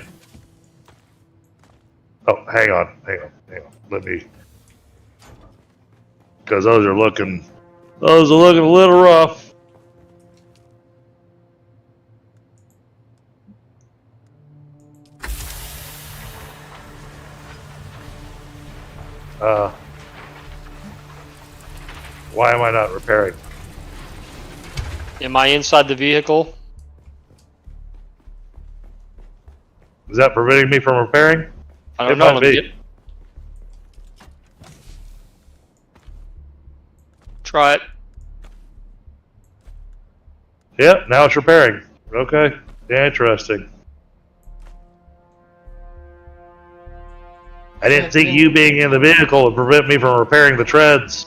Oh, hang on. Let me, because those are looking a little rough. Why am I not repairing? Am I inside the vehicle? Is that preventing me from repairing? I don't It know. might Let me be. get. Try it. Yep, now it's repairing. Okay, interesting. I didn't think you being in the vehicle would prevent me from repairing the treads.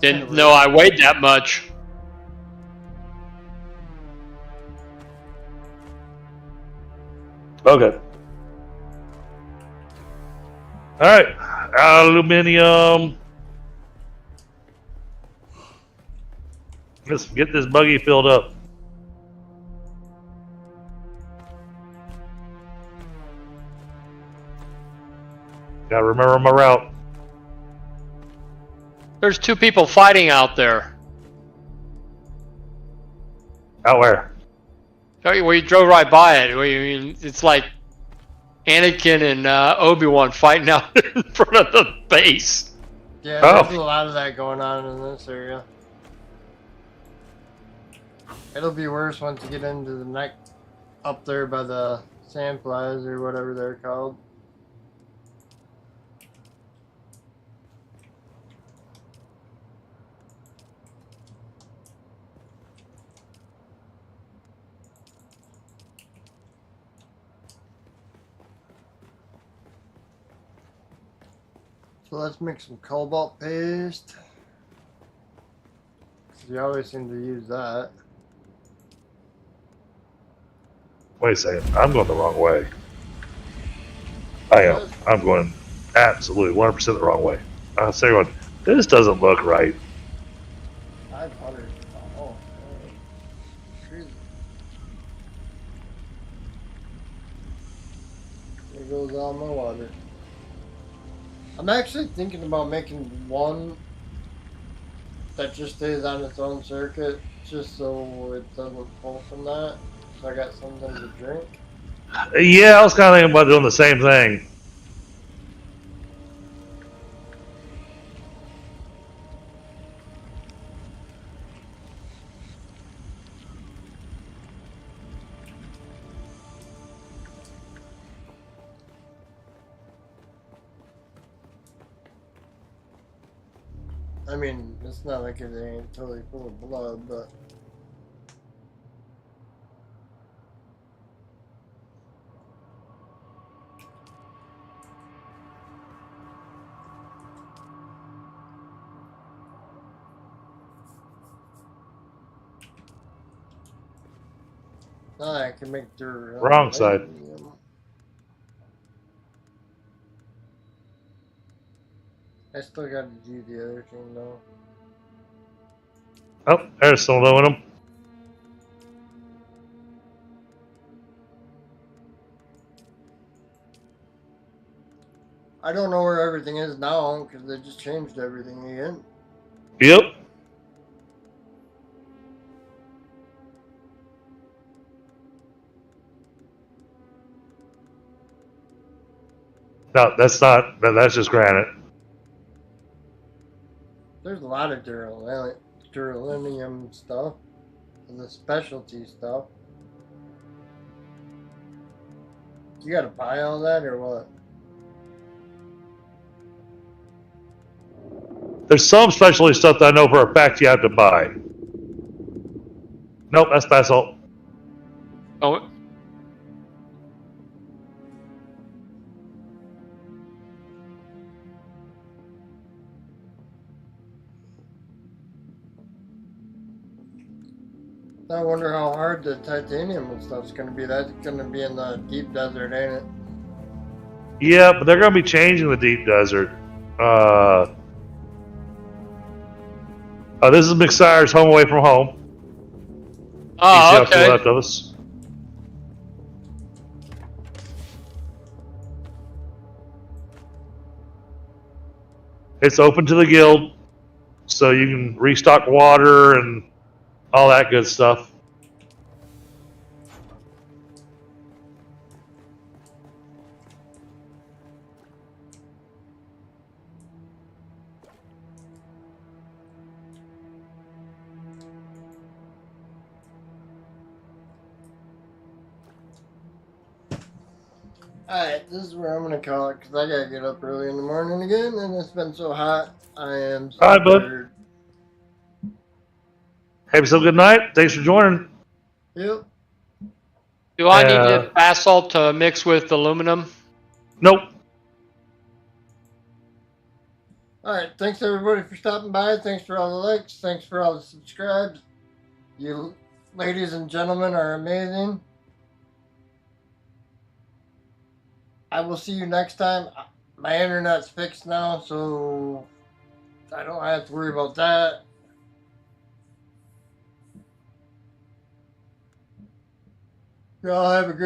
Didn't know I weighed that much. Okay. Alright. Aluminium. Let's get this buggy filled up. Gotta remember my route. There's 2 people fighting out there. Out where? We drove right by it. It's like Anakin and Obi-Wan fighting out in front of the base. Yeah, there's a lot of that going on in this area. It'll be worse once you get into the neck up there by the sandflies or whatever they're called. So let's make some cobalt paste. You always seem to use that. Wait a second. I'm going the wrong way. I am. I'm going absolutely 100% the wrong way. I was saying, this doesn't look right. 500. Oh, crazy. There goes all my water. I'm actually thinking about making one that just stays on its own circuit, just so it doesn't pull from that. So I got something to drink. Yeah, I was kind of thinking about doing the same thing. I mean, it's not like it ain't totally full of blood, but... I can make dirt. Wrong side. I still got to do the other thing though. Oh, there's some aluminum. I don't know where everything is now because they just changed everything again. Yep. No, that's not. That's just granite. There's a lot of duralinium stuff, and the specialty stuff. You gotta buy all that or what? There's some specialty stuff that I know for a fact you have to buy. Nope, that's basalt. Oh. I wonder how hard the titanium and stuff's gonna be. That's gonna be in the deep desert, ain't it? Yeah, but they're gonna be changing the deep desert. This is McSire's Home Away from Home. Oh, okay. To the left of us. It's open to the guild, so you can restock water and all that good stuff. Alright, this is where I'm gonna call it because I gotta get up early in the morning again, and it's been so hot. I am so All right, bud. tired. Have yourself a good night. Thanks for joining. Yep. Do I need to basalt to mix with aluminum? Nope. Alright, thanks everybody for stopping by. Thanks for all the likes. Thanks for all the subscribes. You ladies and gentlemen are amazing. I will see you next time. My internet's fixed now, so I don't have to worry about that. Y'all have a great